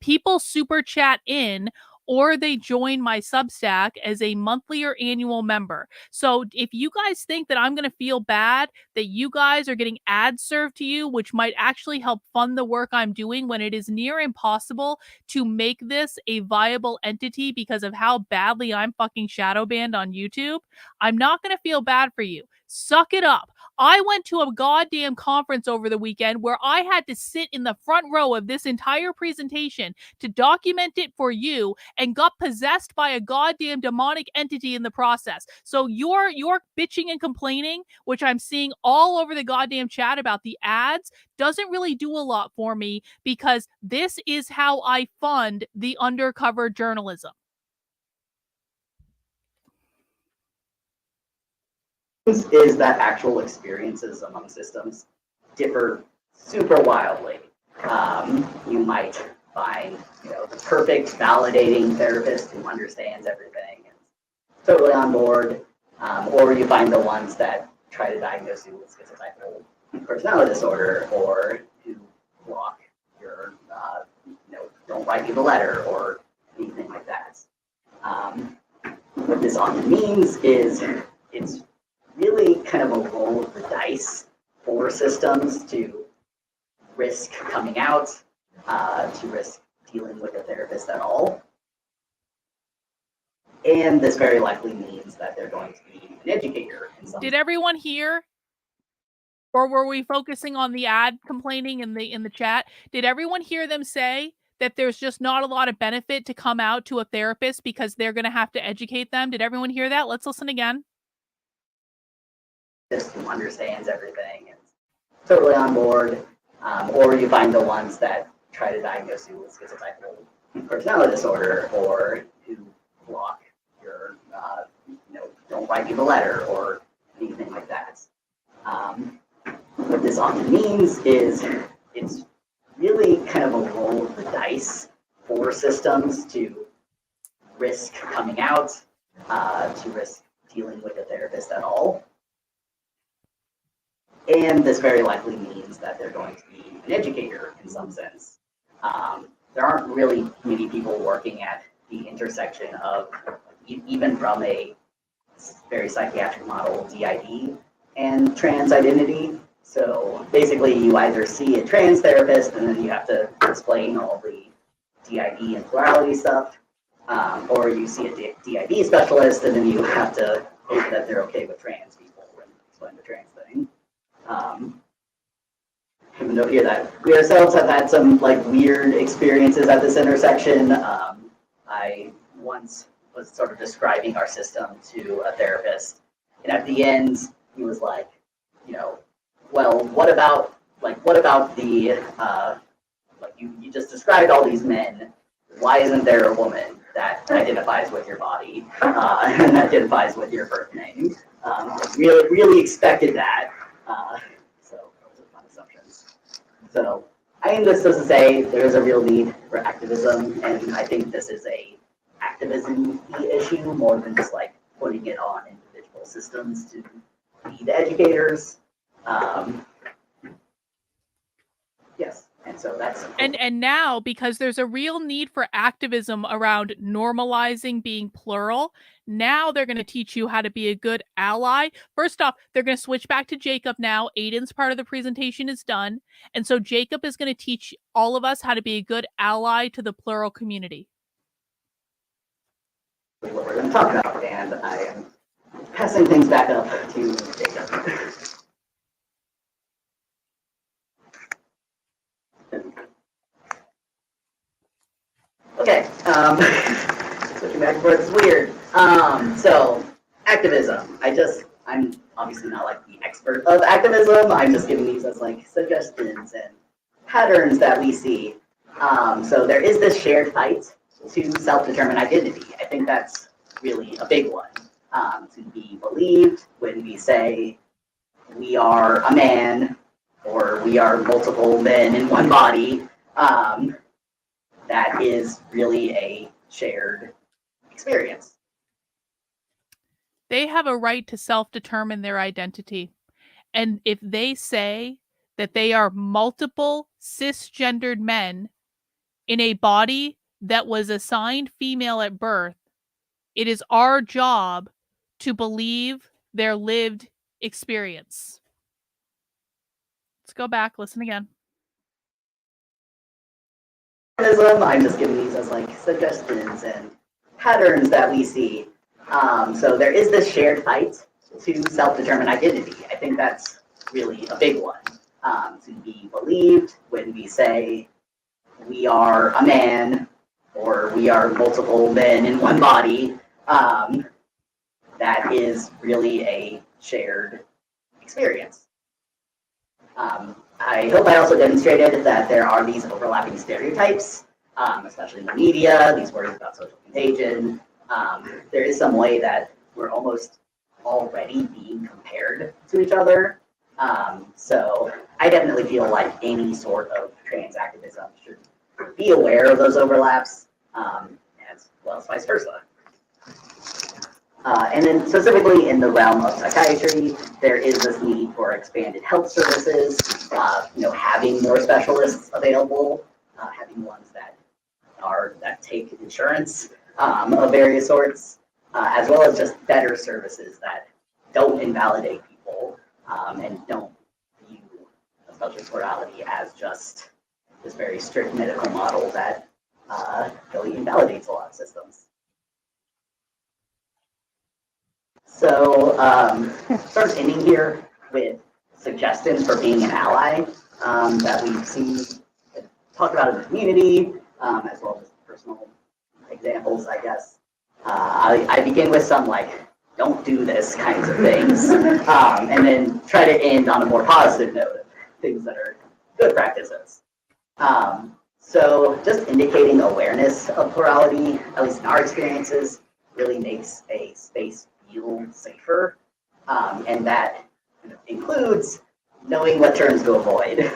people super chat in or they join my Substack as a monthly or annual member. So if you guys think that I'm going to feel bad that you guys are getting ads served to you, which might actually help fund the work I'm doing when it is near impossible to make this a viable entity because of how badly I'm fucking shadow banned on YouTube, I'm not going to feel bad for you. Suck it up. I went to a goddamn conference over the weekend where I had to sit in the front row of this entire presentation to document it for you and got possessed by a goddamn demonic entity in the process. So your bitching and complaining, which I'm seeing all over the goddamn chat about the ads, doesn't really do a lot for me because this is how I fund the undercover journalism. Is that actual experiences among systems differ super wildly. You might find, the perfect validating therapist who understands everything and totally on board, or you find the ones that try to diagnose you with schizotypal personality disorder, or who block your, don't write you the letter or anything like that. What this often means is it's really kind of a roll of the dice for systems to risk coming out, to risk dealing with a therapist at all. And this very likely means that they're going to be an educator in some. Did everyone hear? Or were we focusing on the ad complaining in the chat? Did everyone hear them say that there's just not a lot of benefit to come out to a therapist because they're going to have to educate them? Did everyone hear that? Let's listen again. Who understands everything and totally on board, or you find the ones that try to diagnose you with schizotypal personality disorder, or who block your, don't write you the letter or anything like that. What this often means is it's really kind of a roll of the dice for systems to risk coming out, to risk dealing with a therapist at all. And this very likely means that they're going to be an educator in some sense. There aren't really many people working at the intersection of, even from a very psychiatric model, DID and trans identity. So basically you either see a trans therapist and then you have to explain all the DID and plurality stuff, or you see a DID specialist and then you have to hope that they're okay with trans people and explain the trans thing. Even though here that we ourselves have had some weird experiences at this intersection. I once was sort of describing our system to a therapist, and at the end he was like, well, what about the you just described all these men. Why isn't there a woman that identifies with your body and identifies with your birth name? Really expected that. So those are fun assumptions. So I think this doesn't say there's a real need for activism, and I think this is a activism issue more than just putting it on individual systems to be the educators. Yes, and so that's and now, because there's a real need for activism around normalizing being plural, now they're going to teach you how to be a good ally. First off, they're going to switch back to Jacob now. Aiden's part of the presentation is done, and so Jacob is going to teach all of us how to be a good ally to the plural community. what we're going to talk about, and I am passing things back up to Jacob. Okay, switching back and forth is weird. So activism. I'm obviously not the expert of activism. I'm just giving these as suggestions and patterns that we see. So there is this shared fight to self-determine identity. I think that's really a big one. To be believed when we say we are a man or we are multiple men in one body. That is really a shared experience. They have a right to self-determine their identity. And if they say that they are multiple cisgendered men in a body that was assigned female at birth, it is our job to believe their lived experience. Let's go back, listen again. I'm just giving these as suggestions and patterns that we see. So there is this shared fight to self-determine identity. I think that's really a big one. To be believed when we say we are a man or we are multiple men in one body, that is really a shared experience. I hope I also demonstrated that there are these overlapping stereotypes, especially in the media, these worries about social contagion. There is some way that we're almost already being compared to each other. So I definitely feel like any sort of trans activism should be aware of those overlaps, as well as vice versa. And then specifically in the realm of psychiatry, there is this need for expanded health services, having more specialists available, having ones that take insurance of various sorts, as well as just better services that don't invalidate people and don't view especially plurality as just this very strict medical model that really invalidates a lot of systems. So sort of ending here with suggestions for being an ally that we've seen talked about in the community, as well as personal examples, I guess. I begin with some don't do this kinds of things, and then try to end on a more positive note of things that are good practices. So just indicating awareness of plurality, at least in our experiences, really makes a space feel safer, and that includes knowing what terms to avoid.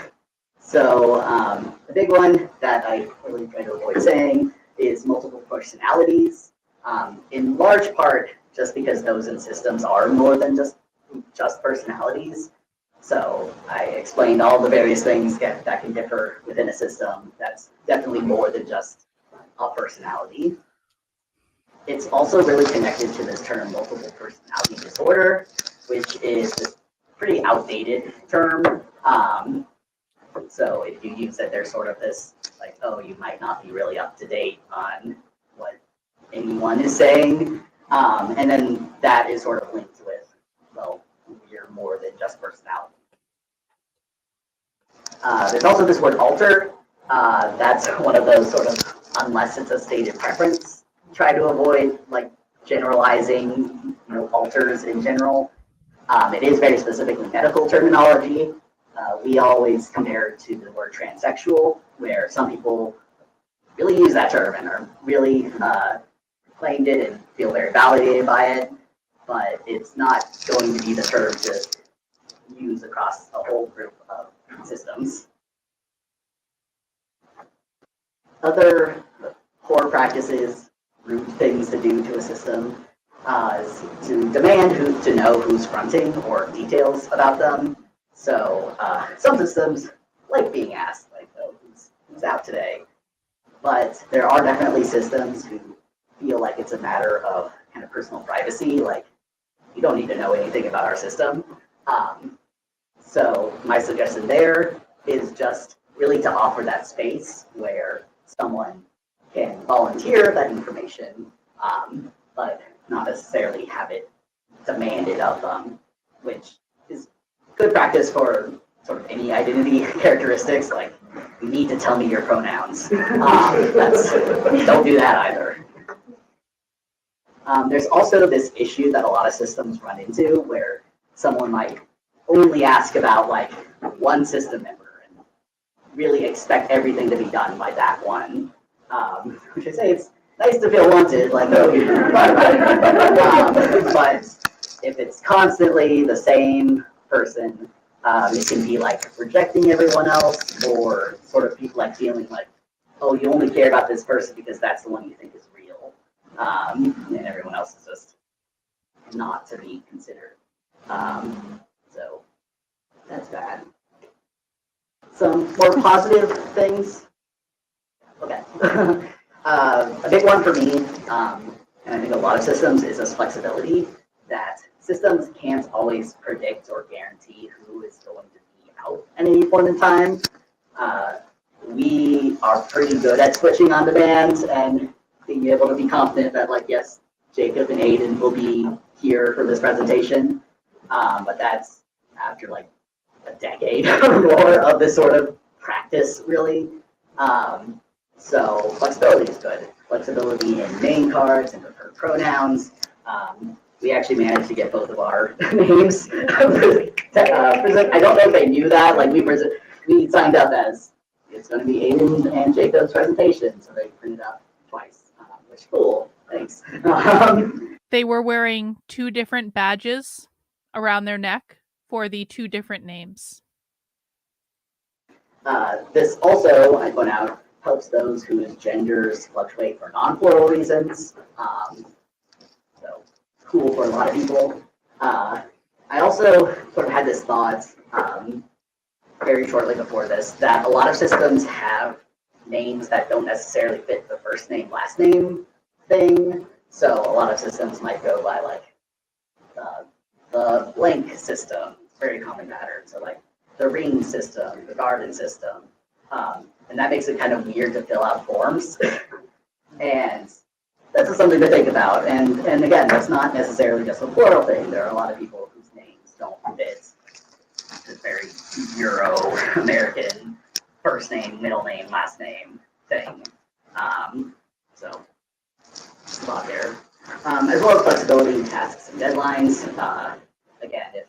So the big one that I really try to avoid saying is multiple personalities, in large part just because those in systems are more than just personalities. So I explained all the various things that can differ within a system. That's definitely more than just a personality. It's also really connected to this term multiple personality disorder, which is a pretty outdated term. So if you use it, there's sort of this oh, you might not be really up to date on what anyone is saying. And then that is sort of linked with, well, you're more than just personality. There's also this word alter. That's one of those sort of, unless it's a stated preference, try to avoid generalizing alters in general. It is very specifically medical terminology. We always compare it to the word transsexual, where some people really use that term and are really claimed it and feel very validated by it, but it's not going to be the term to use across a whole group of systems. Other core practices, rude things to do to a system, is to demand to know who's fronting or details about them. So some systems like being asked, oh, who's out today? But there are definitely systems who feel like it's a matter of kind of personal privacy, you don't need to know anything about our system. So my suggestion there is just really to offer that space where someone can volunteer that information, but not necessarily have it demanded of them, which is good practice for sort of any identity characteristics, you need to tell me your pronouns. Don't do that either. There's also this issue that a lot of systems run into where someone might only ask about one system member and really expect everything to be done by that one. Which I say it's nice to feel wanted, oh, you're but if it's constantly the same person, it can be rejecting everyone else, or sort of people feeling oh, you only care about this person because that's the one you think is real, and everyone else is just not to be considered. So that's bad. Some more positive things. Okay. A big one for me, and I think a lot of systems, is this flexibility that systems can't always predict or guarantee who is going to be out at any point in time. We are pretty good at switching on demand and being able to be confident that yes, Jacob and Aiden will be here for this presentation. But that's after a decade or more of this sort of practice, really. So flexibility is good. Flexibility in name cards and preferred pronouns. We actually managed to get both of our names. I don't know if they knew that. Like we signed up as it's going to be Aiden and Jacob's presentation, so they printed out twice. Which cool. Thanks. They were wearing 2 different badges around their neck for the 2 different names. This also, I point out, helps those whose genders fluctuate for non-plural reasons. So cool for a lot of people. I also sort of had this thought very shortly before this that a lot of systems have names that don't necessarily fit the first name, last name thing. So a lot of systems might go by like the blank system, very common pattern. So like the ring system, the garden system. And that makes it kind of weird to fill out forms. And that's just something to think about. And again, that's not necessarily just a plural thing. There are a lot of people whose names don't fit this very Euro-American first name, middle name, last name thing. So it's a lot there. As well as flexibility in tasks and deadlines. Again, if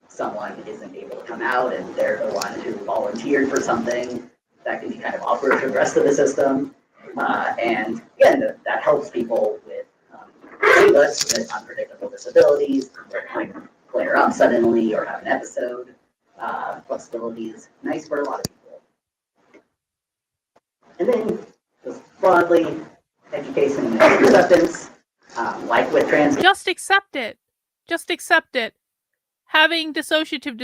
someone isn't able to come out and they're the one who volunteered for something, that can be kind of awkward for the rest of the system. And again, that helps people with with unpredictable disabilities, that might flare up suddenly or have an episode. Flexibility is nice for a lot of people. And then, just broadly, education and acceptance, like with trans. Just accept it. Just accept it. Having dissociative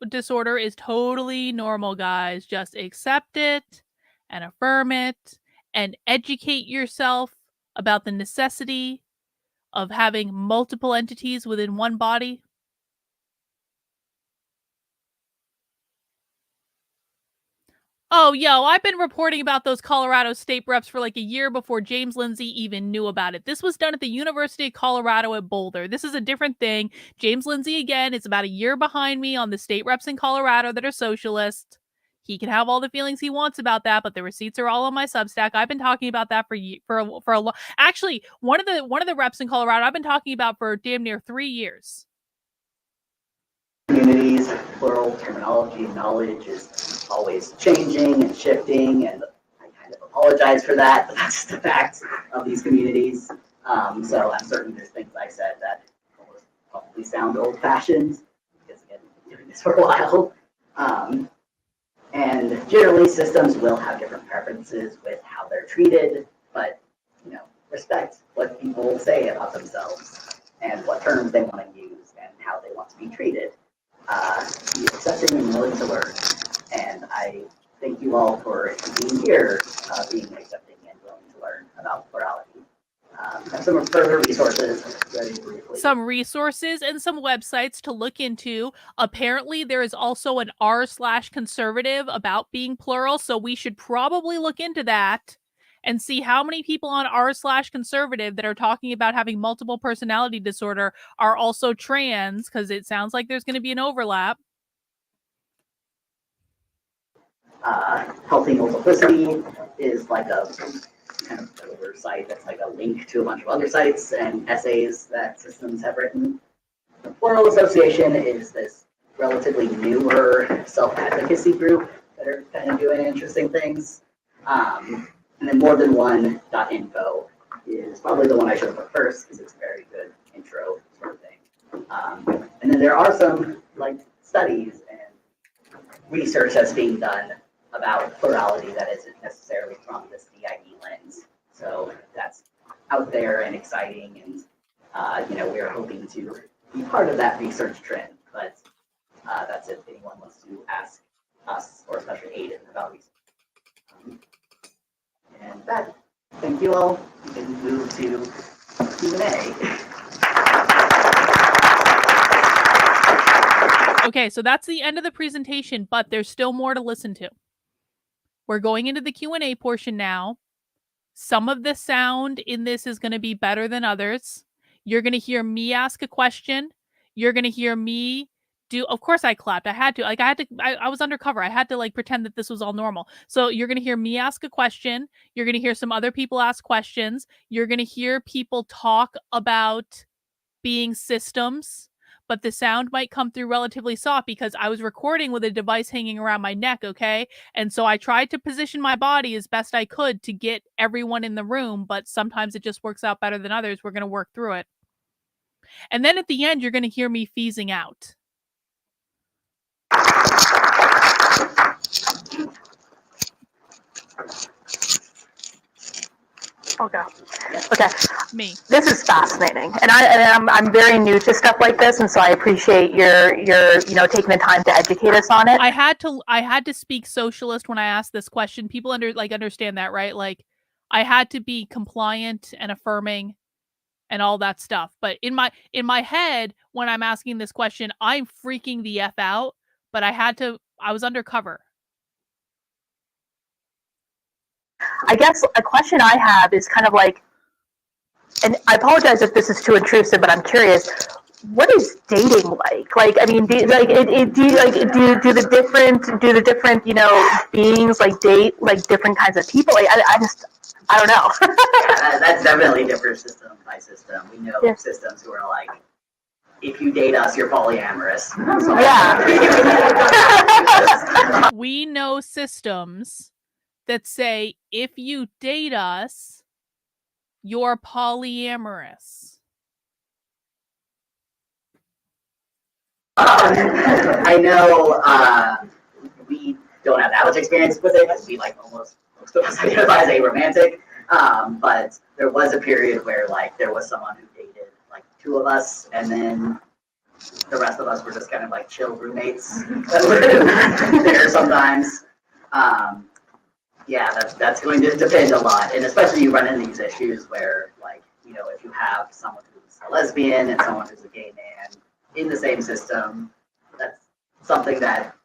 disorder is totally normal, guys. Just accept it and affirm it and educate yourself about the necessity of having multiple entities within one body. Oh, yo, I've been reporting about those Colorado state reps for like a year before James Lindsay even knew about it. This was done at the University of Colorado at Boulder. This is a different thing. James Lindsay, again, is about a year behind me on the state reps in Colorado that are socialist. He can have all the feelings he wants about that, but the receipts are all on my Substack. I've been talking about that for a long. Actually, one of the reps in Colorado I've been talking about for damn near 3 years. Communities, plural terminology and knowledge is always changing and shifting, and I kind of apologize for that, but that's the fact of these communities. So I'm certain there's things I said that probably sound old-fashioned, because again, I've been doing this for a while. And generally, systems will have different preferences with how they're treated, but respect what people say about themselves and what terms they want to use and how they want to be treated. Be accepting and willing to learn. And I thank you all for being here, being accepting and willing to learn about plurality. Have some further resources very briefly. Some resources and some websites to look into. Apparently, there is also an r/conservative about being plural, so we should probably look into that and see how many people on r/conservative that are talking about having multiple personality disorder are also trans, because it sounds like there's going to be an overlap. Healthy multiplicity is like a kind of oversight that's like a link to a bunch of other sites and essays that systems have written. The Plural Association is this relatively newer self-advocacy group that are kind of doing interesting things. And then morethanone.info is probably the one I should have put first because it's a very good intro sort of thing. And then there are some like studies and research that's being done about plurality that isn't necessarily from this DID lens. So that's out there and exciting, and we're hoping to be part of that research trend. But that's if anyone wants to ask us, or especially Aiden, about research. And that, thank you all. We can move to Q&A. Okay, so that's the end of the presentation, but there's still more to listen to. We're going into the Q&A portion now. Some of the sound in this is going to be better than others. You're going to hear me ask a question. You're going to hear me of course I clapped. I had to. Like I was undercover. I had to like pretend that this was all normal. So you're going to hear me ask a question. You're going to hear some other people ask questions. You're going to hear people talk about being systems, but the sound might come through relatively soft because I was recording with a device hanging around my neck, okay? And so I tried to position my body as best I could to get everyone in the room, but sometimes it just works out better than others. We're going to work through it. And then at the end, you're going to hear me phasing out. Okay. Okay. Me. This is fascinating, and I'm very new to stuff like this, and so I appreciate your taking the time to educate us on it. I had to speak socialist when I asked this question. People understand that, right? Like I had to be compliant and affirming and all that stuff. But in my head, when I'm asking this question, I'm freaking the F out, but I was undercover. I guess a question I have is kind of like, and I apologize if this is too intrusive, but I'm curious. What is dating like? Like, I mean, do the different beings like date like different kinds of people? Like, I don't know. Yeah, that's definitely different system by system. We know systems who are like, if you date us, you're polyamorous. Yeah. We know systems that say if you date us, you're polyamorous. I know we don't have that much experience with it because we like almost most of us identify as aromantic. But there was a period where like there was someone who dated like two of us, and then the rest of us were just kind of like chill roommates that were there sometimes. Yeah, that's going to depend a lot, and especially you run into these issues where like if you have someone who's a lesbian and someone who's a gay man in the same system, that's something that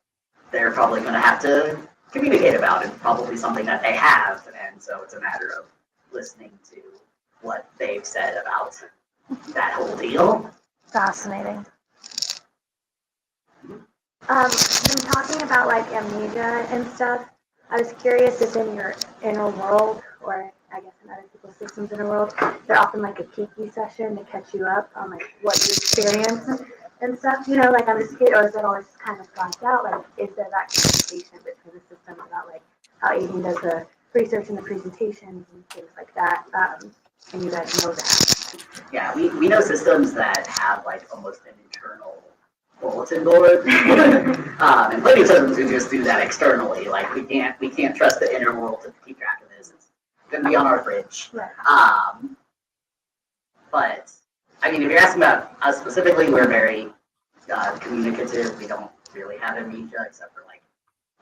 they're probably going to have to communicate about, and probably something that they have, and so it's a matter of listening to what they've said about that whole deal. Fascinating. When talking about like amnesia and stuff, I was curious if in your inner world, or I guess in other people's systems inner world, they're often like a kiki session to catch you up on like what you experience and stuff, like on this kid, or is it always kind of blanked out? Like, is there that communication between the systems about like how Aiden does the research and the presentations and things like that? And you guys know that. Yeah, we know systems that have like almost an internal bulletin board, and plenty of systems who just do that externally. Like we can't trust the inner world to keep track of this. It's gonna be on our fridge. Right. But I mean, if you're asking about us specifically, we're very communicative. We don't really have amnesia except for like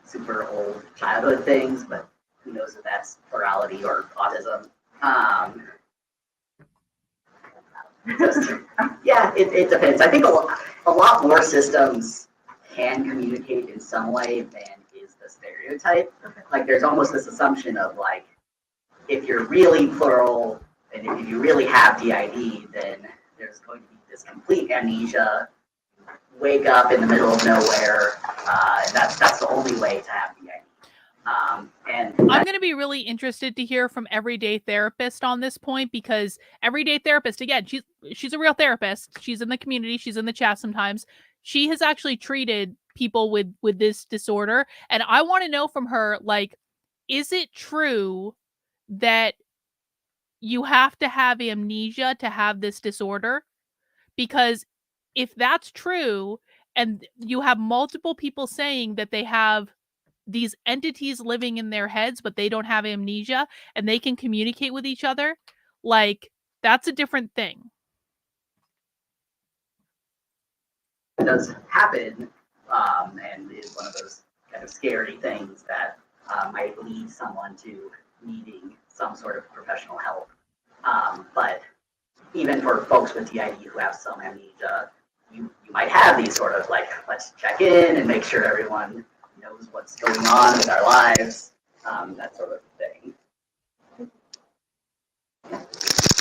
super old childhood things, but who knows if that's plurality or autism. Yeah, it depends. I think a lot more systems can communicate in some way than is the stereotype. Okay. Like there's almost this assumption of like, if you're really plural and if you really have DID, then there's going to be this complete amnesia, wake up in the middle of nowhere, and that's the only way to have DID. And I'm going to be really interested to hear from Everyday Therapist on this point, because Everyday Therapist, again, she's a real therapist. She's in the community. She's in the chat sometimes. She has actually treated people with this disorder. And I want to know from her, like, is it true that you have to have amnesia to have this disorder? Because if that's true, and you have multiple people saying that they have these entities living in their heads, but they don't have amnesia and they can communicate with each other, like, that's a different thing. it does happen, and is one of those kind of scary things that might lead someone to needing some sort of professional help. But even for folks with DID who have some amnesia, you might have these sort of like, let's check in and make sure everyone knows what's going on with our lives, that sort of thing.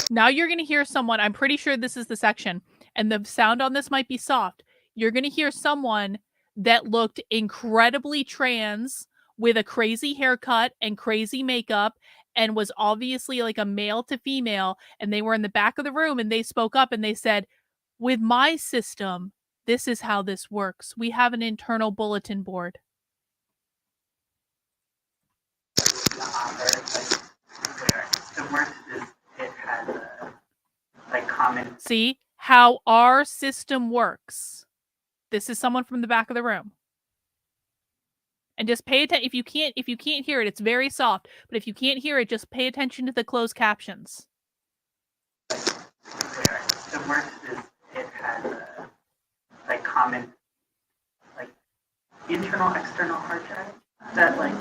Now you're going to hear someone, I'm pretty sure this is the section, and the sound on this might be soft. you're going to hear someone that looked incredibly trans with a crazy haircut and crazy makeup and was obviously like a male to female, and they were in the back of the room and they spoke up and they said, with my system, this is how this works. We have an internal bulletin board. The author, like, where our system works is it has a, like, common. See how our system works. This is someone from the back of the room. And just pay attention. If you can't hear it, it's very soft. But if you can't hear it, just pay attention to the closed captions. Where our system works is it has a, like, common, like, internal, external hard drive that, like,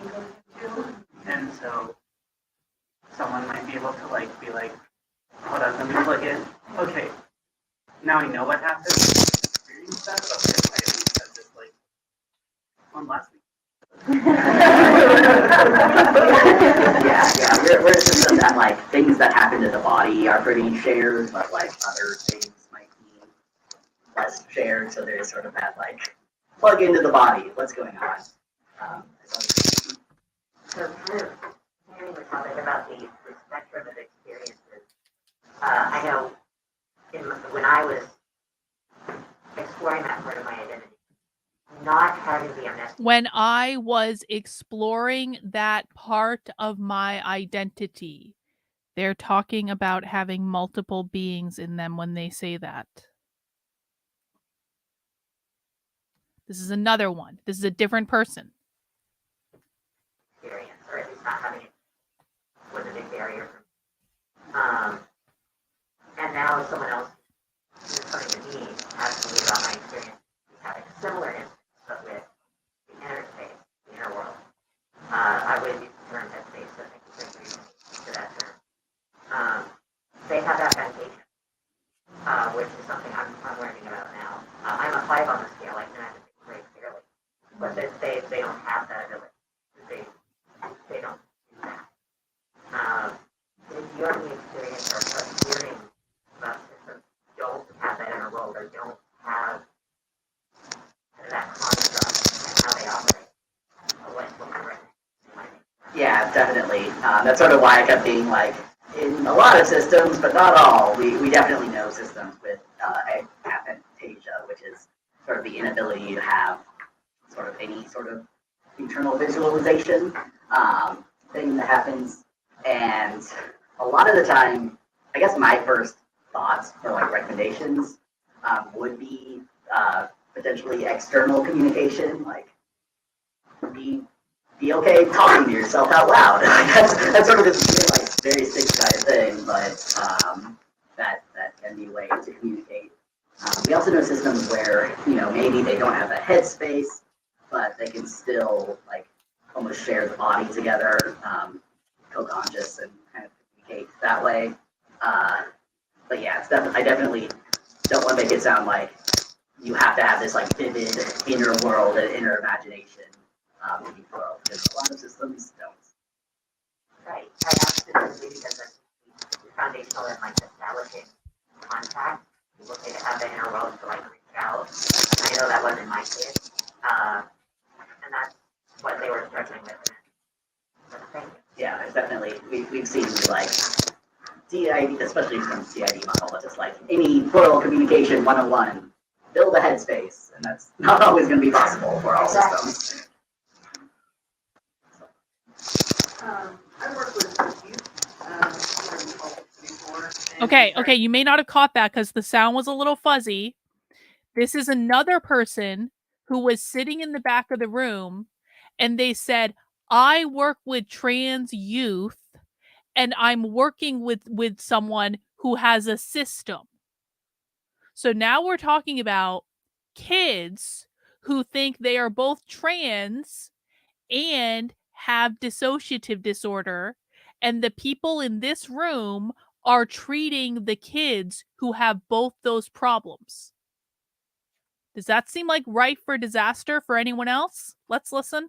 we go to. And so someone might be able to, like, be like, hold on, let me plug in. Okay, now I know what happened. Experience that, but I at least have this, like, one last week. yeah. We're a system that, like, things that happen to the body are pretty shared, but, like, other things might be less shared. So there's sort of that, like, plug into the body. What's going on? So kind of hearing the topic about the spectrum of experiences, I know when I was exploring that part of my identity, not having the amnesia. When I was exploring that part of my identity, they're talking about having multiple beings in them when they say that. This is another one. This is a different person. Experience, or at least not having it was a big barrier for me. And now someone else who's coming to me asking me about my experience, who's having a similar instance, but with the inner space, the inner world. I would use the term headspace, so thank you for introducing me to that term. They have that meditation, which is something I'm learning about now. I'm a 5 on the scale, I can actually think very clearly, but they don't have that ability. They don't do that. If you have the experience of hearing about systems don't have that inner world or don't have that construct and how they operate, what kind of Yeah, definitely. That's sort of why I kept being like, in a lot of systems, but not all. We definitely know systems with aphantasia, which is sort of the inability to have sort of any sort of internal visualization thing that happens. And a lot of the time, I guess my first thoughts or like recommendations would be potentially external communication, like be okay talking to yourself out loud. that's sort of this like very stigmatized thing, but that can be a way to communicate. We also know systems where maybe they don't have that headspace, but they can still like almost share the body together, co-conscious, and kind of communicate that way. But yeah, I definitely don't want to make it sound like you have to have this like vivid inner world and inner imagination in each world, because a lot of systems don't. Right. I absolutely, because it's foundational in like establishing contact. People say to have the inner world to like reach out. I know that wasn't my case. And that's what they were struggling with. Yeah, there's definitely, we've seen like CID, especially from CID model, but just like any plural communication 101, build a headspace, and that's not always going to be possible for all systems. I work with youth before. Okay, you may not have caught that because the sound was a little fuzzy. This is another person who was sitting in the back of the room, and they said, I work with trans youth, and I'm working with someone who has a system. So now we're talking about kids who think they are both trans and have dissociative disorder, and the people in this room are treating the kids who have both those problems. Does that seem like ripe for disaster for anyone else? Let's listen.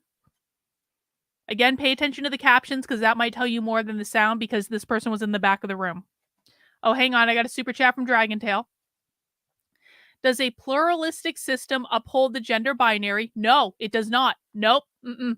Again, pay attention to the captions because that might tell you more than the sound, because this person was in the back of the room. Oh, hang on. I got a super chat from Dragon Tail. Does a pluralistic system uphold the gender binary? No, it does not. Nope.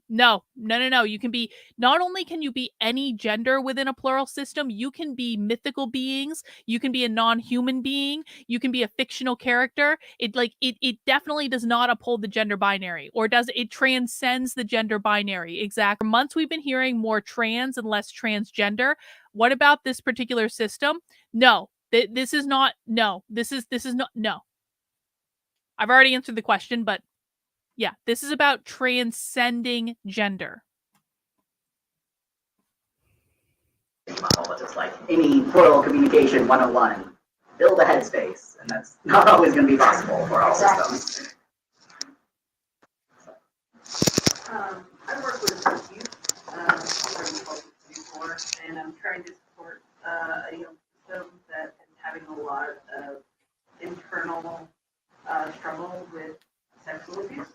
No. You can be, not only can you be any gender within a plural system, you can be mythical beings, you can be a non-human being, you can be a fictional character. It definitely does not uphold the gender binary, or does it transcends the gender binary. Exactly. For months we've been hearing more trans and less transgender. What about this particular system? No. This is not, no. This is not, no. I've already answered the question, but yeah, this is about transcending gender. Model, but it's like any plural communication 101, build a headspace, and that's not always going to be possible for all systems. I work with youth before, and I'm trying to support a young system that is having a lot of internal struggle with sexual abuse,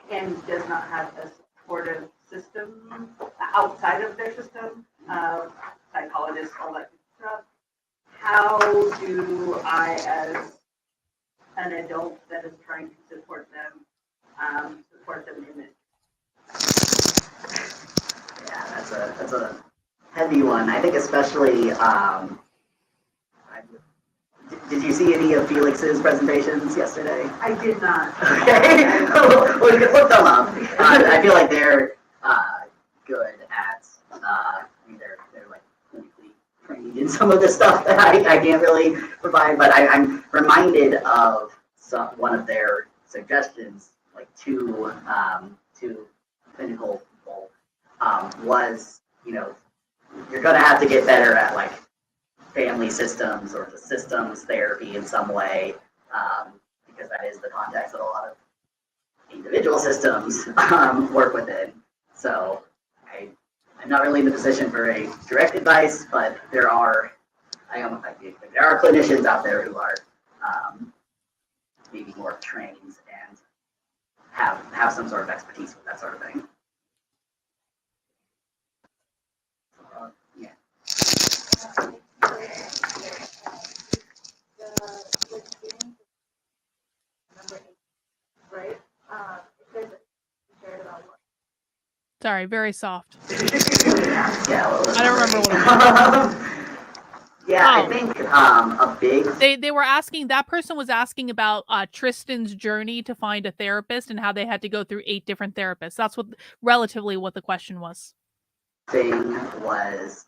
and does not have a supportive system outside of their system, psychologists, all that good stuff. How do I, as an adult that is trying to support them in this? Yeah, that's a heavy one. I think especially. Did you see any of Felix's presentations yesterday? I did not. Okay, well, you can look them up. I feel like they're good at. I mean, they're like clinically trained in some of the stuff that I can't really provide. But I'm reminded of one of their suggestions, like to clinical people, was, you know, you're gonna have to get better at like family systems or the systems therapy in some way, because that is the context that a lot of individual systems work within. So I'm not really in the position for a direct advice, but there are clinicians out there who are maybe more trained and have some sort of expertise with that sort of thing. Right? Sorry, very soft. Yeah, I don't remember what it was. Yeah, I think a big. They were asking, that person was asking about Tristan's journey to find a therapist and how they had to go through 8 different therapists. That's relatively what the question was. Thing was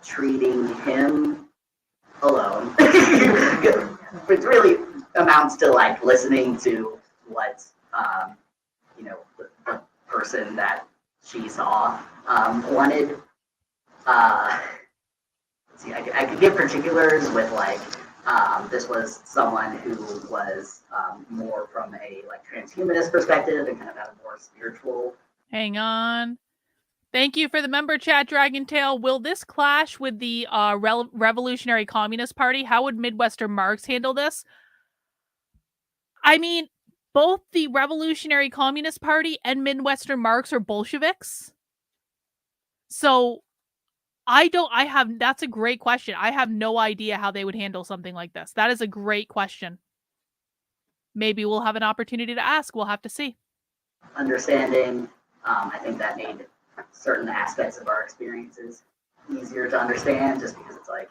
treating him alone. It really amounts to like listening to what the person that she saw wanted. See, I could give particulars with like this was someone who was more from a like transhumanist perspective and kind of had a more spiritual. Hang on. Thank you for the member chat, Dragon Tail. Will this clash with the Revolutionary Communist Party? How would Midwestern Marx handle this? I mean, both the Revolutionary Communist Party and Midwestern Marx are Bolsheviks. So that's a great question. I have no idea how they would handle something like this. That is a great question. Maybe we'll have an opportunity to ask. We'll have to see. Understanding, I think that made certain aspects of our experiences easier to understand, just because it's like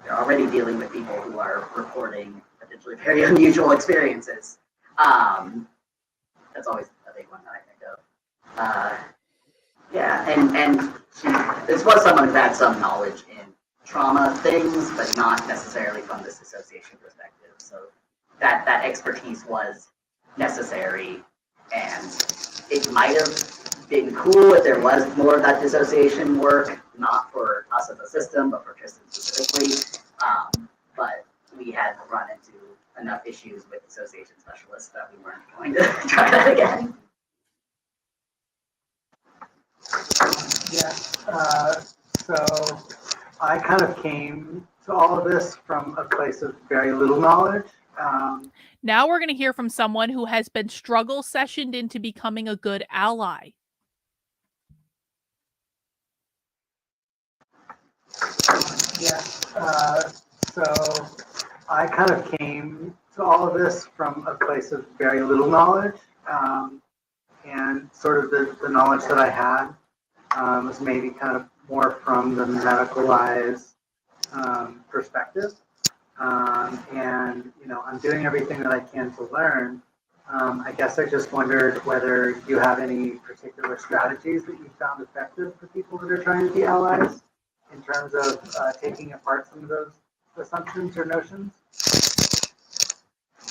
you're already dealing with people who are reporting potentially very unusual experiences. That's always a big one that I think of. Yeah, and this was someone who had some knowledge in trauma things, but not necessarily from this dissociation perspective. So that expertise was necessary, and it might have been cool if there was more of that dissociation work, not for us as a system, but for Tristan specifically. But we had run into enough issues with dissociation specialists that we weren't going to try that again. Yeah, so I kind of came to all of this from a place of very little knowledge. Now we're going to hear from someone who has been struggle sessioned into becoming a good ally. Yeah, so I kind of came to all of this from a place of very little knowledge, and sort of the knowledge that I had was maybe kind of more from the medicalized perspective. And, I'm doing everything that I can to learn. I guess I just wondered whether you have any particular strategies that you found effective for people that are trying to be allies in terms of taking apart some of those assumptions or notions.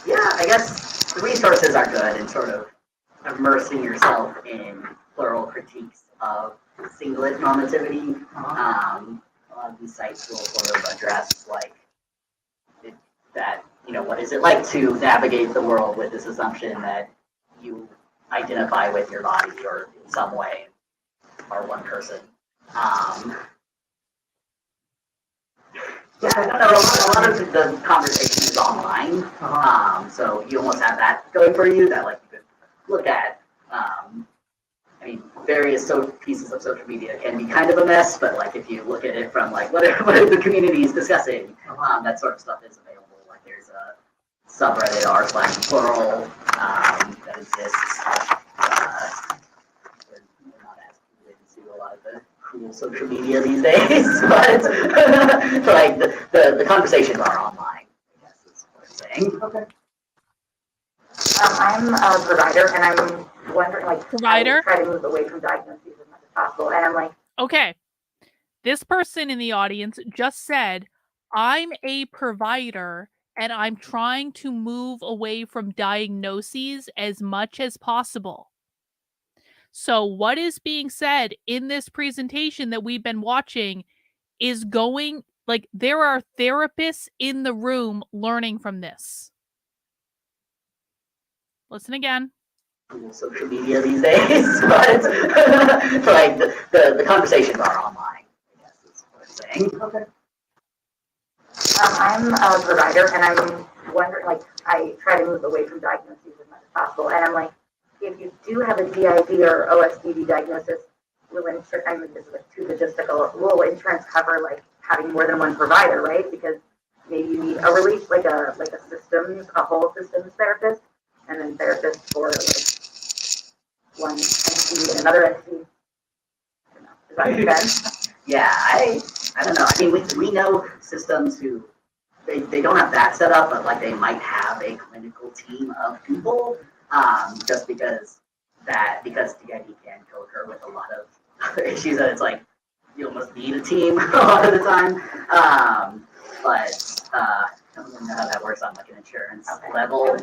Yeah, I guess the resources are good in sort of immersing yourself in plural critiques of singlet normativity. A lot of these sites will sort of address that, what is it like to navigate the world with this assumption that you identify with your body or in some way are one person. Yeah, I don't know. A lot of the conversation is online, so you almost have that going for you. That you could look at. Various pieces of social media can be kind of a mess, but if you look at it from what are the communities discussing, that sort of stuff is available. There's a subreddit r/plural that exists. We're not as related to a lot of the cool social media these days, but the conversations are online, I guess is what I'm saying. Okay. I'm a provider, and I'm wondering, Provider? I try to move away from diagnoses as much as possible, and I'm like, Okay. This person in the audience just said, I'm a provider and I'm trying to move away from diagnoses as much as possible. So what is being said in this presentation that we've been watching is going, there are therapists in the room learning from this. Listen again. Social media these days, but the conversations are online, I guess is what I'm saying. Okay. I'm a provider, and I'm wondering, I try to move away from diagnoses as much as possible, and I'm like, if you do have a DID or OSDD diagnosis, will insurance, this is too logistical, will insurance cover having more than one provider, right? Because maybe you need a release, a whole systems therapist, and then therapists for one entity and another entity. Does that make sense? Yeah, I don't know. We know systems who they don't have that set up, but they might have a clinical team of people, just because DID can co-occur with a lot of other issues that it's you almost need a team a lot of the time. But I don't really know how that works on an insurance level.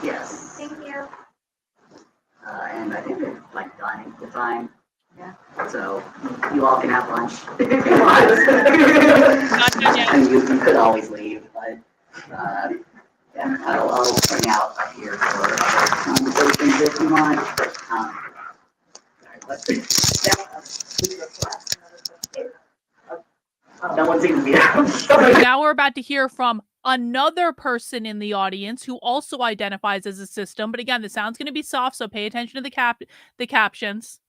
Yes. Thank you. And I think we're done with time. Yeah. So you all can have lunch if you want. Not done yet. You could always leave, but yeah, I'll hang out up here for other conversations if you want. No one seems to be out. Now we're about to hear from another person in the audience who also identifies as a system. But again, the sound's going to be soft, so pay attention to the captions.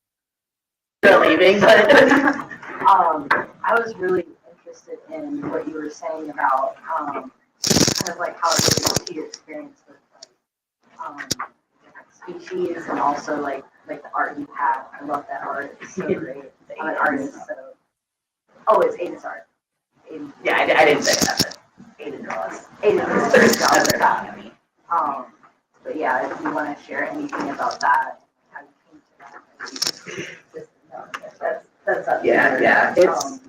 They're leaving, but I was really interested in what you were saying about kind of how it relates to your experience with different species, and also the art you have. I love that art. It's so great. I'm an artist, so it's Aiden's art. Aiden. Yeah, I didn't say that. Aiden draws. Aiden draws. That's their autonomy. But yeah, if you want to share anything about that, how you came to that. That's up Yeah, there. yeah. It's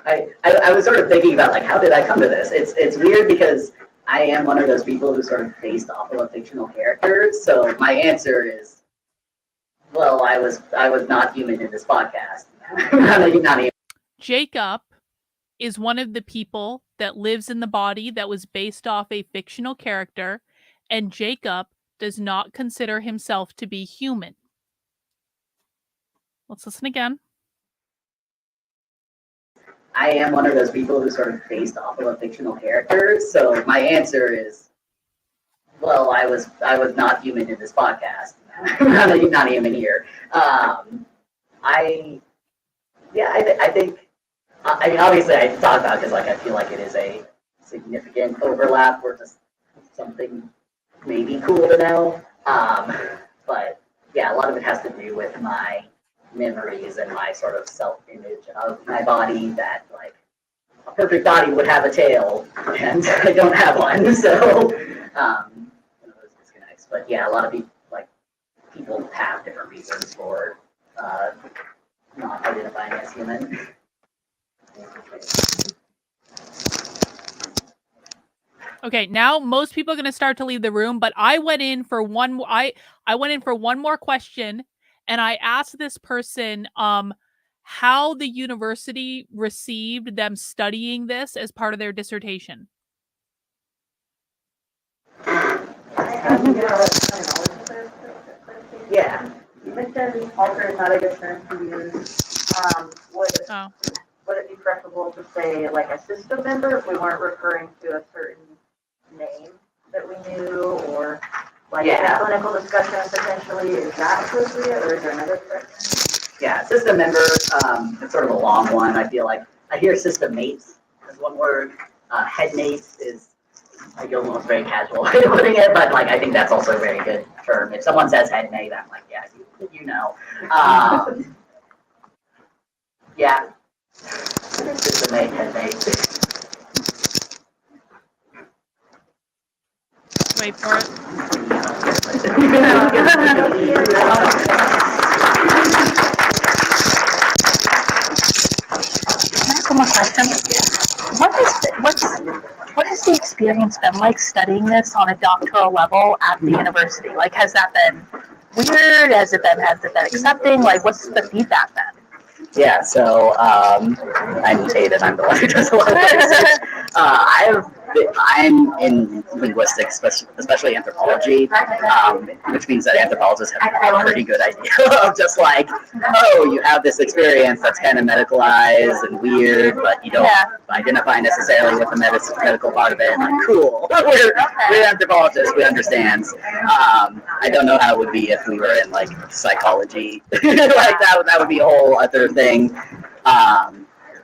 I was sort of thinking about how did I come to this? It's weird because I am one of those people who sort of based off of a fictional character. So my answer is, well, I was not human in this podcast. not even. Jacob is one of the people that lives in the body that was based off a fictional character, and Jacob does not consider himself to be human. Let's listen again. I am one of those people who sort of based off of a fictional character. So my answer is, well, I was not human in this podcast. not even here. I think, I mean, obviously I talk about it because like I feel like it is a significant overlap or just something maybe cool to know. But yeah, a lot of it has to do with my memories and my sort of self-image of my body that like a perfect body would have a tail and I don't have one. So, those disconnects. But yeah, a lot of people have different reasons for not identifying as human. Okay, now most people are going to start to leave the room, but I went in for one. I went in for one more question, and I asked this person how the university received them studying this as part of their dissertation. Yeah. You mentioned alter is not a good term to use. Would it be preferable to say like a system member if we weren't referring to a certain name that we knew, or like a clinical discussion potentially? Is that appropriate, or is there another preference? Yeah, system member, it's sort of a long one. I feel like I hear system mates as one word. Head mates is like almost very casual way of putting it, but like I think that's also a very good term. If someone says head mate, I'm like, yeah, you know. Yeah. System mate, head mate. Wait for it. One more question. What has the experience been like studying this on a doctoral level at the university? Like, has that been weird? Has it been accepting? Like, what's the feedback been? Yeah, so I'm Tate, and I'm the one who does a lot of research. I'm in linguistics, especially anthropology, which means that anthropologists have a pretty good idea of just like, oh, you have this experience that's kind of medicalized and weird, but you don't identify necessarily with the medical part of it. Like, cool, we're anthropologists, we understand. I don't know how it would be if we were in like psychology, like that would be a whole other thing.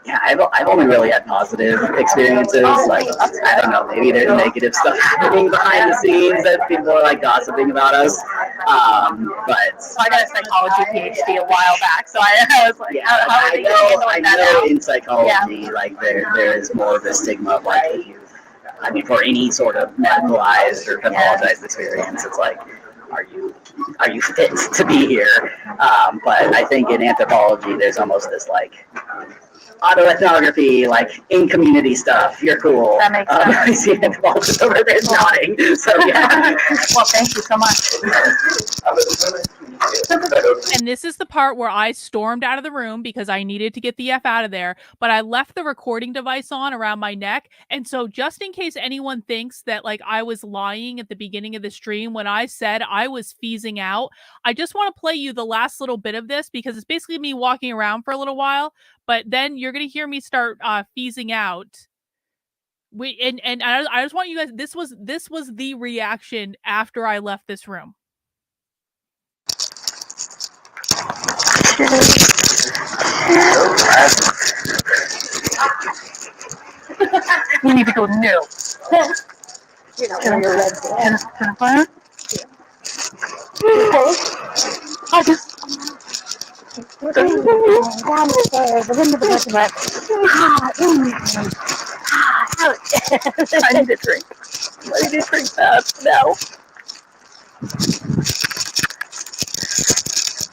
Yeah, I've only really had positive experiences. Like, I don't know, maybe there's negative stuff happening behind the scenes that people are like gossiping about us. But so I got a psychology PhD a while back, so I was like, how are they I know in psychology, like there is more of a stigma of like, I mean, for any sort of medicalized or pathologized experience, it's like, are you fit to be here? But I think in anthropology, there's almost this like autoethnography, like in community stuff. You're cool. That makes sense. I see anthropologists over there nodding. So yeah. Well, thank you so much. And this is the part where I stormed out of the room because I needed to get the F out of there, but I left the recording device on around my neck. And so just in case anyone thinks that like I was lying at the beginning of the stream when I said I was feezing out, I just want to play you the last little bit of this because it's basically me walking around for a little while, but then you're going to hear me start feezing out. And I just want you guys, this was the reaction after I left this room. You need to go no. You know, when you're red. Can I fire? I just. Downstairs, into the basement. I need a drink. I need a drink fast now.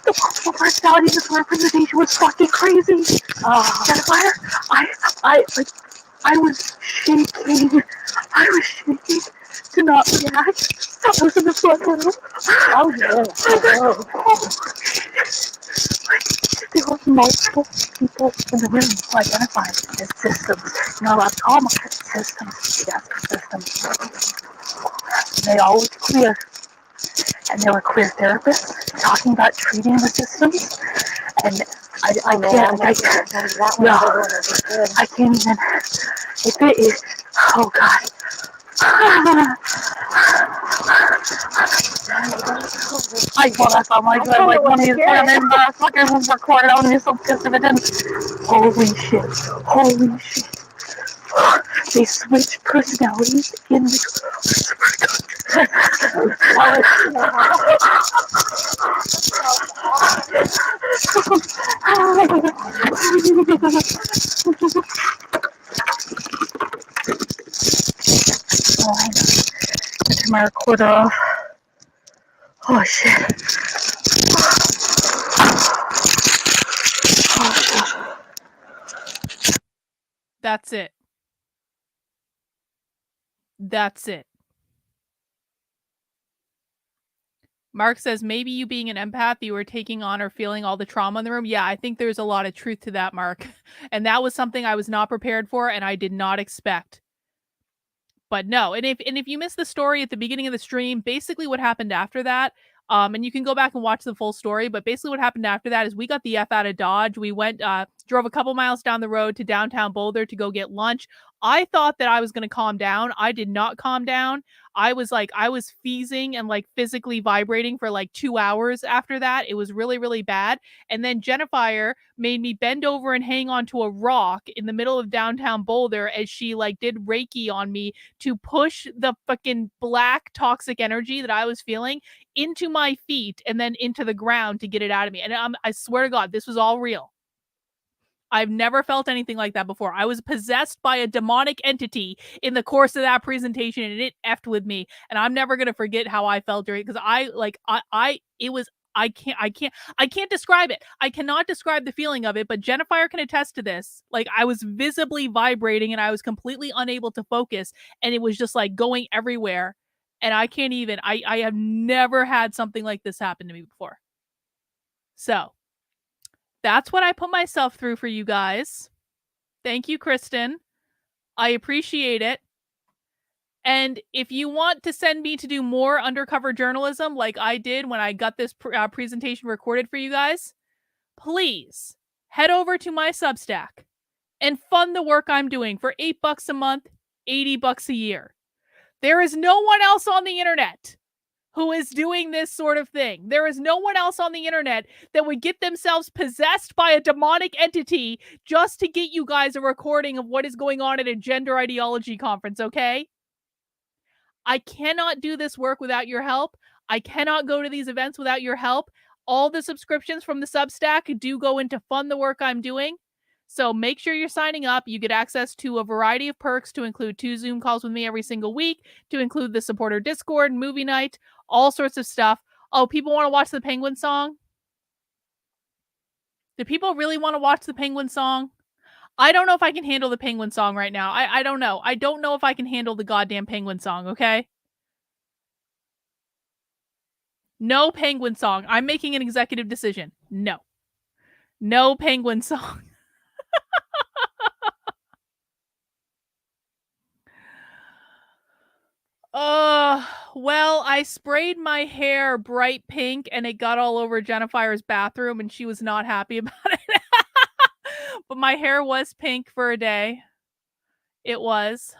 The multiple personality disorder presentation was fucking crazy. Jennifer, I was shaking. I was shaking to not react. I was in the front row. Oh, there were multiple people in the room who identified as systems. You're not allowed to call them systems. Yes, systems. They all looked queer. And there were queer therapists talking about treating the systems. And I can't even, if it is, oh God. Well, that's all my good. Like, when he's and then the fucker was recorded, I was so pissed if it didn't. Holy shit. Holy shit. They switched personalities in the. Turn my recorder off. Oh shit. Oh shit. That's it. That's it. Mark says, maybe you being an empath, you were taking on or feeling all the trauma in the room. Yeah, I think there's a lot of truth to that, Mark. And that was something I was not prepared for and I did not expect. But no, and if you missed the story at the beginning of the stream, basically what happened after that, and you can go back and watch the full story, but basically what happened after that is we got the F out of Dodge. We went, drove a couple miles down the road to downtown Boulder to go get lunch. I thought that I was going to calm down. I did not calm down. I was feezing and like physically vibrating for like 2 hours after that. It was really, really bad. And then Jennifer made me bend over and hang onto a rock in the middle of downtown Boulder as she like did Reiki on me to push the fucking black toxic energy that I was feeling into my feet and then into the ground to get it out of me. And I swear to God, this was all real. I've never felt anything like that before. I was possessed by a demonic entity in the course of that presentation and it effed with me. And I'm never going to forget how I felt during it because I can't describe it. I cannot describe the feeling of it, but Jennifer can attest to this. Like I was visibly vibrating and I was completely unable to focus and it was just like going everywhere. And I can't even, I have never had something like this happen to me before. So that's what I put myself through for you guys. Thank you, Kristen. I appreciate it. And if you want to send me to do more undercover journalism like I did when I got this presentation recorded for you guys, please head over to my Substack and fund the work I'm doing for $8 a month, $80 a year. There is no one else on the internet who is doing this sort of thing. There is no one else on the internet that would get themselves possessed by a demonic entity just to get you guys a recording of what is going on at a gender ideology conference, okay? I cannot do this work without your help. I cannot go to these events without your help. All the subscriptions from the Substack do go into fund the work I'm doing. So make sure you're signing up. You get access to a variety of perks to include 2 Zoom calls with me every single week, to include the supporter Discord, movie night, all sorts of stuff. Oh, people want to watch the Penguin song? Do people really want to watch the Penguin song? I don't know if I can handle the Penguin song right now. I don't know. I don't know if I can handle the goddamn Penguin song, okay? No Penguin song. I'm making an executive decision. No. No Penguin song. Well, I sprayed my hair bright pink and it got all over Jennifer's bathroom and she was not happy about it. But my hair was pink for a day. It was.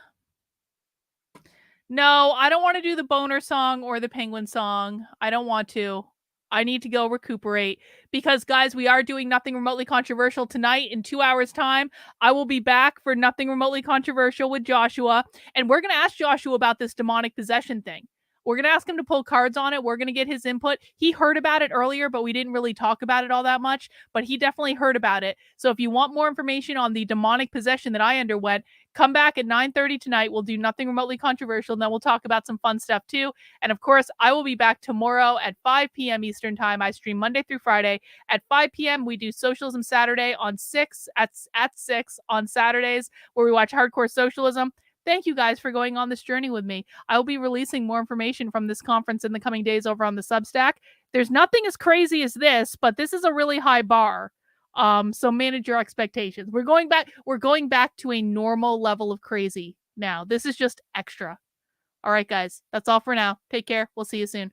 No, I don't want to do the boner song or the penguin song. I don't want to. I need to go recuperate because, guys, we are doing Nothing Remotely Controversial tonight in 2 hours' time. I will be back for Nothing Remotely Controversial with Joshua, and we're going to ask Joshua about this demonic possession thing. We're going to ask him to pull cards on it. We're going to get his input. He heard about it earlier, but we didn't really talk about it all that much, but he definitely heard about it. So if you want more information on the demonic possession that I underwent, come back at 9:30 tonight. We'll do Nothing Remotely Controversial, and then we'll talk about some fun stuff too. And of course, I will be back tomorrow at 5 p.m. Eastern Time. I stream Monday through Friday. At 5 p.m., we do Socialism Saturday on 6 at 6 on Saturdays, where we watch Hardcore Socialism. Thank you guys for going on this journey with me. I will be releasing more information from this conference in the coming days over on the Substack. There's nothing as crazy as this, but this is a really high bar. So manage your expectations. We're going back to a normal level of crazy now. This is just extra. All right, guys, that's all for now. Take care. We'll see you soon.